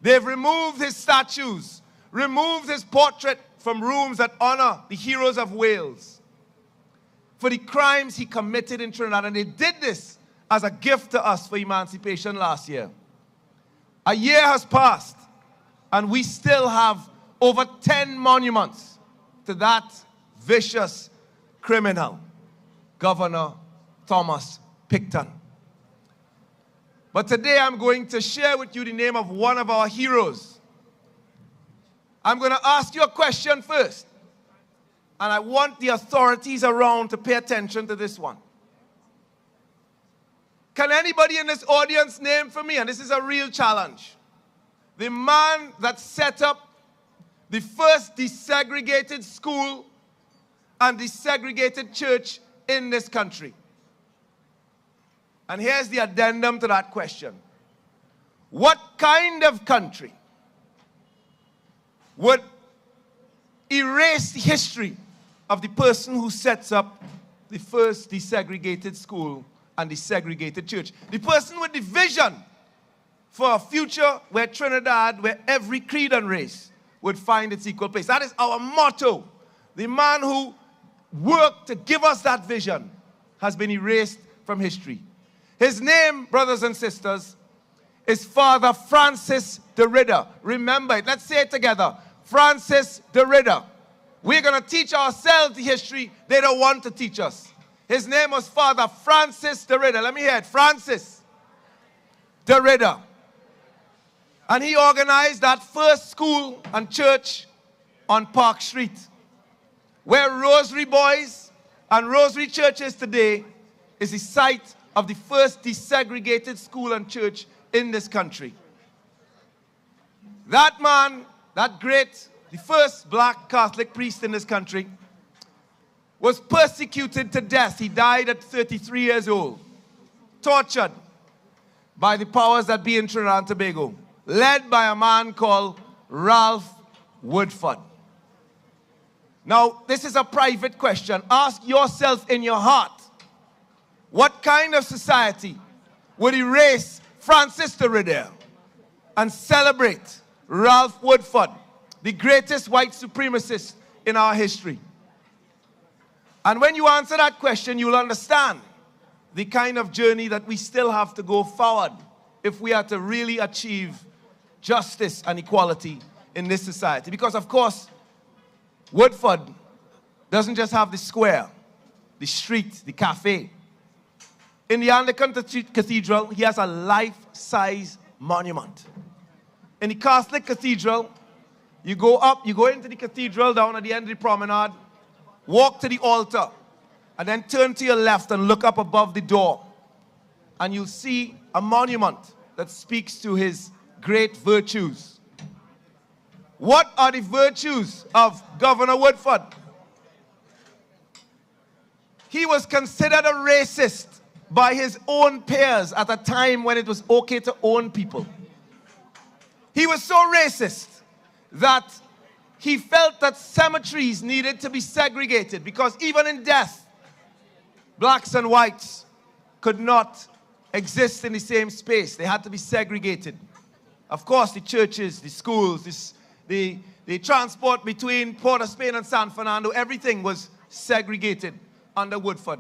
They've removed his statues, removed his portrait from rooms that honor the heroes of Wales for the crimes he committed in Trinidad. And they did this as a gift to us for emancipation last year. A year has passed, and we still have over 10 monuments to that vicious criminal, Governor Thomas Picton. But today I'm going to share with you the name of one of our heroes. I'm going to ask you a question first, and I want the authorities around to pay attention to this one. Can anybody in this audience name for me, and this is a real challenge, the man that set up the first desegregated school and desegregated church in this country? And here's the addendum to that question. What kind of country would erase the history of the person who sets up the first desegregated school and desegregated church? The person with the vision for a future where Trinidad, where every creed and race would find its equal place. That is our motto. The man who worked to give us that vision has been erased from history. His name, brothers and sisters, is Father Francis de Ridder. Remember it. Let's say it together. Francis de Ridder. We're going to teach ourselves the history they don't want to teach us. His name was Father Francis de Ridder. Let me hear it. Francis de Ridder. And he organized that first school and church on Park Street, where Rosary Boys and Rosary Churches today is the site of the first desegregated school and church in this country. That man, that great, the first black Catholic priest in this country, was persecuted to death. He died at 33 years old, tortured by the powers that be in Trinidad and Tobago, led by a man called Ralph Woodford. Now, this is a private question. Ask yourself in your heart, what kind of society would erase Francis de Ridder and celebrate Ralph Woodford, the greatest white supremacist in our history? And when you answer that question, you'll understand the kind of journey that we still have to go forward if we are to really achieve justice and equality in this society. Because, of course, Woodford doesn't just have the square, the street, the cafe. In the Anglican Cathedral, he has a life-size monument. In the Catholic Cathedral, you go up, you go into the cathedral down at the end of the promenade, walk to the altar, and then turn to your left and look up above the door. And you'll see a monument that speaks to his great virtues. What are the virtues of Governor Woodford? He was considered a racist by his own peers at a time when it was okay to own people. He was so racist that he felt that cemeteries needed to be segregated because even in death, blacks and whites could not exist in the same space. They had to be segregated. Of course, the churches, the schools, the transport between Port of Spain and San Fernando, everything was segregated under Woodford.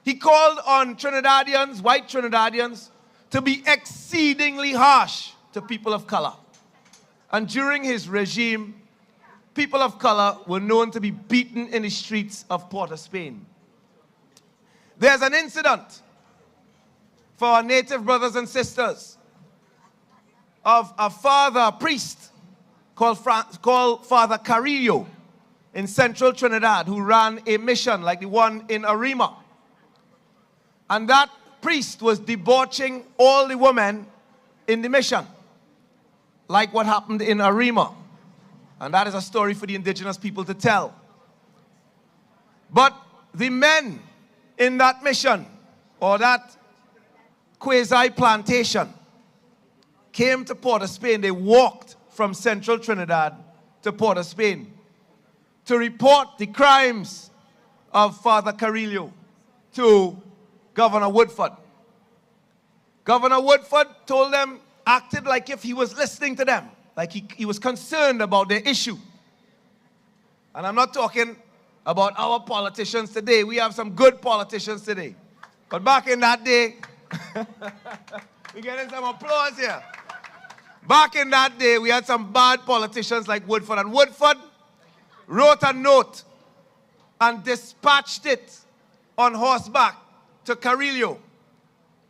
He called on Trinidadians, white Trinidadians, to be exceedingly harsh to people of color. And during his regime, people of color were known to be beaten in the streets of Port of Spain. There's an incident for our native brothers and sisters of a priest called Father Carrillo in central Trinidad, who ran a mission like the one in Arima. And that priest was debauching all the women in the mission, like what happened in Arima. And that is a story for the indigenous people to tell. But the men in that mission, or that quasi-plantation, came to Port of Spain. They walked from central Trinidad to Port of Spain to report the crimes of Father Carrillo to Governor Woodford. Governor Woodford told them, acted like if he was listening to them, like he was concerned about their issue. And I'm not talking about our politicians today. We have some good politicians today. But back in that day, we're getting some applause here. Back in that day, we had some bad politicians like Woodford. And Woodford wrote a note and dispatched it on horseback to Carrillo.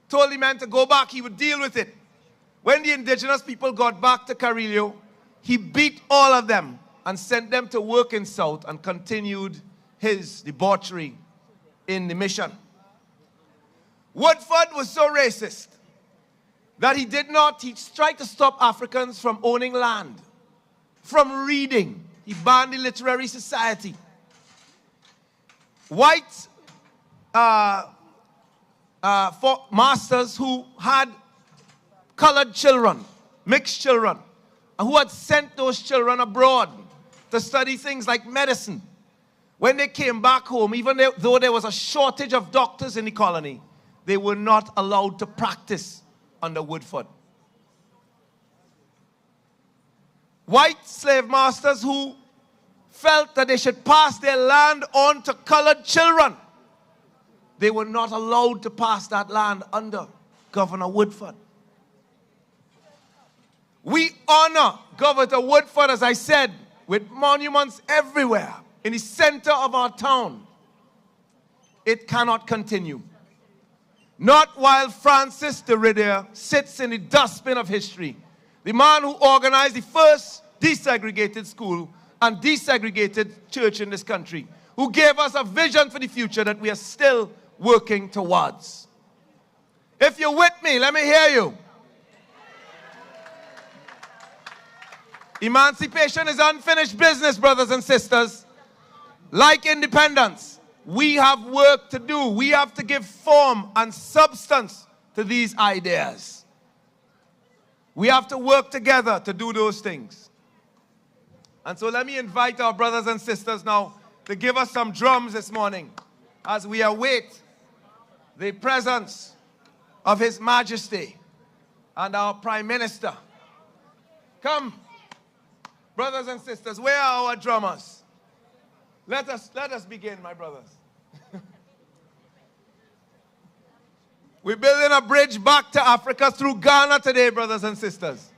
Told the men to go back, he would deal with it. When the indigenous people got back to Carrillo, he beat all of them and sent them to work in South and continued his debauchery in the mission. Woodford was so racist that he tried to stop Africans from owning land, from reading. He banned the literary society. White masters who had colored children, mixed children, and who had sent those children abroad to study things like medicine. When they came back home, even though there was a shortage of doctors in the colony, they were not allowed to practice under Woodford. White slave masters who felt that they should pass their land on to colored children, they were not allowed to pass that land under Governor Woodford. We honor Governor Woodford, as I said, with monuments everywhere. in the center of our town, it cannot continue. Not while Francis de Ridder sits in the dustbin of history, the man who organized the first desegregated school and desegregated church in this country, who gave us a vision for the future that we are still working towards. If you're with me, let me hear you. Emancipation is unfinished business, brothers and sisters. Like independence, we have work to do. We have to give form and substance to these ideas. We have to work together to do those things. And so let me invite our brothers and sisters now to give us some drums this morning as we await the presence of His Majesty and our Prime Minister. Come, brothers and sisters, where are our drummers? Let us begin, my brothers. We're building a bridge back to Africa through Ghana today, brothers and sisters.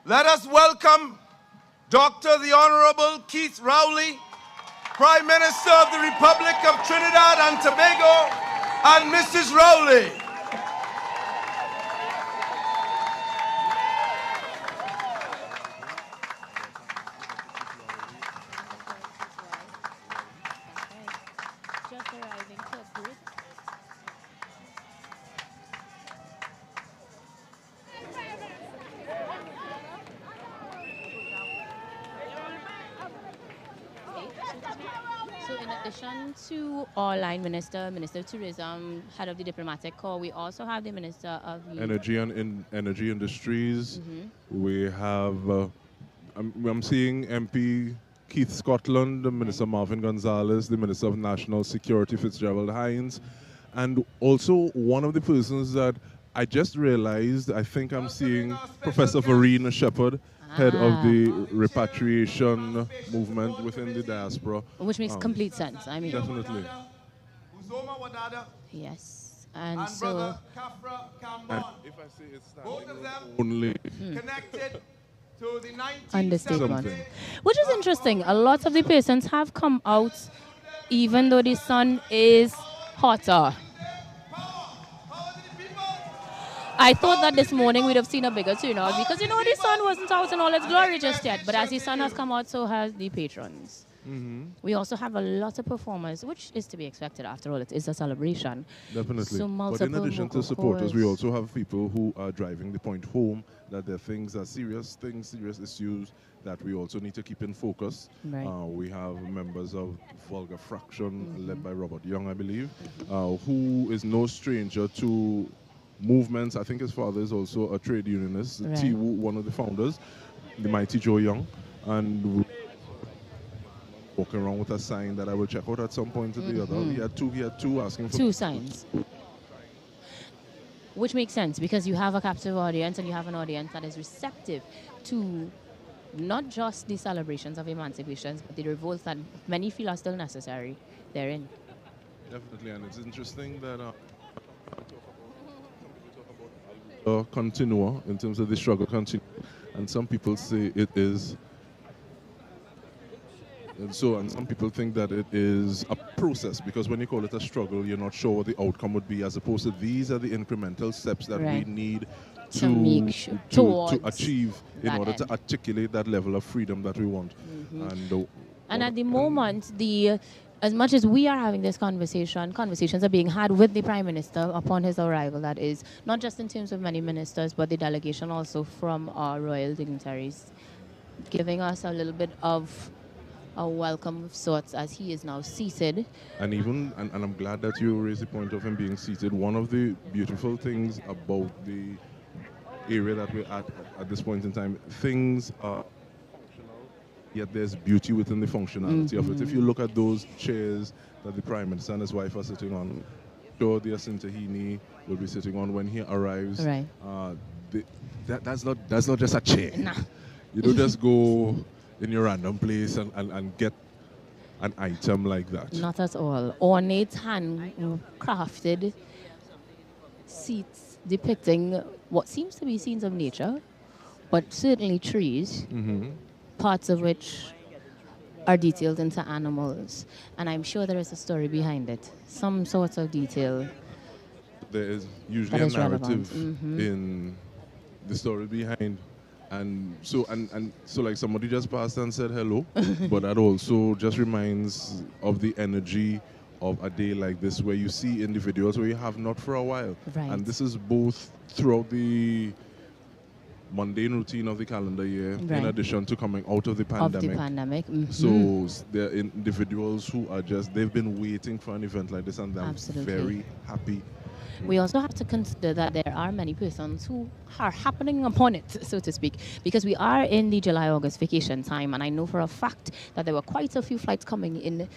Let us welcome Dr. the Honorable Keith Rowley, Prime Minister of the Republic of Trinidad and Tobago, and Mrs. Rowley. Just arriving to group. So in addition to our line minister, Minister of Tourism, head of the diplomatic corps, we also have the Minister of Youth. Energy and Energy Industries. We have, I'm seeing MP Keith Scotland, the Minister Marvin Gonzalez, the Minister of National Security Fitzgerald Hines, and also one of the persons that I just realized, I think I'm seeing Professor Verena Shepherd, head of the repatriation movement within the diaspora. Which makes complete sense. I mean, definitely. Yes. And so, Brother Kafra And Kambon. if I say it's Both of them only connected to the 1970s. understatement. Which is interesting. A lot of the patients have come out even though the sun is hotter. I thought that this morning we'd have seen a bigger turnout because, you know, the sun wasn't out in all its glory just yet. But as the sun has come out, so has the patrons. We also have a lot of performers, which is to be expected. After all, it is a celebration. Definitely. So But in addition to multiple supporters, we chorus. also have people who are driving the point home that there are things that serious issues that we also need to keep in focus. Right. We have members of Vulgar Fraction, led by Robert Young, I believe, who is no stranger to movements. I think his father is also a trade unionist, Right. T. Wu, one of the founders, the mighty Joe Young. And we walking around with a sign that I will check out at some point or the other. He had two asking for Two signs. Which makes sense because you have a captive audience and you have an audience that is receptive to not just the celebrations of emancipations, but the revolts that many feel are still necessary therein. Definitely, and it's interesting that continua in terms of the struggle continue, and some people say it is. And some people think that it is a process because when you call it a struggle, you're not sure what the outcome would be, as opposed to these are the incremental steps that Right. we need To make to achieve in that order end. to articulate that level of freedom that we want. And at the moment, as much as we are having this conversations are being had with the Prime Minister upon his arrival, that is, not just in terms of many ministers, but the delegation also from our royal dignitaries, giving us a little bit of a welcome of sorts as he is now seated. And even, and I'm glad that you raised the point of him being seated. One of the beautiful things about the area that we're at this point in time, things are functional, yet there's beauty within the functionality of it. If you look at those chairs that the Prime Minister and his wife are sitting on, sure the Asintahini will be sitting on when he arrives. Right. That's not just a chair. Nah. You don't just go in your random place and get an item like that. Not at all. Ornate, handcrafted seats depicting what seems to be scenes of nature, but certainly trees, parts of which are detailed into animals. And I'm sure there is a story behind it, some sort of detail. There is usually That a is relevant. narrative in the story behind. And so like somebody just passed and said hello, but that also just reminds of the energy of a day like this where you see individuals where you have not for a while. Right. And this is both throughout the mundane routine of the calendar year, in Right. addition to coming out of the Of pandemic. the pandemic. So there are individuals who are they've been waiting for an event like this, and they're Absolutely. very happy. We also have to consider that there are many persons who are happening upon it, so to speak, because we are in the July-August vacation time, and I know for a fact that there were quite a few flights coming in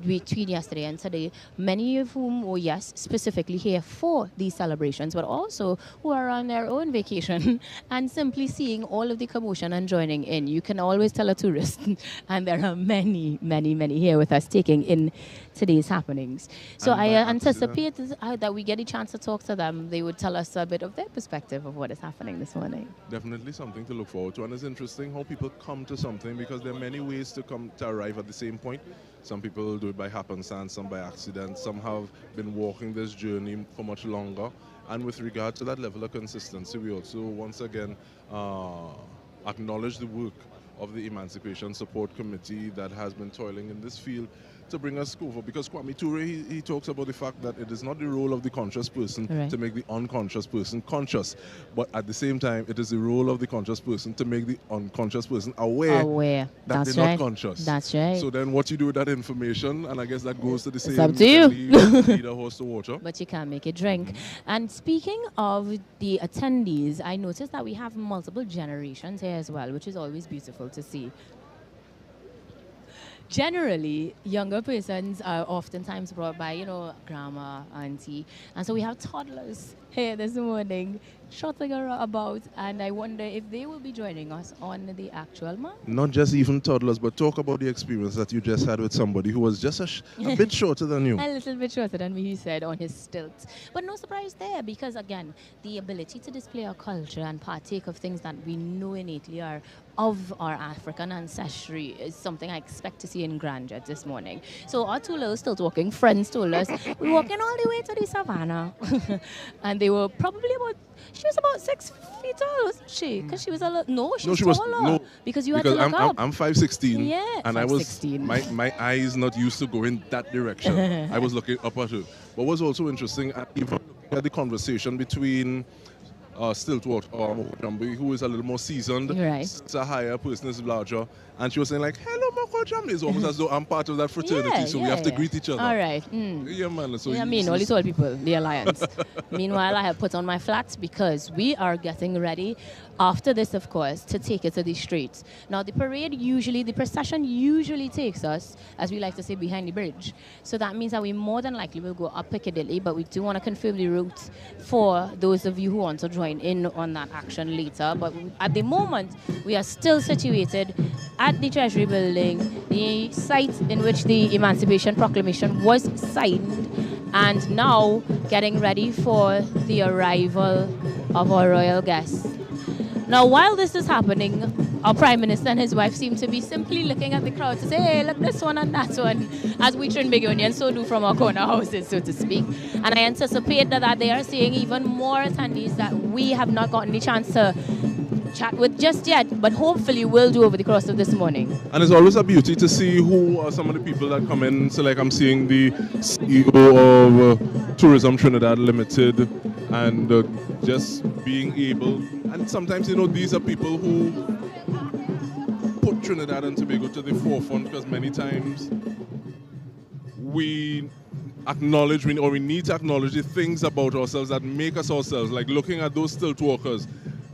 between yesterday and today, many of whom were, yes, specifically here for these celebrations, but also who are on their own vacation and simply seeing all of the commotion and joining in. You can always tell a tourist, and there are many, many, many here with us taking in today's happenings. So And I by anticipate that we get the chance to talk to them, they would tell us a bit of their perspective of what is happening this morning. Definitely something to look forward to, and it's interesting how people come to something, because there are many ways to arrive at the same point. Some people do it by happenstance, some by accident, some have been walking this journey for much longer. And with regard to that level of consistency, we also once again acknowledge the work of the Emancipation Support Committee that has been toiling in this field to bring us over. Because Kwame Ture, he talks about the fact that it is not the role of the conscious person to make the unconscious person conscious, but at the same time, it is the role of the conscious person to make the unconscious person aware, that That's they're right. not conscious. That's right. So then what you do with that information, and I guess that goes to the same, It's up to you. lead a horse to water. But you can't make it drink. And speaking of the attendees, I noticed that we have multiple generations here as well, which is always beautiful to see. Generally, younger persons are oftentimes brought by, grandma, auntie. And so we have toddlers here this morning trotting about, and I wonder if they will be joining us on the actual month. Not just even toddlers, but talk about the experience that you just had with somebody who was just a bit shorter than you. A little bit shorter than me, he said, on his stilts. But no surprise there, because again, the ability to display our culture and partake of things that we know innately are of our African ancestry is something I expect to see in Grandeur this morning. So our two little stilt walking friends told us, we're walking all the way to the savannah. And they were probably she was about 6 feet tall, wasn't she? Because she was a little, no, she was taller. Because you had to look up. I'm 5'16", yeah, and 5'16". my eyes not used to going that direction. I was looking up at her. What was also interesting, even looking at the conversation between Stiltwater, who is a little more seasoned, it's a higher person, is larger, and she was saying like, "Hello, Moko Jamli." It's almost as though I'm part of that fraternity, so we have to greet each other. All right. Yeah, man. So all the tall people, the alliance. Meanwhile, I have put on my flats because we are getting ready after this, of course, to take it to the streets. Now, the procession usually takes us, as we like to say, behind the bridge. So that means that we more than likely will go up Piccadilly, but we do want to confirm the route for those of you who want to join in on that action later. But at the moment, we are still situated at the Treasury Building, the site in which the Emancipation Proclamation was signed, and now getting ready for the arrival of our royal guests. Now, while this is happening, our Prime Minister and his wife seem to be simply looking at the crowd to say, hey, look, this one and that one, as we Trinbagonians and so do from our corner houses, so to speak. And I anticipate that they are seeing even more attendees that we have not gotten the chance to chat with just yet, but hopefully will do over the course of this morning. And it's always a beauty to see who are some of the people that come in. So like I'm seeing the CEO of Tourism Trinidad Limited, and just being able, and sometimes, these are people who put Trinidad and Tobago to the forefront, because many times we need to acknowledge the things about ourselves that make us ourselves. Like looking at those stilt walkers,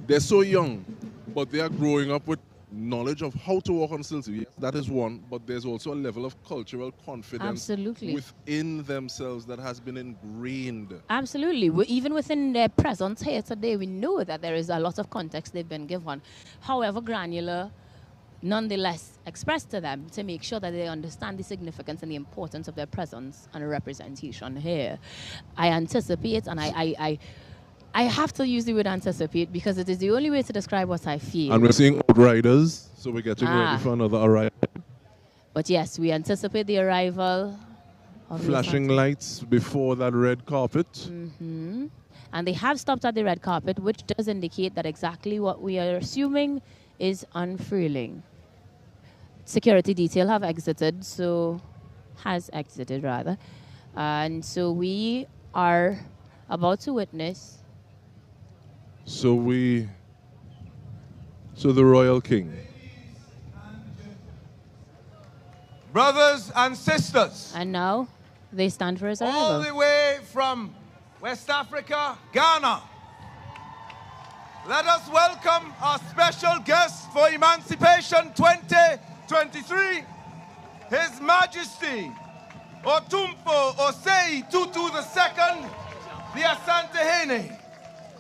they're so young, but they are growing up with knowledge of how to walk on stilts. Yes, that is one, but there's also a level of cultural confidence within themselves that has been ingrained. Absolutely. Even within their presence here today, we know that there is a lot of context they've been given, however granular, nonetheless expressed to them to make sure that they understand the significance and the importance of their presence and representation here. I anticipate, and I have to use the word anticipate because it is the only way to describe what I feel. And we're seeing outriders, so we're getting ready for another arrival. But yes, we anticipate the arrival of flashing lights before that red carpet. Mm-hmm. And they have stopped at the red carpet, which does indicate that exactly what we are assuming is unfurling. Security detail has exited, and so we are about to witness. So the Royal King. Brothers and sisters. And now they stand for his arrival. All the way from West Africa, Ghana. Let us welcome our special guest for Emancipation 2023, His Majesty Otumfo Osei Tutu II, the Asantehene,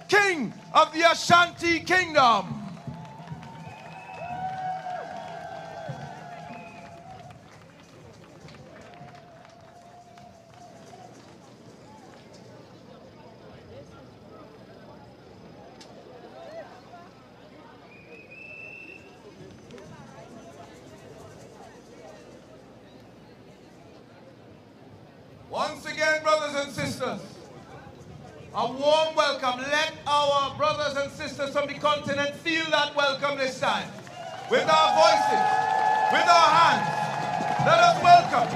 King of the Ashanti Kingdom. Once again, brothers and sisters, a warm welcome. Let our brothers and sisters from the continent feel that welcome this time. With our voices, with our hands, let us welcome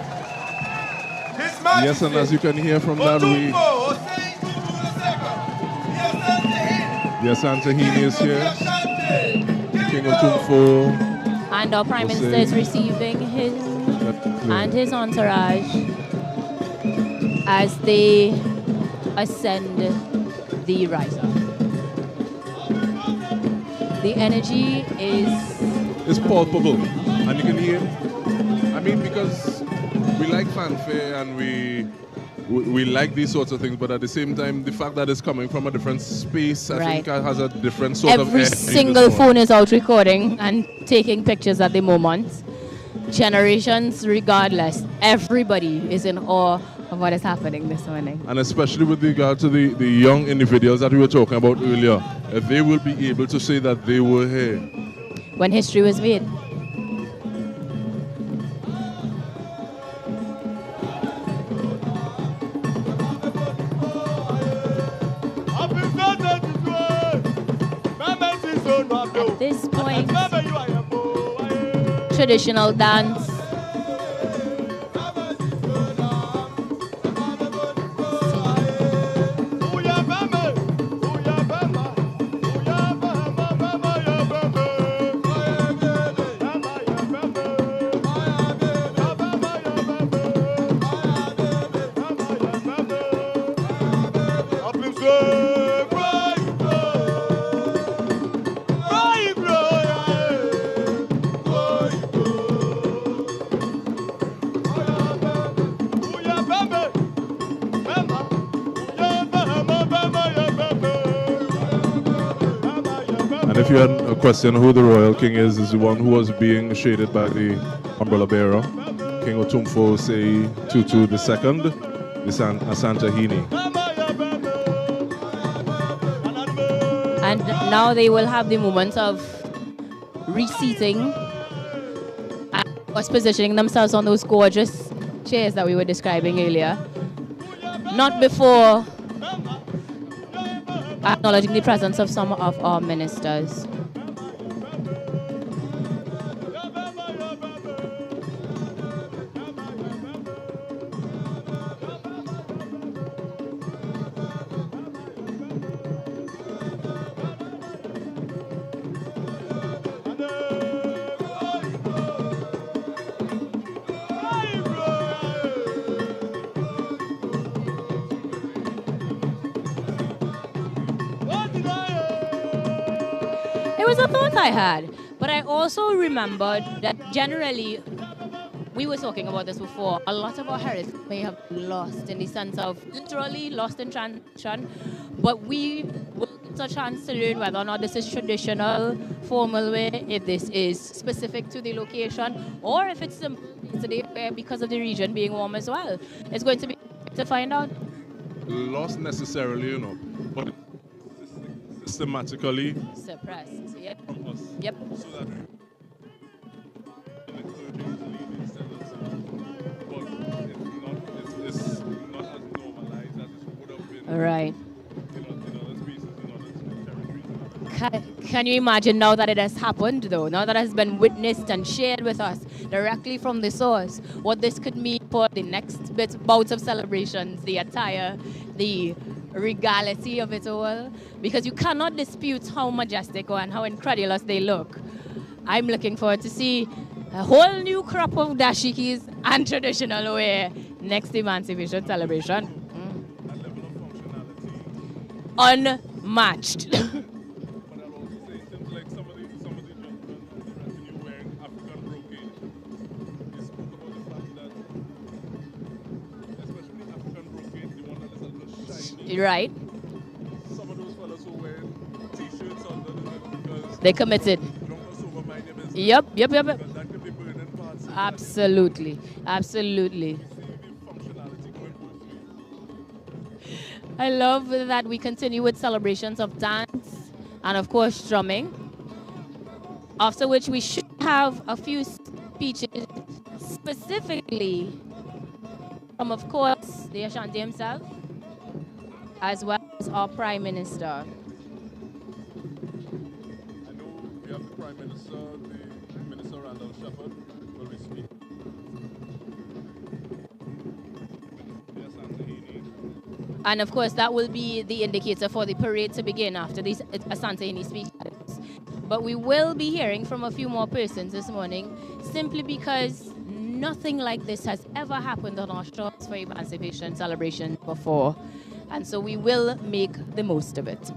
His Majesty. Yes, and as you can hear from that, Yes, Antahini is here. King Otumfo. And our Prime Minister is receiving his and his entourage as they ascend the riser. The energy is palpable, and you can hear. I mean, because we like fanfare and we like these sorts of things, but at the same time, the fact that it's coming from a different space, I think has a different sort of every energy. single phone is out recording and taking pictures at the moment. Generations, regardless, everybody is in awe of what is happening this morning. And especially with regard to the young individuals that we were talking about earlier, if they will be able to say that they were here when history was made. At this point, traditional dance. And if you had a question who the Royal King is the one who was being shaded by the umbrella bearer, King Otumfo Sei Tutu II, the Asantahene. And now they will have the moment of reseating and was positioning themselves on those gorgeous chairs that we were describing earlier. Not before acknowledging the presence of some of our ministers. It was a thought I had, but I also remembered that generally, we were talking about this before, a lot of our heritage may have lost in the sense of literally lost in transition, but we will get a chance to learn whether or not this is traditional, formal way, if this is specific to the location, or if it's simple today because of the region being warm as well. It's going to be to find out. Lost necessarily, but systematically suppressed. Yep. Yep. So that it's not as normalized as it would have been. All right. Can you imagine now that it has happened, though? Now that it has been witnessed and shared with us directly from the source, what this could mean for the next bouts of celebrations, the attire, the regality of it all, because you cannot dispute how majestic and how incredulous they look. I'm looking forward to see a whole new crop of dashikis and traditional wear next Emancipation celebration. Unmatched. Right. Some of those fellas who wear t-shirts under because they committed. Yep. Absolutely. I love that we continue with celebrations of dance and, of course, drumming. After which we should have a few speeches specifically from, of course, the Ashanti himself, as well as our Prime Minister. I know we have the Prime Minister, the Minister Randall Shepherd, will be speaking. And of course, that will be the indicator for the parade to begin after these Asante speeches. But we will be hearing from a few more persons this morning, simply because nothing like this has ever happened on our shores for Emancipation celebration before. And so we will make the most of it.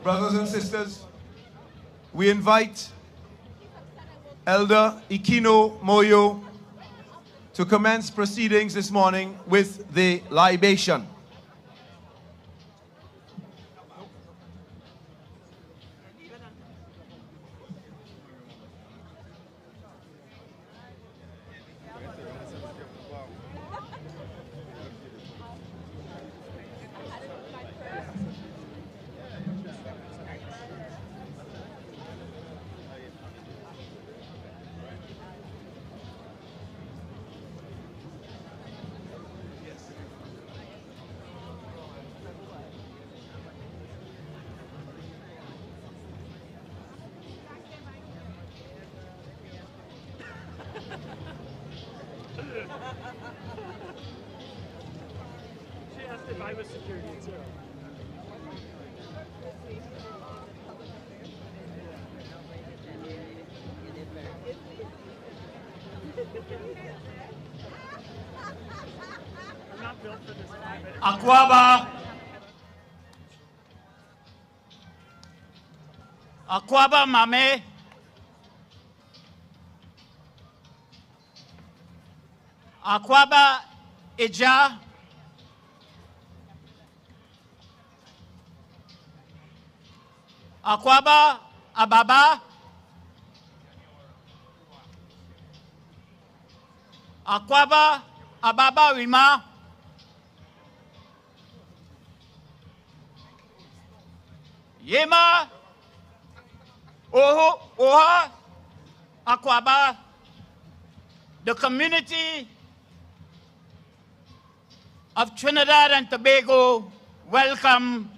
Brothers and sisters, we invite Elder Ikino Moyo to commence proceedings this morning with the libation. She has to buy with security too. I'm not built for this climate. Akwaba. Akwaba Mame. Akwaba Ija. Akwaba Ababa. Akwaba Ababa Rima. Yema Oha Akwaba, the community of Trinidad and Tobago welcome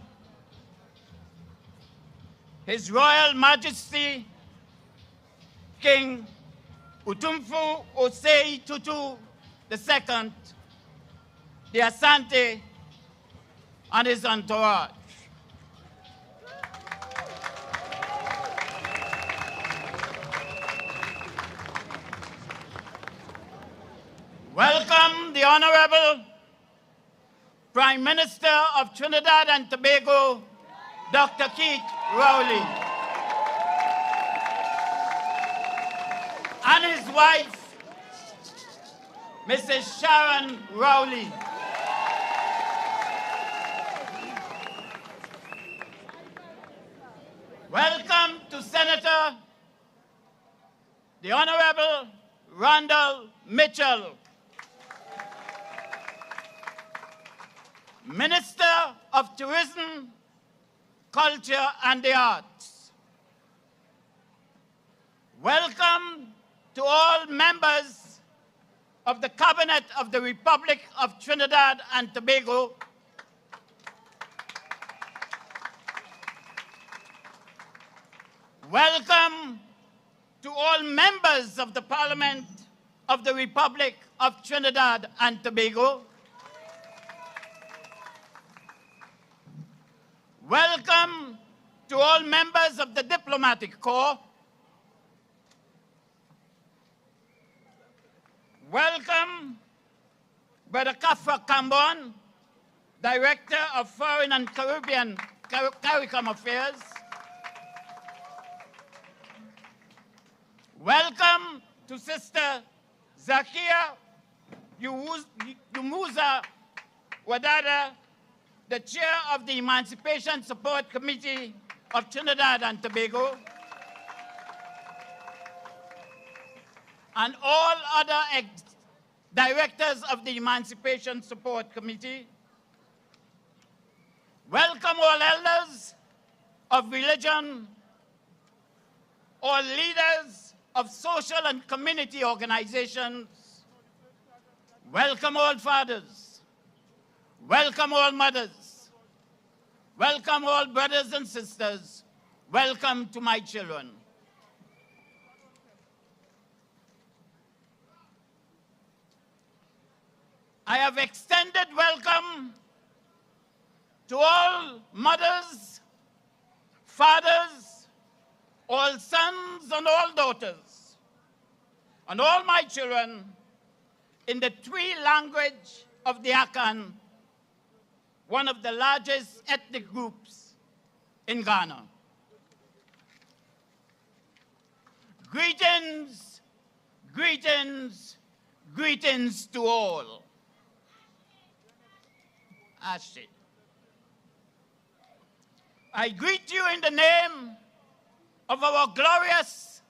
His Royal Majesty King Utumfu Osei Tutu II, the Asante, and his entourage. Welcome the Honorable Prime Minister of Trinidad and Tobago, Dr. Keith Rowley, and his wife, Mrs. Sharon Rowley. Welcome to Senator, the Honorable Randall Mitchell, Minister of Tourism, Culture and the Arts. Welcome to all members of the Cabinet of the Republic of Trinidad and Tobago. Welcome to all members of the Parliament of the Republic of Trinidad and Tobago. Welcome to all members of the Diplomatic Corps. Welcome, Brother Kafra Cambon, Director of Foreign and Caribbean CARICOM Affairs. Welcome to Sister Zakia Yumuza Wadada, the chair of the Emancipation Support Committee of Trinidad and Tobago, and all other directors of the Emancipation Support Committee. Welcome all elders of religion, all leaders of social and community organizations. Welcome all fathers. Welcome all mothers. Welcome all brothers and sisters. Welcome to my children. I have extended welcome to all mothers, fathers, all sons and all daughters, and all my children in the Twi language of the Akan, one of the largest ethnic groups in Ghana. Greetings, greetings, greetings to all. Ashe. I greet you in the name of our glorious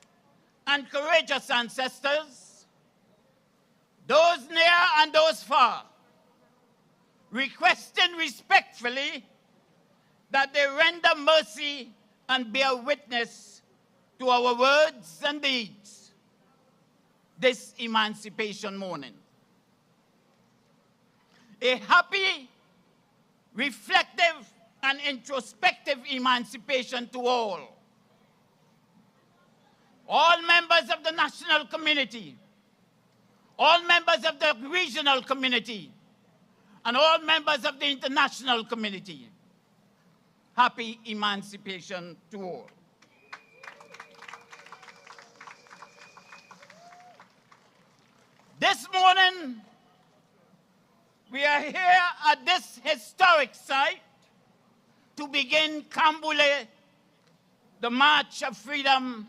and courageous ancestors, those near and those far, requesting respectfully that they render mercy and bear witness to our words and deeds this Emancipation morning. A happy, reflective, and introspective emancipation to all. All members of the national community, all members of the regional community, and all members of the international community. Happy emancipation to all. This morning, we are here at this historic site to begin Kambule, the March of Freedom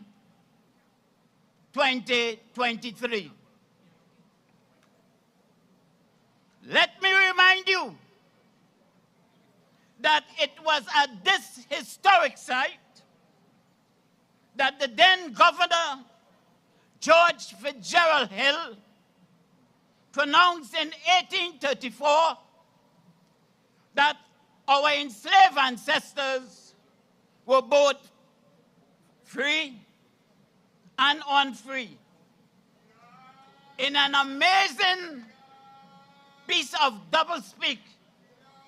2023. Let me remind you that it was at this historic site that the then Governor George Fitzgerald Hill pronounced in 1834 that our enslaved ancestors were both free and unfree. In an amazing piece of doublespeak,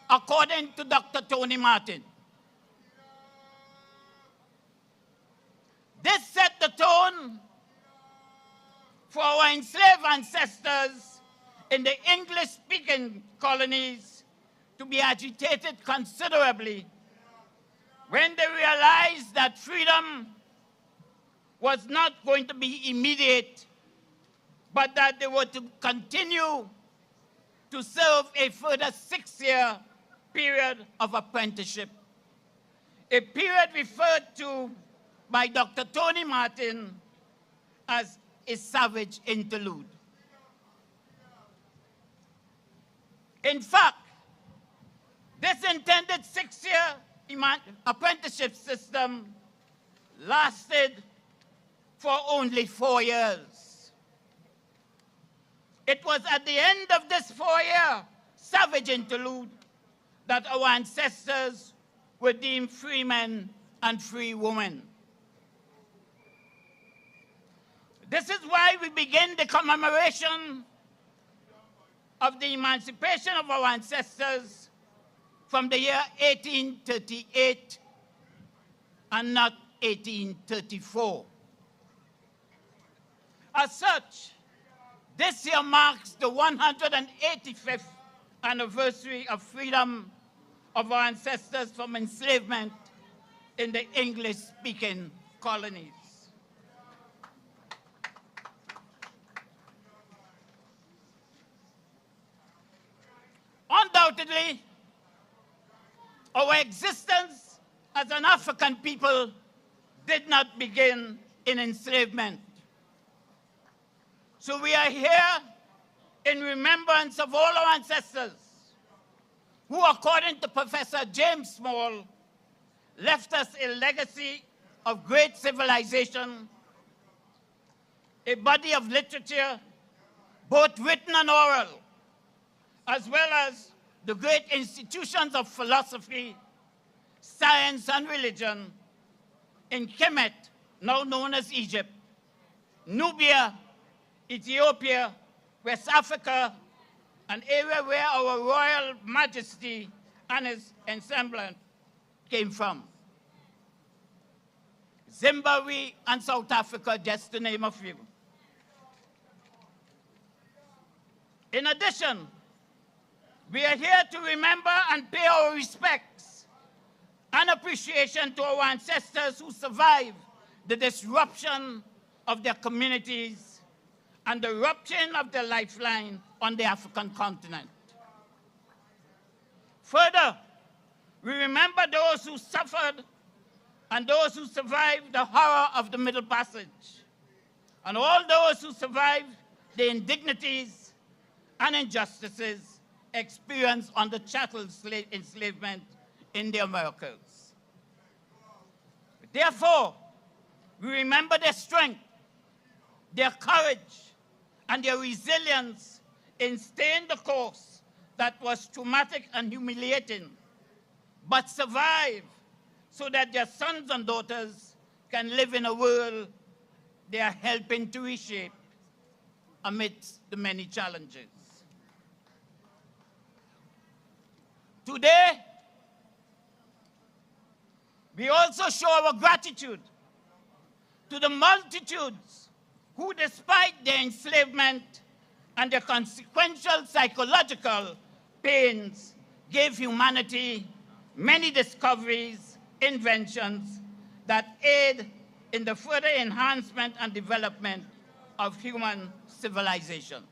according to Dr. Tony Martin. This set the tone for our enslaved ancestors in the English-speaking colonies to be agitated considerably when they realized that freedom was not going to be immediate, but that they were to continue to serve a further 6-year period of apprenticeship, a period referred to by Dr. Tony Martin as a savage interlude. In fact, this intended 6-year apprenticeship system lasted for only 4 years. It was at the end of this 4-year savage interlude that our ancestors were deemed free men and free women. This is why we begin the commemoration of the emancipation of our ancestors from the year 1838 and not 1834. As such, this year marks the 185th anniversary of freedom of our ancestors from enslavement in the English-speaking colonies. Undoubtedly, our existence as an African people did not begin in enslavement. So we are here in remembrance of all our ancestors who, according to Professor James Small, left us a legacy of great civilization, a body of literature, both written and oral, as well as the great institutions of philosophy, science, and religion in Kemet, now known as Egypt, Nubia, Ethiopia, West Africa, an area where our Royal Majesty and his ensemble came from. Zimbabwe and South Africa, just to name a few. In addition, we are here to remember and pay our respects and appreciation to our ancestors who survived the disruption of their communities and the rupturing of their lifeline on the African continent. Further, we remember those who suffered and those who survived the horror of the Middle Passage, and all those who survived the indignities and injustices experienced under chattel enslavement in the Americas. Therefore, we remember their strength, their courage, and their resilience in staying the course that was traumatic and humiliating, but survive so that their sons and daughters can live in a world they are helping to reshape amidst the many challenges. Today, we also show our gratitude to the multitudes who, despite their enslavement and their consequential psychological pains, gave humanity many discoveries, inventions that aid in the further enhancement and development of human civilization.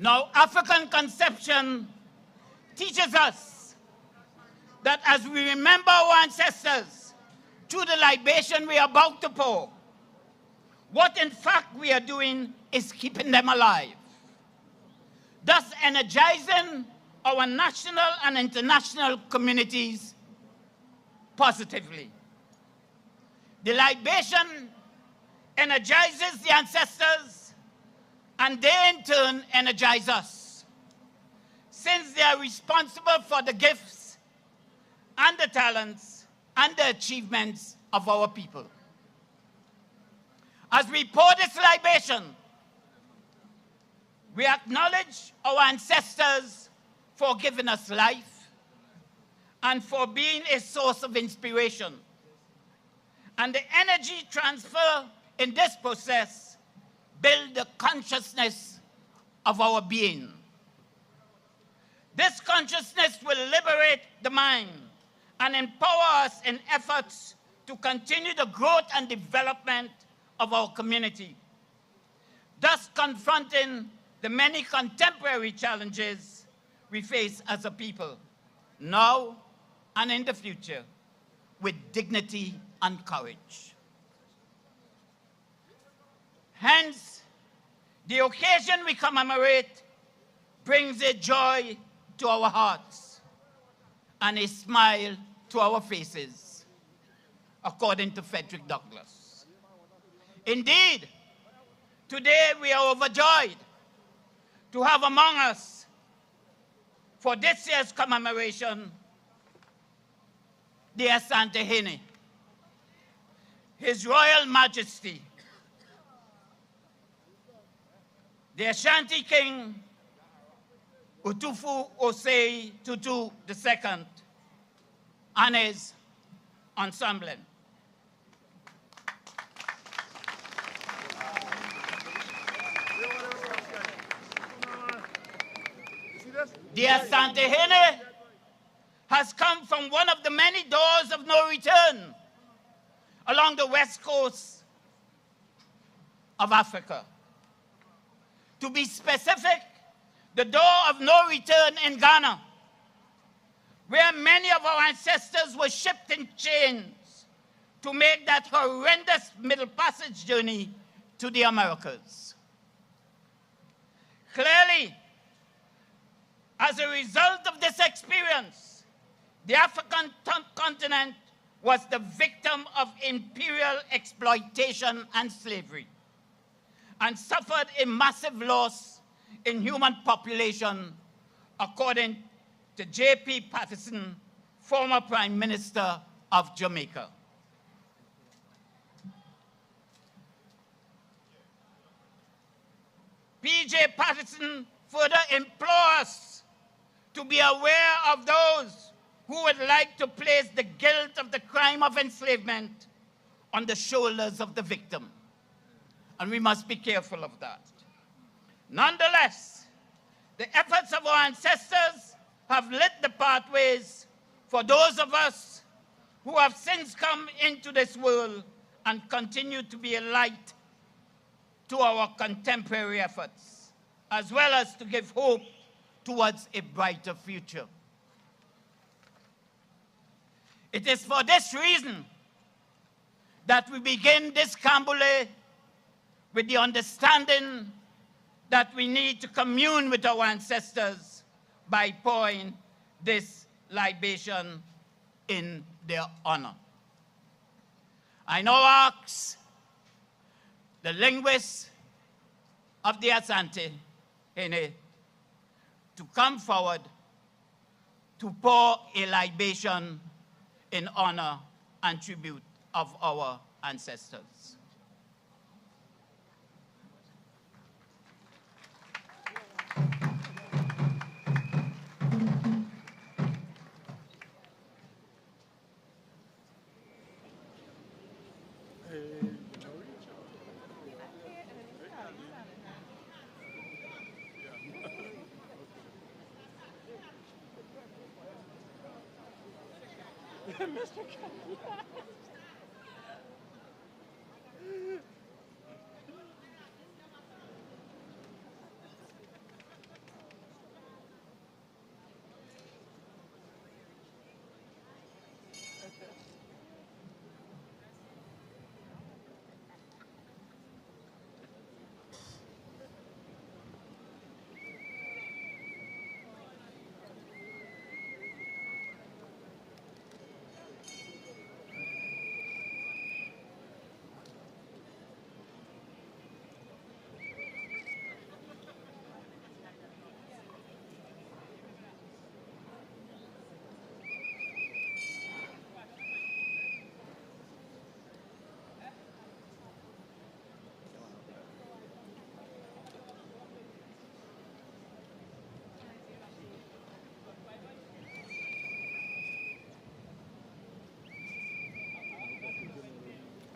Now, African conception teaches us that as we remember our ancestors through the libation we are about to pour, what in fact we are doing is keeping them alive, thus energizing our national and international communities positively. The libation energizes the ancestors, and they in turn energize us, since they are responsible for the gifts and the talents and the achievements of our people. As we pour this libation, we acknowledge our ancestors for giving us life and for being a source of inspiration. And the energy transfer in this process build the consciousness of our being. This consciousness will liberate the mind and empower us in efforts to continue the growth and development of our community, thus confronting the many contemporary challenges we face as a people, now and in the future, with dignity and courage. Hence, the occasion we commemorate brings a joy to our hearts and a smile to our faces, according to Frederick Douglass. Indeed, today we are overjoyed to have among us, for this year's commemoration, the Asante Hene, His Royal Majesty, the Ashanti King Utufu Osei Tutu II, and his ensemble. The Asante Hene has come from one of the many doors of no return along the west coast of Africa. To be specific, the door of no return in Ghana, where many of our ancestors were shipped in chains to make that horrendous Middle Passage journey to the Americas. Clearly, as a result of this experience, the African continent was the victim of imperial exploitation and slavery, and suffered a massive loss in human population, according to J.P. Patterson, former Prime Minister of Jamaica. P.J. Patterson further implores us to be aware of those who would like to place the guilt of the crime of enslavement on the shoulders of the victim. And we must be careful of that. Nonetheless, the efforts of our ancestors have lit the pathways for those of us who have since come into this world and continue to be a light to our contemporary efforts, as well as to give hope towards a brighter future. It is for this reason that we begin this Cambule with the understanding that we need to commune with our ancestors by pouring this libation in their honor. I now ask the linguists of the Asante Hene to come forward to pour a libation in honor and tribute of our ancestors. Mr.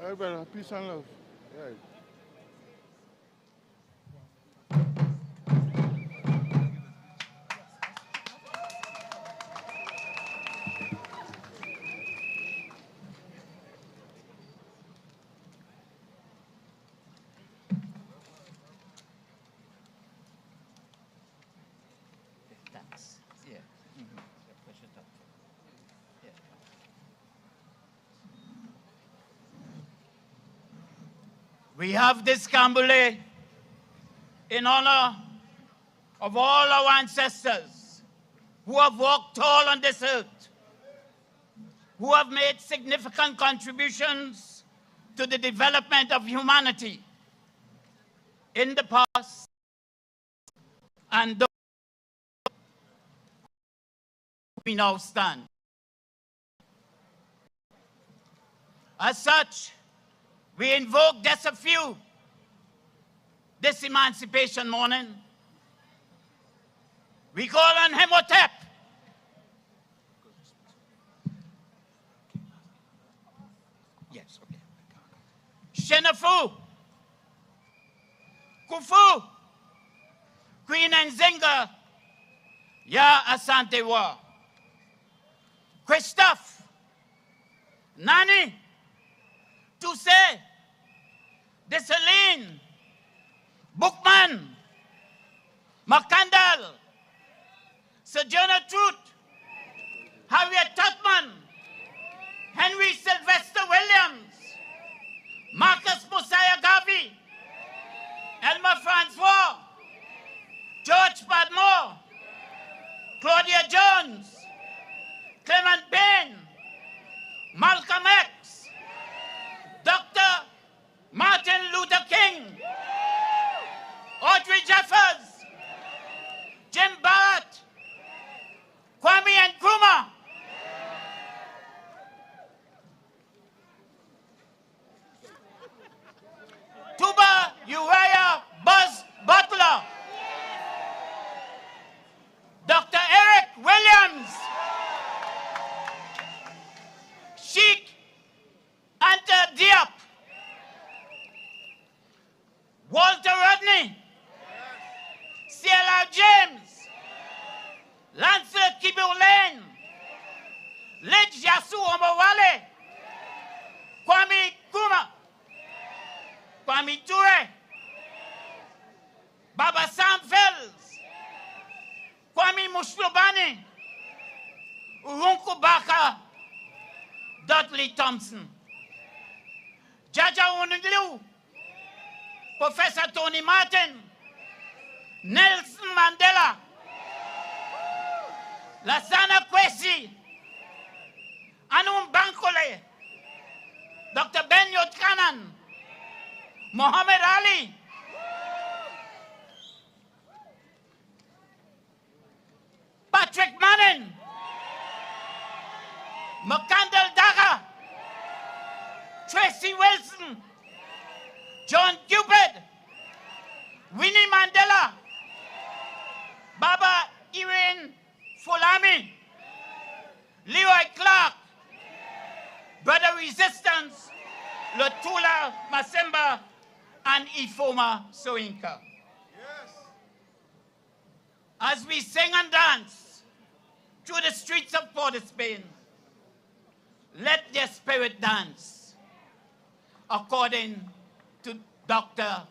Everybody, peace and love. Right. Thanks. Yeah. Push it up. Yeah. We have this Cambule in honor of all our ancestors who have walked tall on this earth, who have made significant contributions to the development of humanity in the past, and those we now stand. As such, we invoke just a few this Emancipation morning. We call on Hemotep, yes, okay. Shenafu, Kufu, Queen Nzinga, Ya Asante Wa, Christophe, Nani, Toussé, Dessalines, Bookman, McCandle, Sojourner Truth, Harriet Tubman, Henry Sylvester Williams, Marcus Mosiah Garvey, Elmer Francois, George Padmore, Claudia Jones, Clement Bain, Malcolm X, Dr. Martin Luther King, Audrey Jeffers, Jim Barrett, Kwame Nkrumah, Tuba Uriah Buzz Butler, Dr. Eric Williams, Sheikh Anta Diop, Walter Rodney, C.L.R. James, Lancelot Kiburlane, Lidj Yasu Omowale, Kwame Nkrumah, Kwame Ture, Baba Sam Fells, Kwame Mushlobane, Urunku Baka, Dudley Thompson, Jaja Onuglu, Professor Tony Martin, Nelson Mandela, Lassana Kwesi, Anum Bankole, Dr. Ben Yotkanan, Muhammad Ali, Patrick Manning, McCandle Daga, Tracy Wilson, John Cupid, Winnie Mandela, Baba Irene Fulami, Leroy Clark, Brother Resistance, Lutula Masemba, and Ifoma Soinka. As we sing and dance through the streets of Port of Spain, let their spirit dance according to Dr.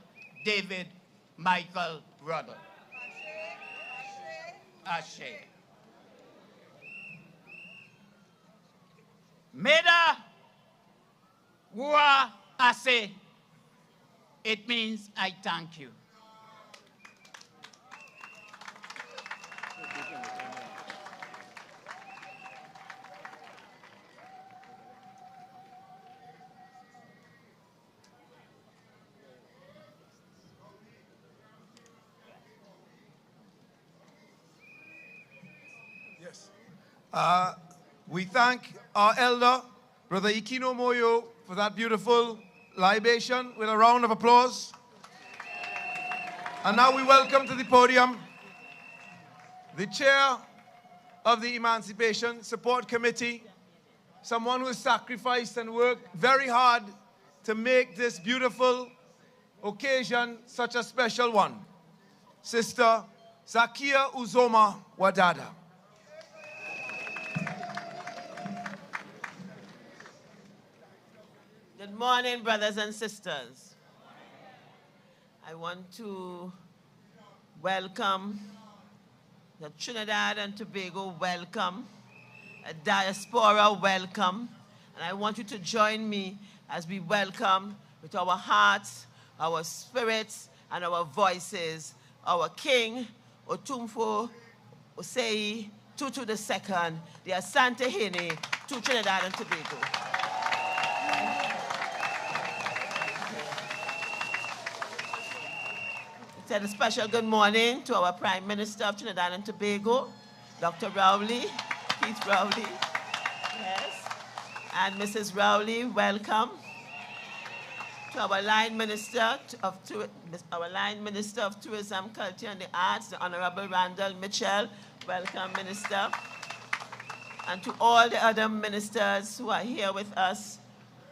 David Michael Rudder. Ashe. Meda Wua Ase. It means I thank you. We thank our elder, Brother Ikino Moyo, for that beautiful libation with a round of applause. And now we welcome to the podium the chair of the Emancipation Support Committee, someone who has sacrificed and worked very hard to make this beautiful occasion such a special one, Sister Zakia Uzoma Wadada. Good morning, brothers and sisters. I want to welcome the Trinidad and Tobago welcome, a diaspora welcome, and I want you to join me as we welcome with our hearts, our spirits, and our voices, our King, Otumfo Osei Tutu II, the Asante Hene to Trinidad and Tobago. Said a special good morning to our Prime Minister of Trinidad and Tobago, Dr. Rowley, Keith Rowley. Yes. And Mrs. Rowley, welcome. To our line minister of Tourism, Culture and the Arts, the Honorable Randall Mitchell. Welcome, Minister. And to all the other ministers who are here with us,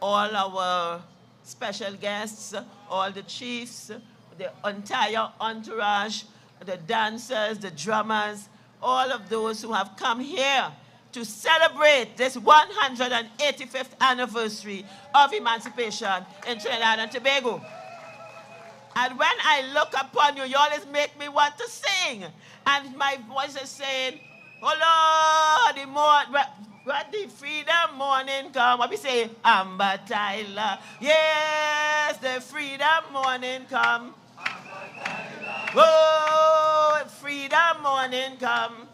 all our special guests, all the chiefs, the entire entourage, the dancers, the drummers, all of those who have come here to celebrate this 185th anniversary of emancipation in Trinidad and Tobago. And when I look upon you, you always make me want to sing. And my voice is saying, oh Lord, what the freedom morning come. What we say? Amber Tyler. Yes, the freedom morning come. Oh, freedom morning come.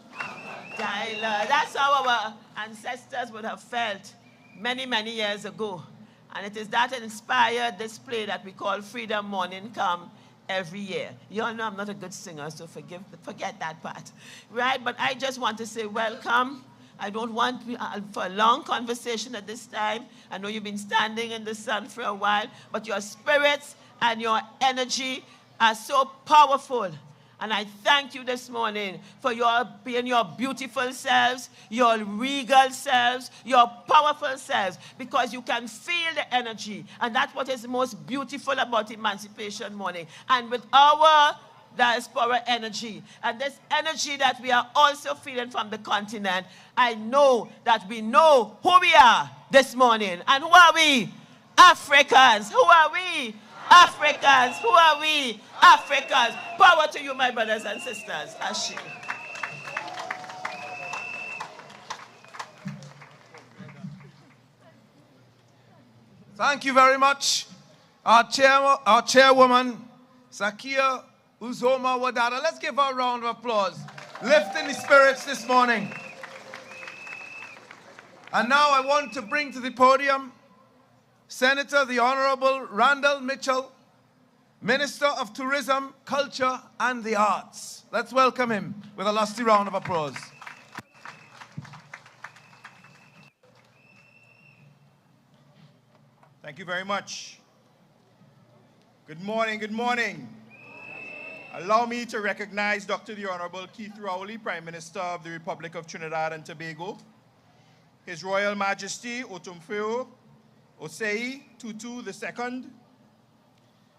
Tyler. That's how our ancestors would have felt many, many years ago. And it is that inspired this play that we call Freedom Morning Come every year. You all know I'm not a good singer, so forget that part. Right? But I just want to say welcome. I don't want for a long conversation at this time. I know you've been standing in the sun for a while, but your spirits and your energy are so powerful. And I thank you this morning for being your beautiful selves, your regal selves, your powerful selves, because you can feel the energy. And that's what is most beautiful about Emancipation Morning. And with our diaspora energy, and this energy that we are also feeling from the continent, I know that we know who we are this morning. And who are we? Africans. Who are we? Africans. Who are we? Africans. Power to you, my brothers and sisters. Ashi. Thank you very much. Our chairwoman, Zakia Uzoma Wadada. Let's give her a round of applause. Lifting the spirits this morning. And now I want to bring to the podium Senator the Honorable Randall Mitchell, Minister of Tourism, Culture and the Arts. Let's welcome him with a lusty round of applause. Thank you very much. Good morning, good morning. Allow me to recognize Dr. the Honorable Keith Rowley, Prime Minister of the Republic of Trinidad and Tobago, His Royal Majesty Otumfuo Osei Tutu II,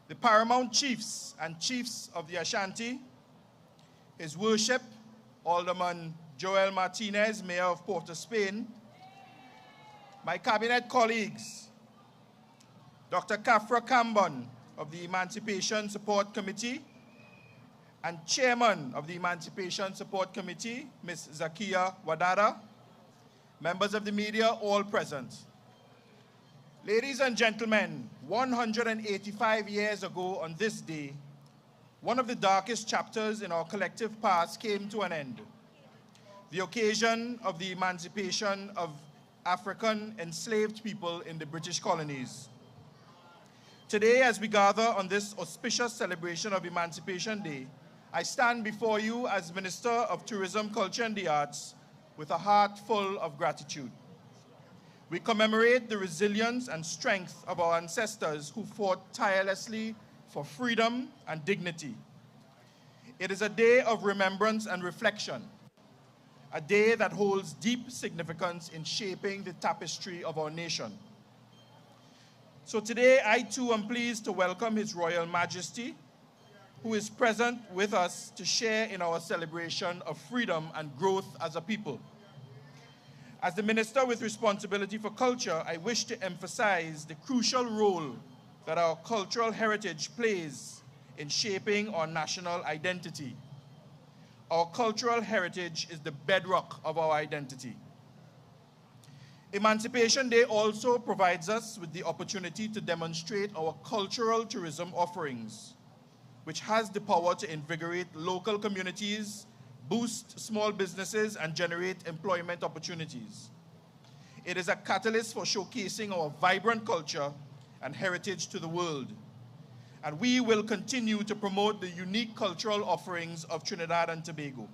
the Paramount Chiefs and Chiefs of the Ashanti, His Worship Alderman Joel Martinez, Mayor of Port of Spain, my cabinet colleagues, Dr. Kafra Kambon of the Emancipation Support Committee and Chairman of the Emancipation Support Committee, Ms. Zakia Wadada, members of the media, all present. Ladies and gentlemen, 185 years ago on this day, one of the darkest chapters in our collective past came to an end. The occasion of the emancipation of African enslaved people in the British colonies. Today, as we gather on this auspicious celebration of Emancipation Day, I stand before you as Minister of Tourism, Culture and the Arts with a heart full of gratitude. We commemorate the resilience and strength of our ancestors who fought tirelessly for freedom and dignity. It is a day of remembrance and reflection, a day that holds deep significance in shaping the tapestry of our nation. So today, I too am pleased to welcome His Royal Majesty, who is present with us to share in our celebration of freedom and growth as a people. As the Minister with responsibility for culture, I wish to emphasize the crucial role that our cultural heritage plays in shaping our national identity. Our cultural heritage is the bedrock of our identity. Emancipation Day also provides us with the opportunity to demonstrate our cultural tourism offerings, which has the power to invigorate local communities, boost small businesses, and generate employment opportunities. It is a catalyst for showcasing our vibrant culture and heritage to the world. And we will continue to promote the unique cultural offerings of Trinidad and Tobago.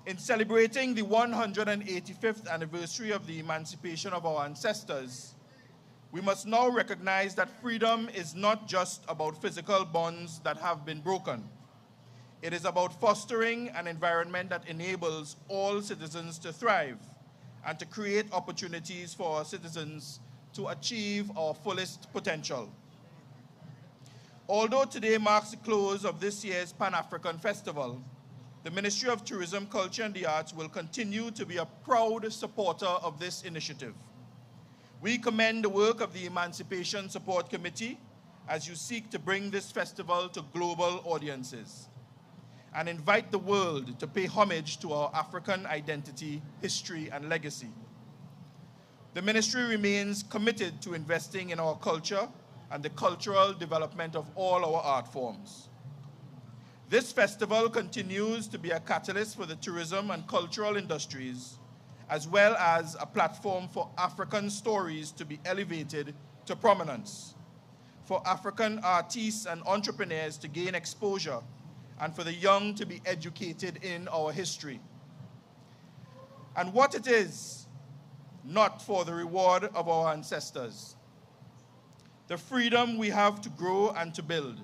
In celebrating the 185th anniversary of the emancipation of our ancestors, we must now recognize that freedom is not just about physical bonds that have been broken. It is about fostering an environment that enables all citizens to thrive and to create opportunities for our citizens to achieve our fullest potential. Although today marks the close of this year's Pan-African Festival, the Ministry of Tourism, Culture and the Arts will continue to be a proud supporter of this initiative. We commend the work of the Emancipation Support Committee as you seek to bring this festival to global audiences and invite the world to pay homage to our African identity, history, and legacy. The ministry remains committed to investing in our culture and the cultural development of all our art forms. This festival continues to be a catalyst for the tourism and cultural industries, as well as a platform for African stories to be elevated to prominence, for African artists and entrepreneurs to gain exposure, and for the young to be educated in our history. And what it is, not for the reward of our ancestors. The freedom we have to grow and to build,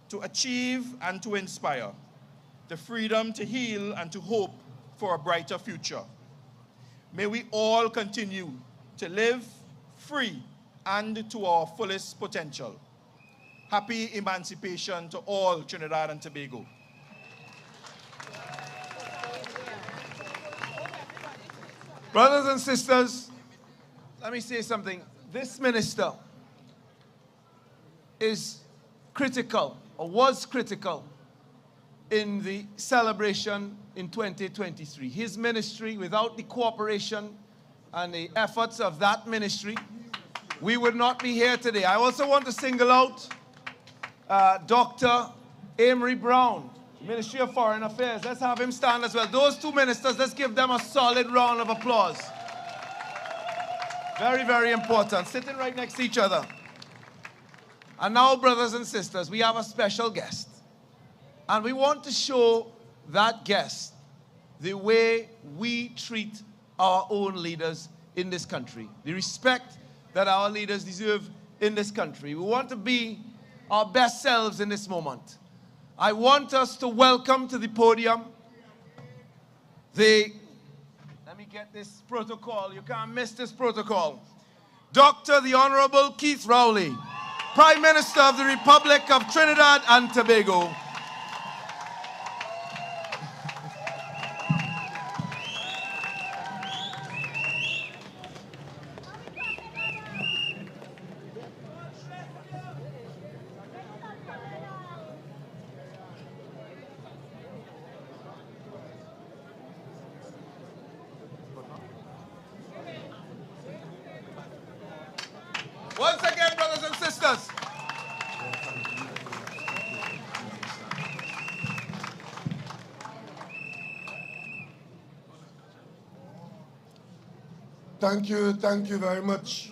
to achieve and to inspire, the freedom to heal and to hope for a brighter future. May we all continue to live free and to our fullest potential. Happy Emancipation to all Trinidad and Tobago. Brothers and sisters, let me say something. This minister is critical, or was critical, in the celebration in 2023. His ministry, without the cooperation and the efforts of that ministry, we would not be here today. I also want to single out Dr. Amory Brown, Ministry of Foreign Affairs. Let's have him stand as well. Those two ministers, let's give them a solid round of applause. Very, very important. Sitting right next to each other. And now, brothers and sisters, we have a special guest. And we want to show that guest the way we treat our own leaders in this country, the respect that our leaders deserve in this country. We want to be our best selves in this moment. I want us to welcome to the podium let me get this protocol, you can't miss this protocol. Dr. the Honorable Keith Rowley, Prime Minister of the Republic of Trinidad and Tobago. Once again, brothers and sisters. Thank you very much.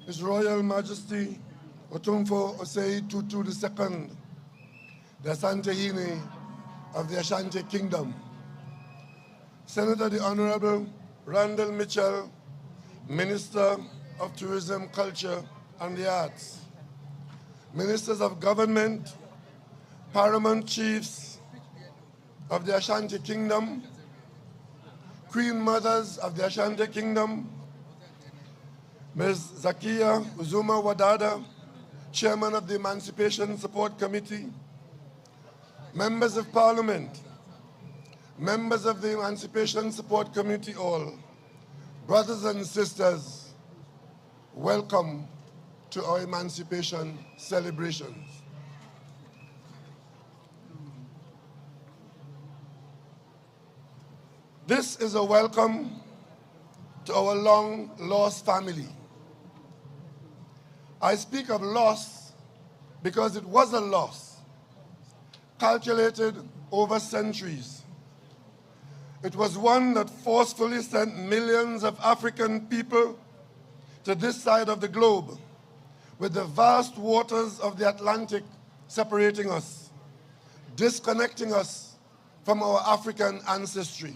His Royal Majesty Otumfo Osei Tutu II, the Asantehene of the Ashanti Kingdom. Senator the Honorable Randall Mitchell, Minister of Tourism, Culture and the Arts. Ministers of Government, Paramount Chiefs of the Ashanti Kingdom, Queen Mothers of the Ashanti Kingdom, Ms. Zakia Uzuma Wadada, Chairman of the Emancipation Support Committee, Members of Parliament, members of the Emancipation Support Committee all, brothers and sisters, welcome to our emancipation celebrations. This is a welcome to our long-lost family. I speak of loss because it was a loss, calculated over centuries. It was one that forcefully sent millions of African people to this side of the globe, with the vast waters of the Atlantic separating us, disconnecting us from our African ancestry.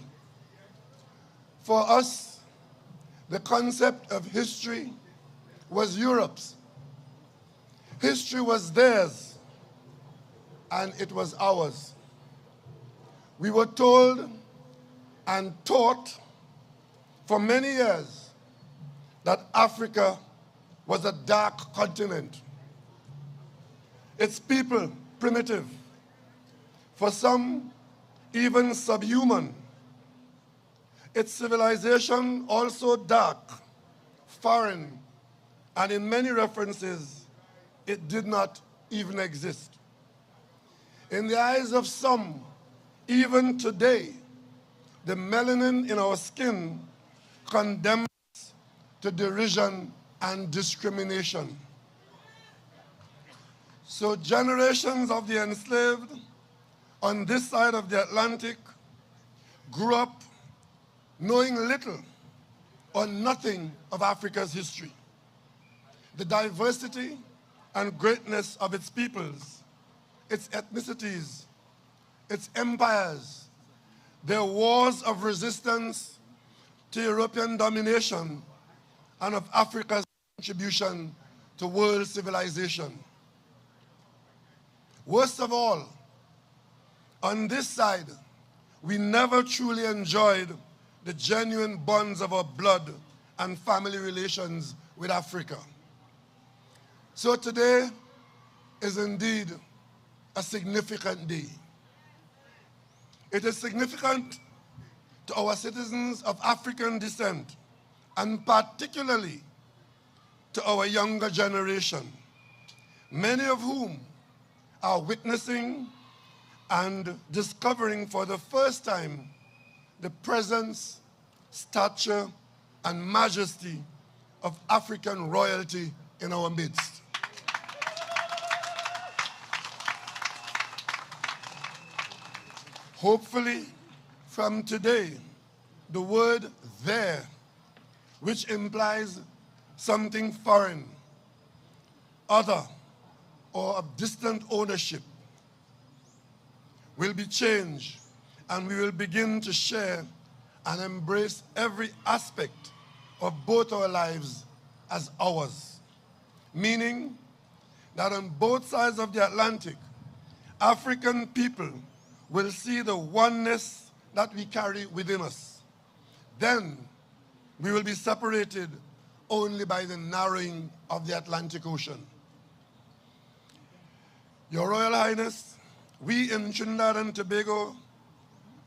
For us, the concept of history was Europe's. History was theirs, and it was ours. We were told and taught for many years that Africa was a dark continent. Its people, primitive. For some, even subhuman. Its civilization also dark, foreign, and in many references, it did not even exist. In the eyes of some, even today, the melanin in our skin condemns to derision and discrimination. So generations of the enslaved on this side of the Atlantic grew up knowing little or nothing of Africa's history, the diversity and greatness of its peoples, its ethnicities, its empires, their wars of resistance to European domination, and of Africa's contribution to world civilization. Worst of all, on this side, we never truly enjoyed the genuine bonds of our blood and family relations with Africa. So today is indeed a significant day. It is significant to our citizens of African descent, and particularly to our younger generation, many of whom are witnessing and discovering for the first time the presence, stature, and majesty of African royalty in our midst. Hopefully, from today, the word there, which implies something foreign, other, or of distant ownership, will be changed, and we will begin to share and embrace every aspect of both our lives as ours. Meaning that on both sides of the Atlantic, African people will see the oneness that we carry within us. Then we will be separated only by the narrowing of the Atlantic Ocean. Your Royal Highness, we in Trinidad and Tobago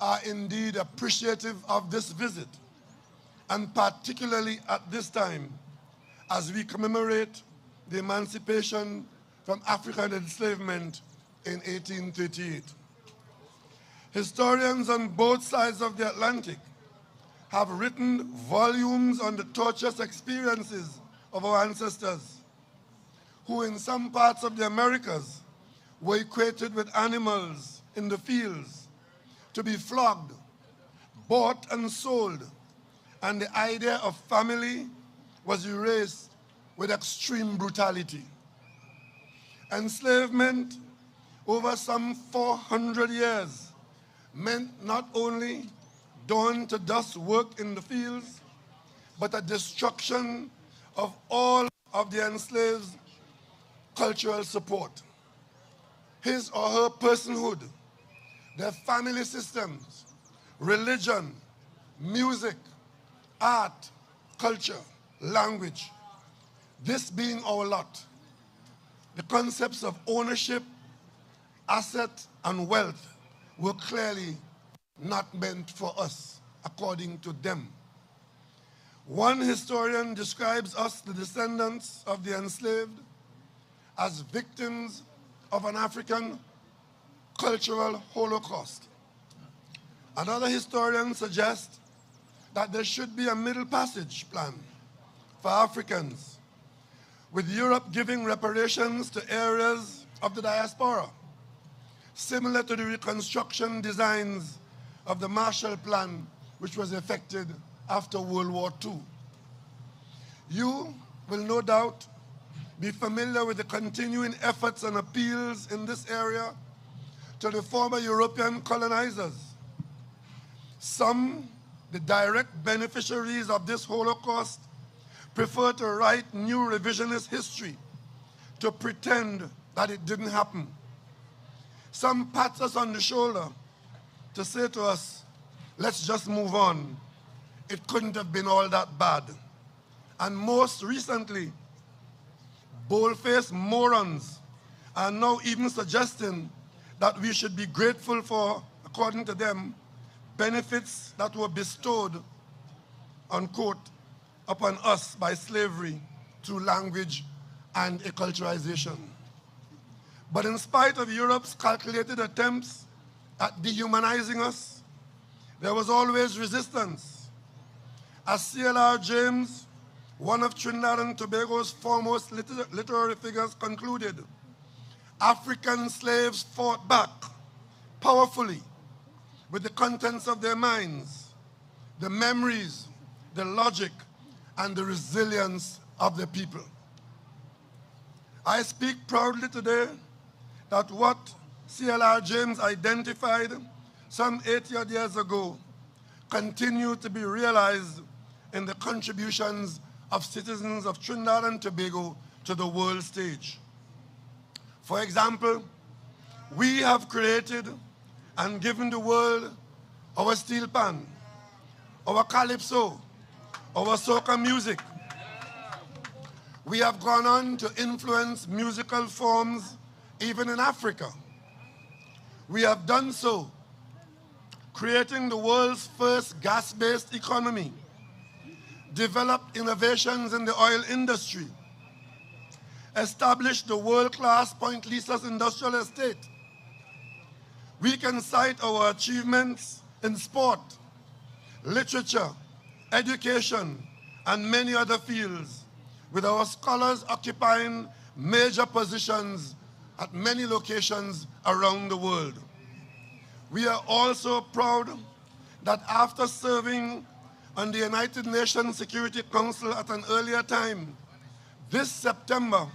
are indeed appreciative of this visit, and particularly at this time, as we commemorate the emancipation from African enslavement in 1838. Historians on both sides of the Atlantic have written volumes on the torturous experiences of our ancestors, who in some parts of the Americas were equated with animals in the fields, to be flogged, bought and sold, and the idea of family was erased with extreme brutality. Enslavement over some 400 years meant not only dawn to dusk work in the fields, but a destruction of all of the enslaved's cultural support. His or her personhood, their family systems, religion, music, art, culture, language, this being our lot. The concepts of ownership, asset, and wealth were clearly not meant for us, according to them. One historian describes us, the descendants of the enslaved, as victims of an African cultural holocaust. Another historian suggests that there should be a middle passage plan for Africans, with Europe giving reparations to areas of the diaspora, similar to the reconstruction designs of the Marshall Plan, which was effected after World War II. You will no doubt be familiar with the continuing efforts and appeals in this area to the former European colonizers. Some, the direct beneficiaries of this Holocaust, prefer to write new revisionist history to pretend that it didn't happen. Some pat us on the shoulder to say to us, let's just move on. It couldn't have been all that bad. And most recently, bold-faced morons are now even suggesting that we should be grateful for a according to them, benefits that were bestowed, unquote, upon us by slavery through language and acculturation. But in spite of Europe's calculated attempts at dehumanizing us, there was always resistance. As C.L.R. James, one of Trinidad and Tobago's foremost literary figures, concluded, African slaves fought back powerfully with the contents of their minds, the memories, the logic, and the resilience of the people. I speak proudly today that what C.L.R. James identified some 80 odd years ago continue to be realized in the contributions of citizens of Trinidad and Tobago to the world stage. For example, we have created and given the world our steel pan, our calypso, our soca music. We have gone on to influence musical forms even in Africa. We have done so, creating the world's first gas-based economy, developed innovations in the oil industry, established the world-class Point Lisas industrial estate. We can cite our achievements in sport, literature, education, and many other fields, with our scholars occupying major positions at many locations around the world. We are also proud that after serving on the United Nations Security Council at an earlier time, this September,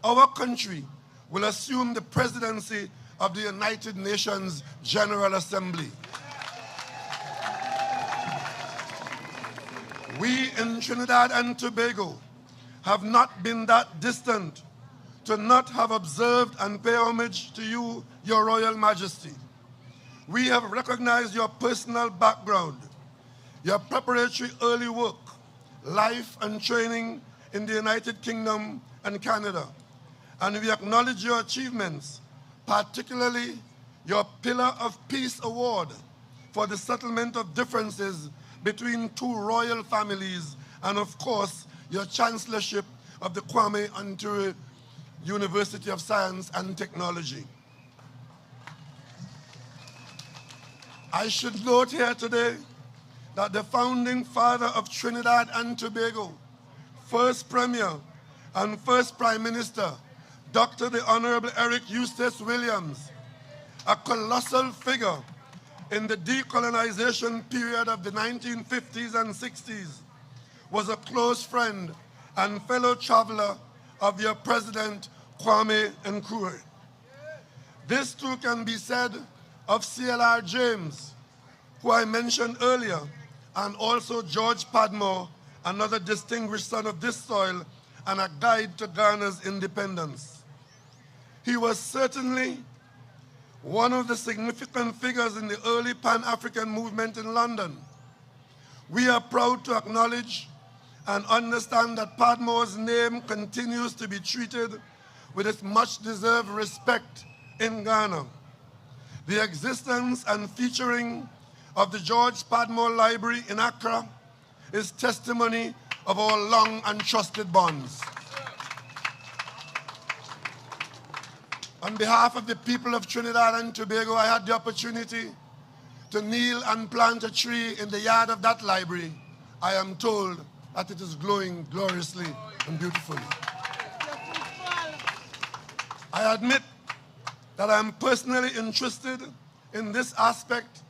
our country will assume the presidency of the United Nations General Assembly. We in Trinidad and Tobago have not been that distant to not have observed and pay homage to you, your Royal Majesty. We have recognized your personal background, your preparatory early work, life and training in the United Kingdom and Canada, and we acknowledge your achievements, particularly your Pillar of Peace Award for the settlement of differences between two royal families, and of course, your chancellorship of the Kwame Nkrumah University of Science and Technology. I should note here today that the founding father of Trinidad and Tobago, first Premier and first Prime Minister, Dr. the Honorable Eric Eustace Williams, a colossal figure in the decolonization period of the 1950s and 60s, was a close friend and fellow traveler of your President Kwame Nkrumah. This too can be said of C.L.R. James, who I mentioned earlier, and also George Padmore, another distinguished son of this soil and a guide to Ghana's independence. He was certainly one of the significant figures in the early Pan-African movement in London. We are proud to acknowledge and understand that Padmore's name continues to be treated with its much-deserved respect in Ghana. The existence and featuring of the George Padmore Library in Accra is testimony of our long and trusted bonds. On behalf of the people of Trinidad and Tobago, I had the opportunity to kneel and plant a tree in the yard of that library. I am told that it is glowing gloriously and beautifully. I admit that I am personally interested in this aspect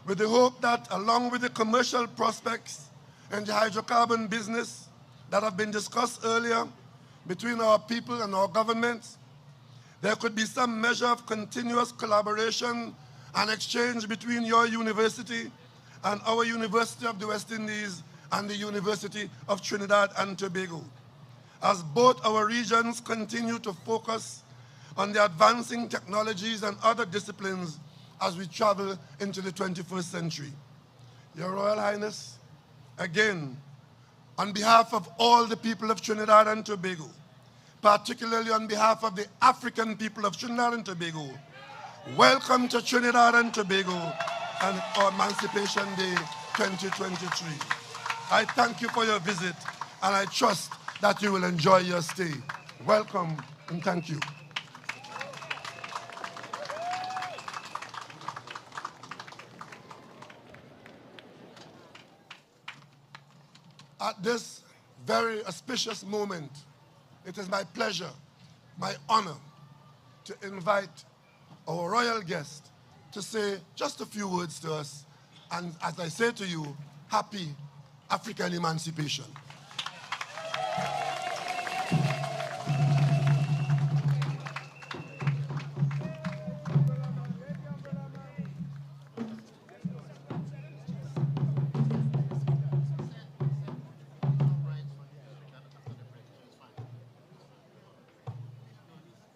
with the hope that, along with the commercial prospects in the hydrocarbon business that have been discussed earlier between our people and our governments, there could be some measure of continuous collaboration and exchange between your university and our University of the West Indies and the University of Trinidad and Tobago, as both our regions continue to focus on the advancing technologies and other disciplines as we travel into the 21st century. Your Royal Highness, again, on behalf of all the people of Trinidad and Tobago, particularly on behalf of the African people of Trinidad and Tobago, Welcome to Trinidad and Tobago and our Emancipation Day 2023. I thank you for your visit, and I trust that you will enjoy your stay. Welcome and thank you. At this very auspicious moment, it is my pleasure, my honor, to invite our royal guest to say just a few words to us, and as I say to you, happy African emancipation.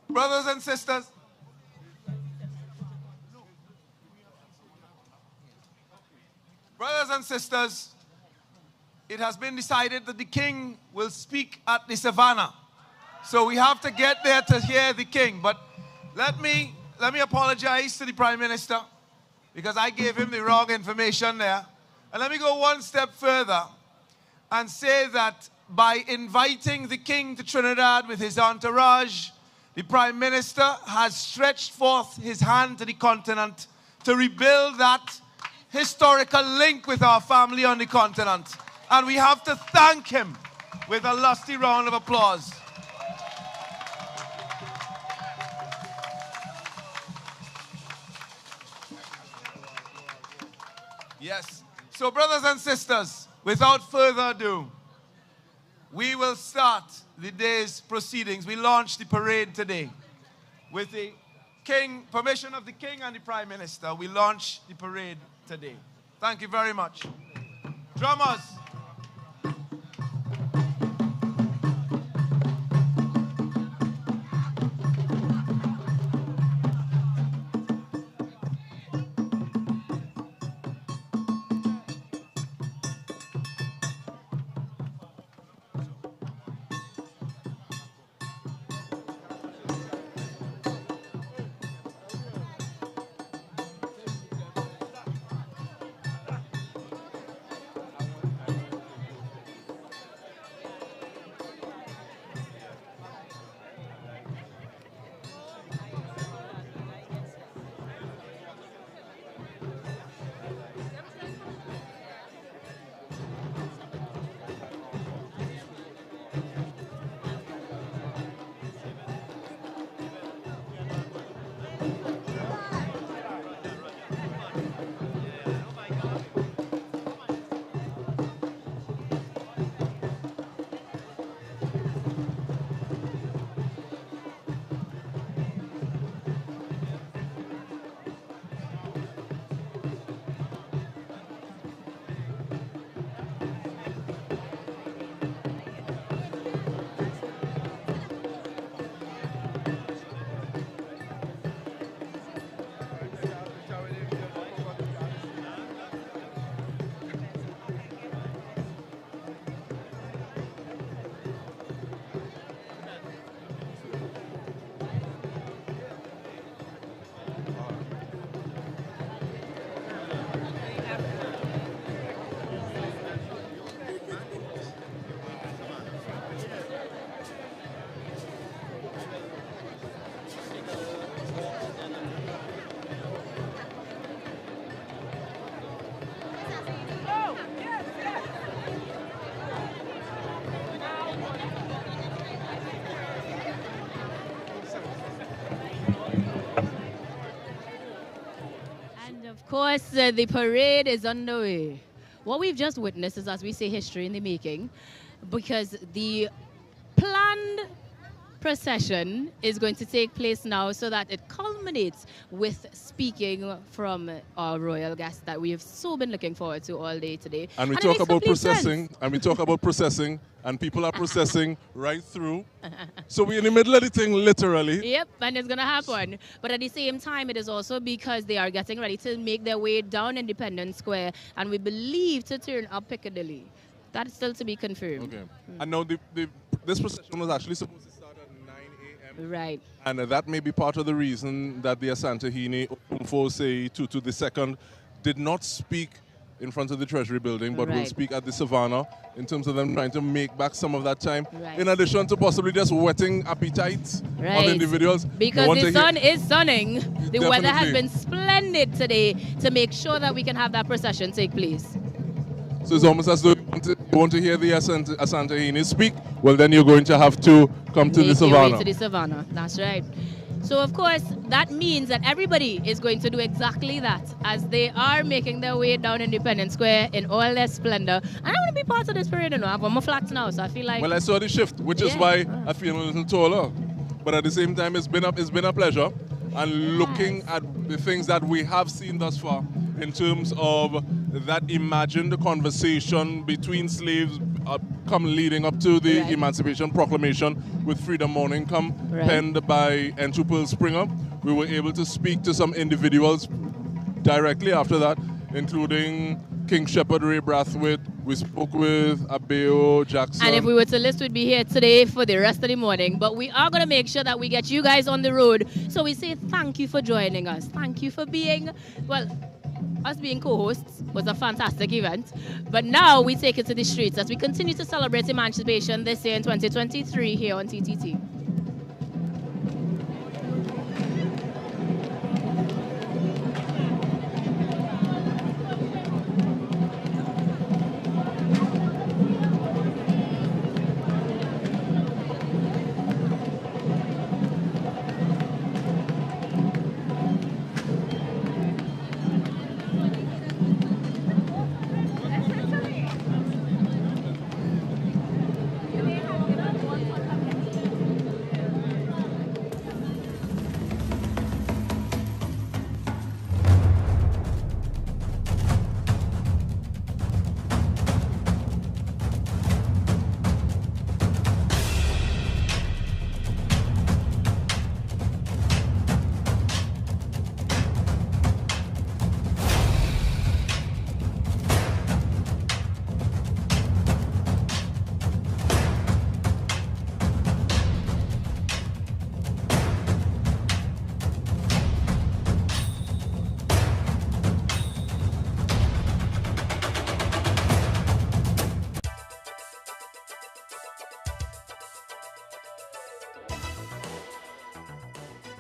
Brothers and sisters, it has been decided that the king will speak at the savannah. So we have to get there to hear the king. But let me apologize to the Prime Minister because I gave him the wrong information there. And let me go one step further and say that by inviting the king to Trinidad with his entourage, the Prime Minister has stretched forth his hand to the continent to rebuild that historical link with our family on the continent. And we have to thank him with a lusty round of applause. Yes. So, brothers and sisters, without further ado, we will start the day's proceedings. We launch the parade today. With the permission of the king and the Prime Minister, we launch the parade today. Thank you very much. Drummers. Of course, the parade is underway. What we've just witnessed is, as we say, history in the making, because the planned procession is going to take place now so that it culminates with speaking from our royal guest that we have so been looking forward to all day today. And we it talk makes about complete processing, sense. and we talk about processing, and people are processing right through. So we're in the middle of the thing, literally. Yep, and it's going to happen. But at the same time, it is also because they are getting ready to make their way down Independence Square, and we believe to turn up Piccadilly. That's still to be confirmed. Okay. And now this procession was actually supposed to start at 9 a.m. Right. And that may be part of the reason that the Asantehene Umfose Tutu II did not speak in front of the Treasury building, but will Right. speak at the Savannah in terms of them trying to make back some of that time. Right. In addition to possibly just whetting appetites of Right. individuals. Because We want the to hear- sun is sunning. The weather has Definitely. been splendid today to make sure that we can have that procession take place. So it's almost as though you want to hear the Asantehene speak, well then you're going to have to come to the Make your way Savannah. to the Savannah. That's right. So of course, that means that everybody is going to do exactly that as they are making their way down Independence Square in all their splendor. And I want to be part of this parade, you know. I've got my flats now, so I feel like... Well, I saw the shift, which is Yeah. why I feel a little taller. But at the same time, it's been a pleasure. And looking at the things that we have seen thus far in terms of that imagined conversation between slaves come leading up to the Right. Emancipation Proclamation with Freedom Morning come Right. penned by N2 Pearl Springer. We were able to speak to some individuals directly after that, including King Shepherd Ray Brathwaite. We spoke with Abeo Jackson. And if we were to list, we'd be here today for the rest of the morning. But we are going to make sure that we get you guys on the road. So we say thank you for joining us. Thank you for being, well, us being co-hosts was a fantastic event. But now we take it to the streets as we continue to celebrate Emancipation this year in 2023 here on TTT.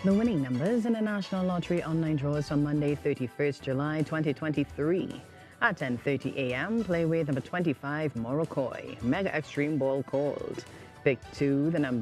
The winning numbers in the National Lottery online draws on Monday, 31st July 2023. At 10:30 a.m., play with number 25, Morocco. Mega Extreme Ball called. Pick 2, the number